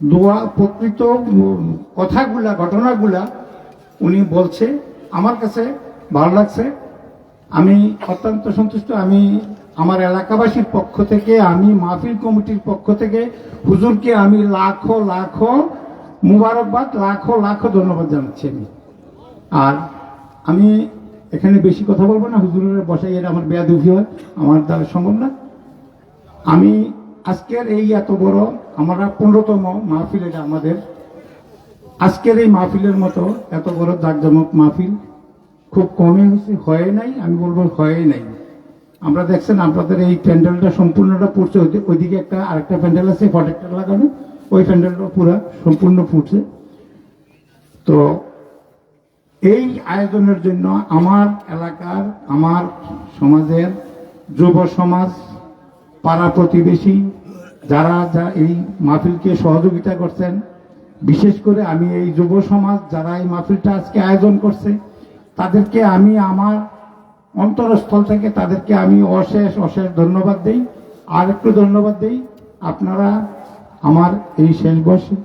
দোয়া, প্রকৃত কথাগুলা, ঘটনাগুলা উনি বলছে, আমার কাছে ভালো লাগছে। আমি অত্যন্ত সন্তুষ্ট। আমি আমার এলাকাবাসীর পক্ষ থেকে, আমি মাহফিল কমিটির পক্ষ থেকে হুজুরকে আমি লাখো লাখো মুবারকবাদ, লাখো লাখো ধন্যবাদ জানাচ্ছি। আর আমি এখানে বেশি কথা বলবো না, হুজুরের বসাই এর আমার বেয়াদবি হয়, আমার দ্বারা সম্ভব না। আমি আজকের এই এত বড় আমরা 15তম মাহফিল, এটা আমাদের আজকের এই মাহফিলের মতো এত বড় জাঁকজমক মাহফিল খুব কমই হয়েছে, হয় নাই, আমি বলবো হয় নাই। আমরা দেখছেন আপনাদের এই প্যান্ডেলটা সম্পূর্ণটা পড়ছে, ওইদিকে একটা আরেকটা প্যান্ডেল আছে প্রটেক্টর লাগানো, ওই প্যান্ডেলটা পুরো সম্পূর্ণ ফুটছে। তো এই আয়োজনের জন্য আমার এলাকার, আমার সমাজের যুব সমাজ, পাড়া প্রতিবেশী যারা এই মাহফিলকে সহযোগিতা করছেন, বিশেষ করে আমি এই যুব সমাজ যারা এই মাহফিলটা আজকে আয়োজন করছে তাদেরকে আমি আমার অন্তরস্থল থেকে তাদেরকে আমি অশেষ অশেষ ধন্যবাদ দেই। আর একটু ধন্যবাদ দেই, আপনারা আমার এই শেষ বয়সে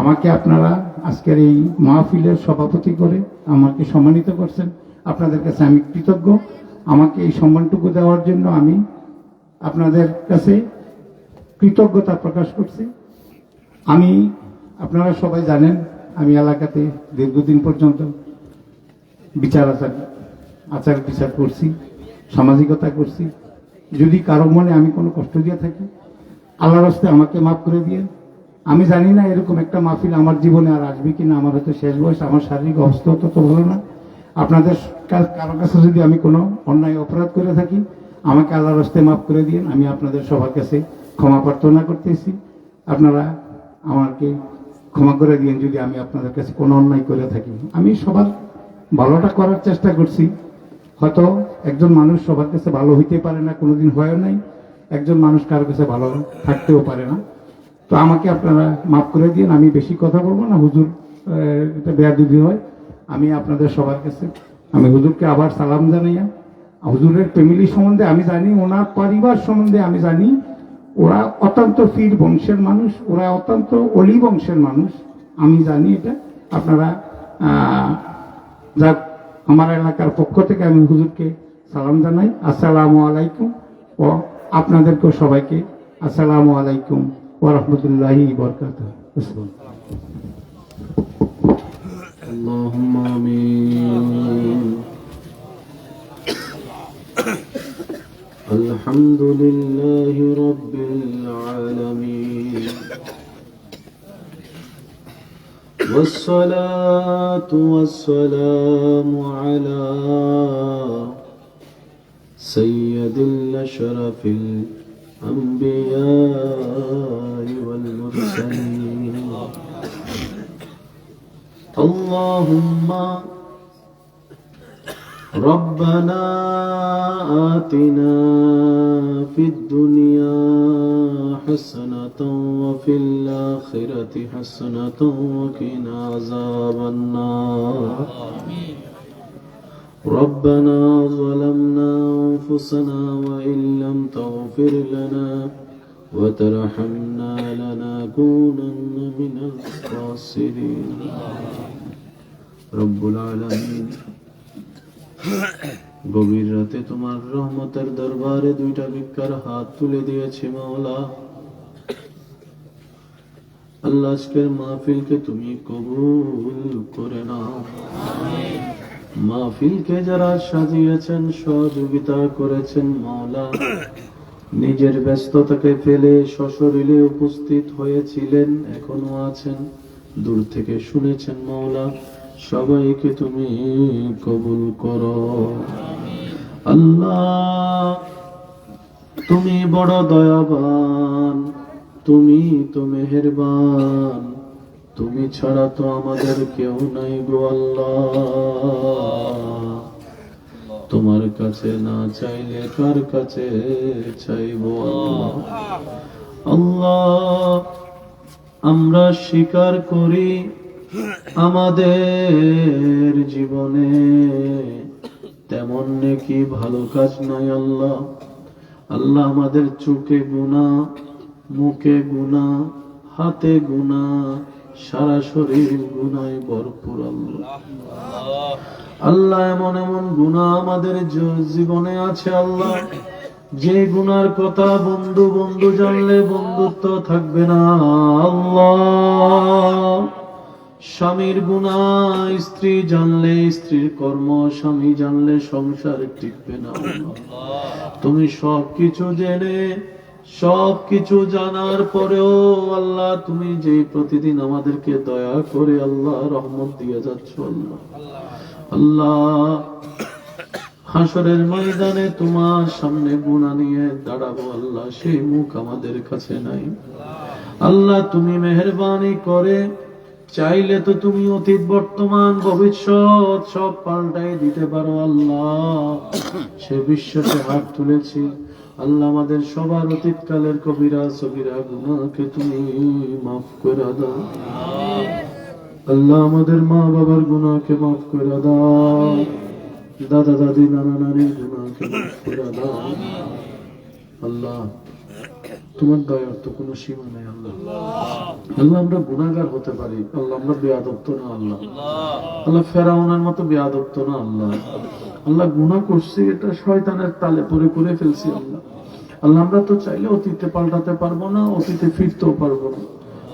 আমাকে আপনারা আজকের এই মাহফিলের সভাপতি করে আমাকে সম্মানিত করছেন, আপনাদের কাছে আমি কৃতজ্ঞ। আমাকে এই সম্মানটুকু দেওয়ার জন্য আমি আপনাদের কাছে কৃতজ্ঞতা প্রকাশ করছি। আমি, আপনারা সবাই জানেন, আমি এলাকাতে দীর্ঘদিন পর্যন্ত আচার বিচার করছি, সামাজিকতা করছি। যদি কারো মনে আমি কোনো কষ্ট দিয়ে থাকি, আল্লাহর রাস্তায় আমাকে মাফ করে দিয়ে। আমি জানি না এরকম একটা মাহফিল আমার জীবনে আর আসবে কিনা, আমার হয়তো শেষ বয়স, আমার শারীরিক অবস্থা তত ভালো না। আপনাদের কারো কাছে যদি আমি কোনো অন্যায় অপরাধ করে থাকি, আমাকে আল্লাহর রাস্তায় মাফ করে দিয়ে আমি আপনাদের সবার কাছে ক্ষমা প্রার্থনা করতেছি। আপনারা আমাকে ক্ষমা করে দিন যদি আমি আপনাদের কাছে কোনো অন্যায় করে থাকি। আমি সবার ভালোটা করার চেষ্টা করছি। হয়তো একজন মানুষ সবার কাছে ভালো হইতে পারে না, কোনোদিন হয় নাই, একজন মানুষ কারোর কাছে ভালো থাকতেও পারে না। তো আমাকে আপনারা মাফ করে দিন, আমি বেশি কথা বলবো না, হুজুর এটা বেয়াদবি হয়। আমি আপনাদের সবার কাছে আমি হুজুরকে আবার সালাম জানাইয়া, হুজুরের ফ্যামিলি সম্বন্ধে আমি জানি, ওনার পরিবার সম্বন্ধে আমি জানি, ওরা অত্যন্ত ফির বংশের মানুষ, ওরা অত্যন্ত অলি বংশের মানুষ, আমি জানি এটা। আপনারা যাক, আমার এলাকার পক্ষ থেকে আমি হুজুরকে সালাম জানাই, আসসালামু আলাইকুম, ও আপনাদেরকেও সবাইকে আসসালামু আলাইকুম ওয়া রাহমাতুল্লাহি ওয়া বারাকাতুহু।
আল্লাহুম্মা আমিন। আলহামদুলিল্লাহি রাব্বিল আলামিন, والصلاة والسلام على سيد الأشرف الأنبياء والمرسلين. اللهم ربنا آتنا في الدنيا حسنة وفي الآخرة حسنة وقنا عذاب النار. ربنا ظلمنا أنفسنا وإن لم تغفر لنا وترحمنا لنكونن من الخاسرين. رب العالمين, গভীর রাতে তোমার রহমতের দরবারে দুইটা ভিক্ষার হাত তুলে দিয়েছি মাওলা। আল্লাহ, আজকের মাহফিলকে তুমি কবুল করে নাও। মাহফিলকে যারা সাজিয়েছেন, সহযোগিতা করেছেন মাওলা, নিজের ব্যস্ততাকে ফেলে সশরীরে উপস্থিত হয়েছিলেন, এখনো আছেন, দূর থেকে শুনেছেন মাওলা, সবাইকে তুমি কবুল করো। আল্লাহ, তুমি বড় দয়াবান, তুমি তো মেহেরবান, তুমি ছাড়া তো আমাদের কেউ নাই গো আল্লাহ। তোমার কাছে না চাইলে কার কাছে চাইবো আল্লাহ? আল্লাহ, আমরা স্বীকার করি আমাদের জীবনে তেমন নেকি ভালো কাজ নাই আল্লাহ। আল্লাহ, আমাদের চোখে গুনাহ, মুখে গুনাহ, হাতে গুনাহ, সারা শরীর গুনায় ভরপুর আল্লাহ। আল্লাহ, এমন এমন গুনাহ আমাদের জীবনে আছে আল্লাহ, যে গুনার কথা বন্ধু বন্ধু জানলে বন্ধুত্ব থাকবে না আল্লাহ। স্বামীর গুনাহ স্ত্রী জানলে, স্ত্রীর কর্ম স্বামী জানলে সংসার টিকবে না। তুমি সবকিছু জেনে, সবকিছু জানার পরেও আল্লাহ তুমি যে প্রতিদিন আমাদেরকে দয়া করে আল্লাহ রহমত দিয়ে যাচ্ছ আল্লাহ, আল্লাহ হাসরের ময়দানে তোমার সামনে গুনাহ নিয়ে দাঁড়াবো আল্লাহ, সেই মুখ আমাদের কাছে নাই। আল্লাহ তুমি মেহেরবানি করে চাইলে তো তুমি অতীত বর্তমান ভবিষ্যৎ সব পাল্টাই দিতে পারো আল্লাহ, সে বিশ্বাসে হাত তুলেছি আল্লাহ। আমাদের সবার অতীতকালের কবিরা সগীরা গুনাহকে তুমি মাফ করে দাও আল্লাহ, আমাদের মা বাবার গুনাহকে মাফ করে দাও, দাদা দাদি নানা নানির গুনাহকে মাফ করে দাও আল্লাহ। তোমার দয়ার তো কোনো সীমা নেই আল্লাহ। আল্লাহ আমরা গুনাহগার হতে পারি আল্লাহ, আমরা বেয়াদব তো না আল্লাহ, আল্লাহ ফেরাউনের মতো বেয়াদব তো না আল্লাহ, আল্লাহ গুনাহ করছি এটা শয়তানের তালে পরে করে ফেলছি আল্লাহ। আল্লাহ আমরা তো চাইলে অতীতে পাল্টাতে পারবো না, অতীতে ফিরতেও পারবো না,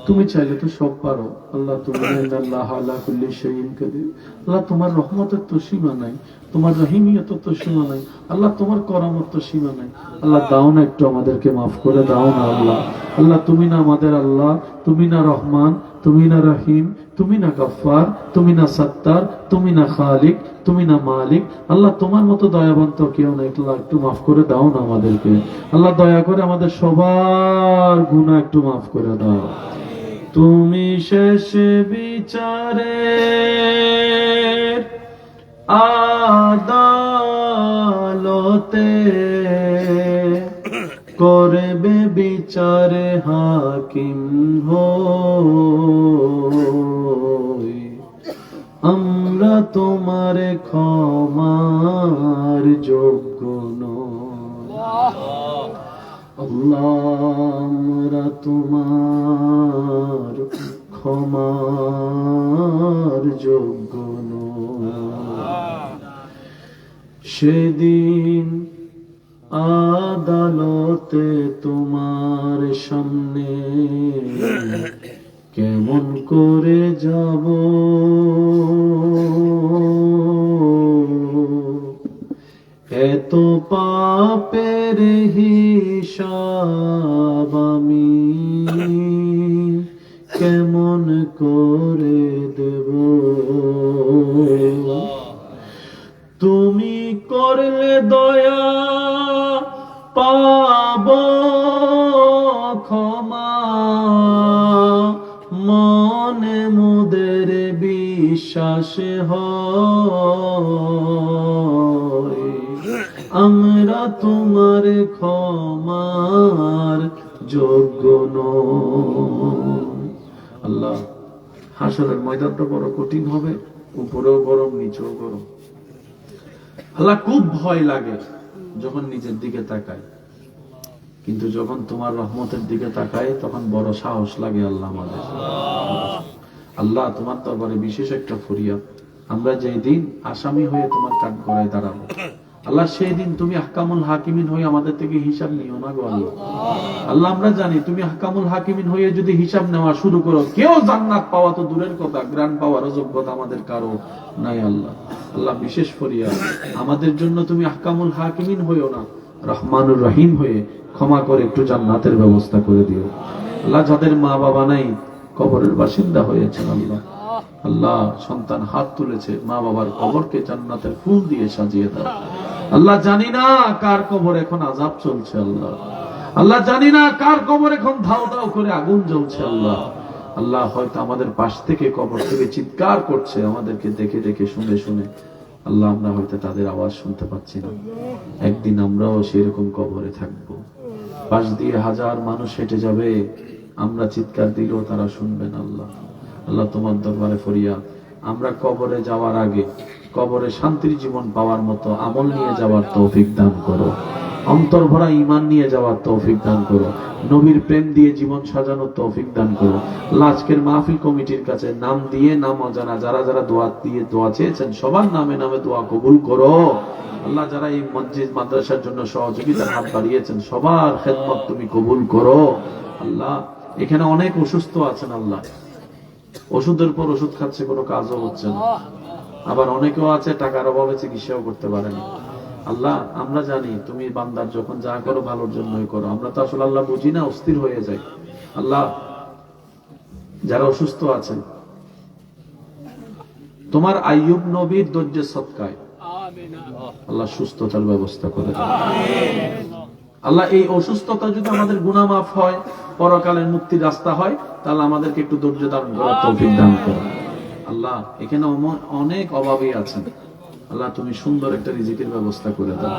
তুমি চাইলে তো সব পারো আল্লাহ। তুমি আল্লাহ আলা কুল্লি শাইইন কাদির আল্লাহ, তোমার রহমতের তো সীমা নাই, তোমার রহিমিয়তের তো সীমা নাই আল্লাহ, তোমার করমত তো সীমা নাই আল্লাহ। দাও না একটু আমাদেরকে মাফ করে দাও না আল্লাহ। আল্লাহ তুমি না আমাদের আল্লাহ, তুমি না রহমান, তুমি না রহিম, তুমি না গফফার, তুমি না সত্তার, তুমি না খালিক, তুমি না মালিক আল্লাহ। তোমার মতো দয়াবান তো কেউ নাই আল্লাহ, একটু মাফ করে দাও না আমাদেরকে আল্লাহ। দয়া করে আমাদের সবার গুনাহ একটু মাফ করে দাও। তুমি শেষ বিচারে আদালতে করবে বিচারে হাকিম হই, আমরা তোমার ক্ষমার যোগ্য নই আল্লাহ, আমরা তোমার ক্ষমার যোগ্য নই। সেদিন আদালতে তোমার সামনে কেমন করে যাব, এত পাপের হিসাব আমি কেমন করে দেব। তুমি করলে দয়া পাব ক্ষমা, মনে মোদের বিশ্বাস হয়, আমরা তোমার ক্ষমার যোগ্য নই আল্লাহ। হাসরের ময়দানটা বড় কঠিন হবে, উপরেও গরম নিচেও গরম আল্লাহ। খুব ভয় লাগে যখন নিজের দিকে তাকাই, কিন্তু যখন তোমার রহমতের দিকে তাকাই তখন বড় সাহস লাগে আল্লাহ আমাদের। আল্লাহ তোমার দরবারে বিশেষ একটা ফরিয়াদ, আমরা যেই দিন আসামি হয়ে তোমার কাঠগড়ায় দাঁড়াবো আল্লাহ, সেই দিন তুমি আহকামুল হাকিমিন হয়ে আমাদের থেকে হিসাব নিও না গো আল্লাহ। আল্লাহ আমরা জানি তুমি আহকামুল হাকিমিন হয়ে যদি হিসাব নেওয়া শুরু করো, কেউ জান্নাত পাওয়া তো দূরের কথা, গ্রান পাওয়ার যোগ্যতা আমাদের কারো নাই আল্লাহ। আল্লাহ বিশেষ ফরিয়াদ, আমাদের জন্য তুমি আহকামুল হাকিমিন হইও না, রহমানুর রহিম হয়ে ক্ষমা করে একটু জান্নাতের ব্যবস্থা করে দিও আল্লাহ। যাদের মা বাবা নাই, কবরের বাসিন্দা হয়েছেন আল্লাহ, আল্লাহ সন্তান হাত তুলেছে, মা বাবার কবরকে জান্নাতের ফুল দিয়ে সাজিয়ে দাও আল্লাহ। জানি না কার কবর এখন আযাব চলছে আল্লাহ, আল্লাহ জানি না কার কবর এখন ধাও ধাও করে আগুন জ্বলছে আল্লাহ। আল্লাহ হয়তো আমাদের পাশ থেকে কবর থেকে চিৎকার করছে আমাদেরকে দেখে দেখে শুনে শুনে আল্লাহ, আমরা হয়তো তাদের আওয়াজ শুনতে পাচ্ছি না। একদিন আমরাও সেরকম কবরে থাকবো, পাশ দিয়ে হাজার মানুষ হেঁটে যাবে, আমরা চিৎকার দিলেও তারা শুনবেন আল্লাহ। আল্লাহ তোমার দরবারে ফরিয়াদ, আমরা কবরে যাওয়ার আগে কবরে শান্তির জীবন পাওয়ার মতো আমল নিয়ে যাওয়ার তৌফিক দান করো, অন্তর ভরা ঈমান নিয়ে যাওয়ার তৌফিক দান করো, নবীর প্রেম দিয়ে জীবন সাজানোর তৌফিক দান করো। আজকের মাহফিল কমিটির কাছে নাম দিয়ে নাম অজানা যারা যারা দোয়া দিয়ে দোয়া চেয়েছেন সবার নামে নামে দোয়া কবুল করো আল্লাহ। যারা এই মসজিদ মাদ্রাসার জন্য সহযোগিতার হাত বাড়িয়েছেন সবার খেদমত তুমি কবুল করো আল্লাহ। এখানে অনেক অসুস্থ আছেন আল্লাহ, ওষুধের পর ওষুধ খাচ্ছে, কোনো কাজও হচ্ছে না। আবার অনেকেও আছে টাকার অভাবে চিকিৎসাও করতে পারে না। আল্লাহ আমরা জানি তুমি বান্দার যখন যা করো ভালোর জন্যই করো, আমরা তো আসলে আল্লাহ বুঝি না, অস্থির হয়ে যাই। আল্লাহ যারা অসুস্থ আছেন তোমার আইয়ুব নবীর ধৈর্যের সদকায় আল্লাহ সুস্থতার ব্যবস্থা করে দাও। আল্লাহ এই অসুস্থতা যদি আমাদের গুনাহ মাফ হয়, পরকালের মুক্তির রাস্তা হয়, তাহলে আমাদেরকে একটু ধৈর্য ধারণ করার তৌফিক দান করো। আল্লাহ এখানে অনেক অভাবী আছেন, আল্লাহ তুমি সুন্দর একটা রিজিকের ব্যবস্থা করে দাও।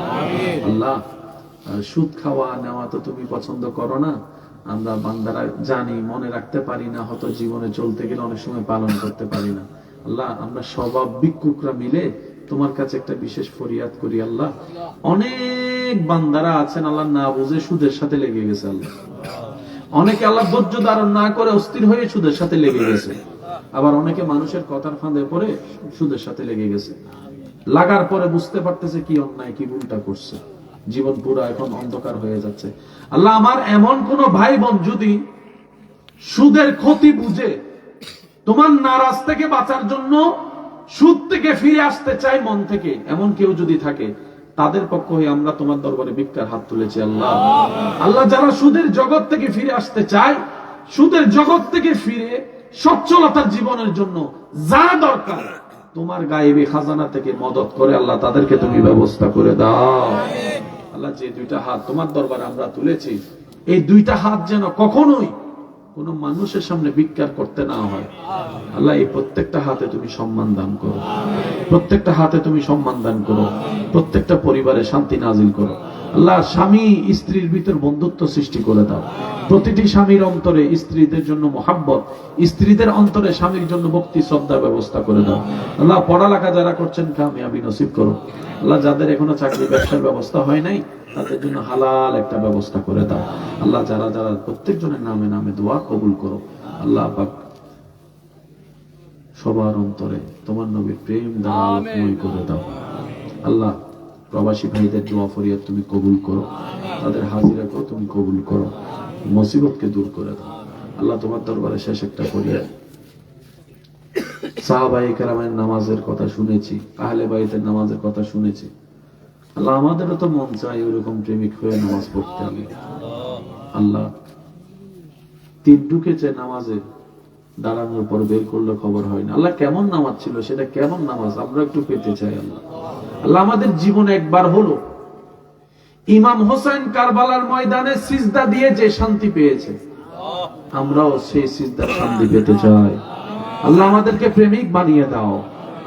আল্লাহ সুদ খাওয়া নেওয়া তো তুমি পছন্দ করো না, আমরা বান্দারা জানি, মনে রাখতে পারি না, হয়তো জীবনে চলতে গেলে অনেক সময় পালন করতে পারি না। আল্লাহ আমরা স্বভাব ভিক্ষুকরা মিলে তোমার কাছে একটা বিশেষ ফরিয়াদ করি। আল্লাহ অনেক বান্দারা আছেন আল্লাহ না বুঝে সুদের সাথে লেগে গেছে। আল্লাহ অনেকে আল্লাহ ধৈর্য ধারণ না করে অস্থির হয়ে সুদের সাথে লেগে গেছে, আবার অনেকে মানুষের কথার ফাঁদে পড়ে সুদের সাথে লেগে গেছে, লাগার পরে বুঝতে পারতেছে কি অন্যায় কি ভুলটা করছে, জীবন পুরো এখন অন্ধকার হয়ে যাচ্ছে। আল্লাহ আমার এমন কোন ভাই বোন যদি সুদের ক্ষতি বুঝে তোমার নারাজ থেকে বাঁচার জন্য সুদ থেকে ফিরে আসতে চাই মন থেকে, এমন কেউ যদি থাকে, তাদের পক্ষ হয়ে আমরা তোমার দরবারে ভিক্ষার হাত তুলেছি। আল্লাহ আল্লাহ যারা সুদের জগৎ থেকে ফিরে আসতে চায়, সুদের জগৎ থেকে ফিরে সচ্ছলতার জীবনের জন্য যা দরকার তোমার গায়েবী খাজানা থেকে মদত করে আল্লাহ তাদেরকে তুমি ব্যবস্থা করে দাও। আল্লাহ যে দুইটা হাত তোমার দরবারে আমরা তুলেছি, এই দুইটা হাত যেন কখনোই কোন মানুষের সামনে ভিক্ষার করতে না হয়। আল্লাহ এই প্রত্যেকটা হাতে তুমি সম্মান দান করো, প্রত্যেকটা হাতে তুমি সম্মান দান করো, প্রত্যেকটা পরিবারে শান্তি নাজিল করো। আল্লাহ স্বামী স্ত্রীর ভিতর বন্ধুত্ব সৃষ্টি করে দাও, প্রতিটি স্বামীর অন্তরে স্ত্রীদের জন্য মোহাব্বত, স্ত্রীদের অন্তরে স্বামীর জন্য ভক্তি শ্রদ্ধার ব্যবস্থা করে দাও। আল্লাহ পড়ালেখা যারা করছেন কামিয়াবি নসিব করো। আল্লাহ যাদের এখনো চাকরি ব্যবসার ব্যবস্থা হয় নাই, তাদের জন্য হালাল একটা ব্যবস্থা করে দাও। আল্লাহ যারা যারা প্রত্যেকজনের নামে নামে দোয়া কবুল করো। আল্লাহ পাক সবার অন্তরে তোমার নবীর প্রেম দ্বারা আলোকময় করে দাও। আল্লাহ প্রবাসী ভাইদের দোয়া ফরিয়াদ তুমি কবুল করো, তাদের হাজিরাকেও তুমি কবুল করো, মুসিবতকে দূর করে দাও। আল্লাহ তোমার দরবারে শেষ একটা ফরিয়াদ, সাহাবায়ে কেরামের নামাজের কথা শুনেছি, আহলে বাইতের নামাজের কথা শুনেছি। আল্লাহ আমাদেরও তো মন চাই ওরকম প্রেমিক হয়ে নামাজ পড়তে। আমি আল্লাহ তীর ঢুকেছে নামাজে, দাঁড়ানোর পর বের করলে খবর হয় না। আল্লাহ কেমন নামাজ ছিল, সেটা কেমন নামাজ আমরা একটু পেতে চাই। আল্লাহ আল্লাহ আমাদের জীবনে একবার হলো ইমাম হোসেন কারবালার ময়দানে সিজদা দিয়ে যে শান্তি পেয়েছে, আমরাও সেই সিজদার শান্তি পেতে চাই। আল্লাহ আমাদেরকে প্রেমিক বানিয়ে দাও,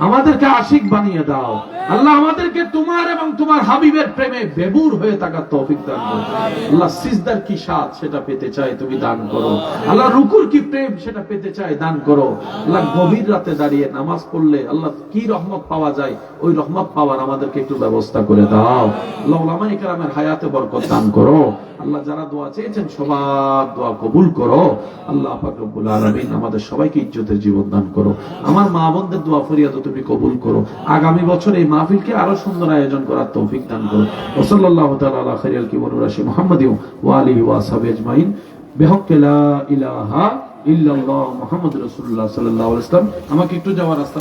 আমাদেরকে আশিক বানিয়ে দাও। আল্লাহ আমাদেরকে তোমার এবং তোমার হাবিবের প্রেমে বেবুর হয়ে থাকার তৌফিক দান করো। আল্লাহ সিজদার কি স্বাদ সেটা পেতে চাই, তুমি দান করো। আল্লাহ রুকুর কি প্রেম সেটা পেতে চাই, দান করো। আল্লাহ গভীর রাতে দাঁড়িয়ে নামাজ পড়লে আল্লাহ কি রহমত পাওয়া যায়, ওই রহমত পাওয়ার আমাদেরকে একটু ব্যবস্থা করে দাও। আল্লাহ উলামায়ে কেরামের হায়াতে বরকত দান করো। আল্লাহ যারা দোয়া চেয়েছেন সবার দোয়া কবুল করো। আল্লাহ পাক রব্বুল আলামিন আমাদের সবাইকে ইজ্জতের জীবন দান করো। আমার মা বোনদের দোয়া ফরিয়াদ তুমি কবুল করো। আগামী বছর এই মাহফিলকে আরো সুন্দর আয়োজন করার তৌফিক দান করো। ওয়া সাল্লাল্লাহু তাআলা আলা খাইরিল কিবর রাশি মুহাম্মাদি ওয়া আলিহি ওয়া সাহবিহি আজমাইন বিহাক্কি লা ইলাহা ইল্লাল্লাহ মুহাম্মাদুর রাসূলুল্লাহ সাল্লাল্লাহু আলাইহি ওয়াসাল্লাম। আমাকে একটু যাওয়ার রাস্তা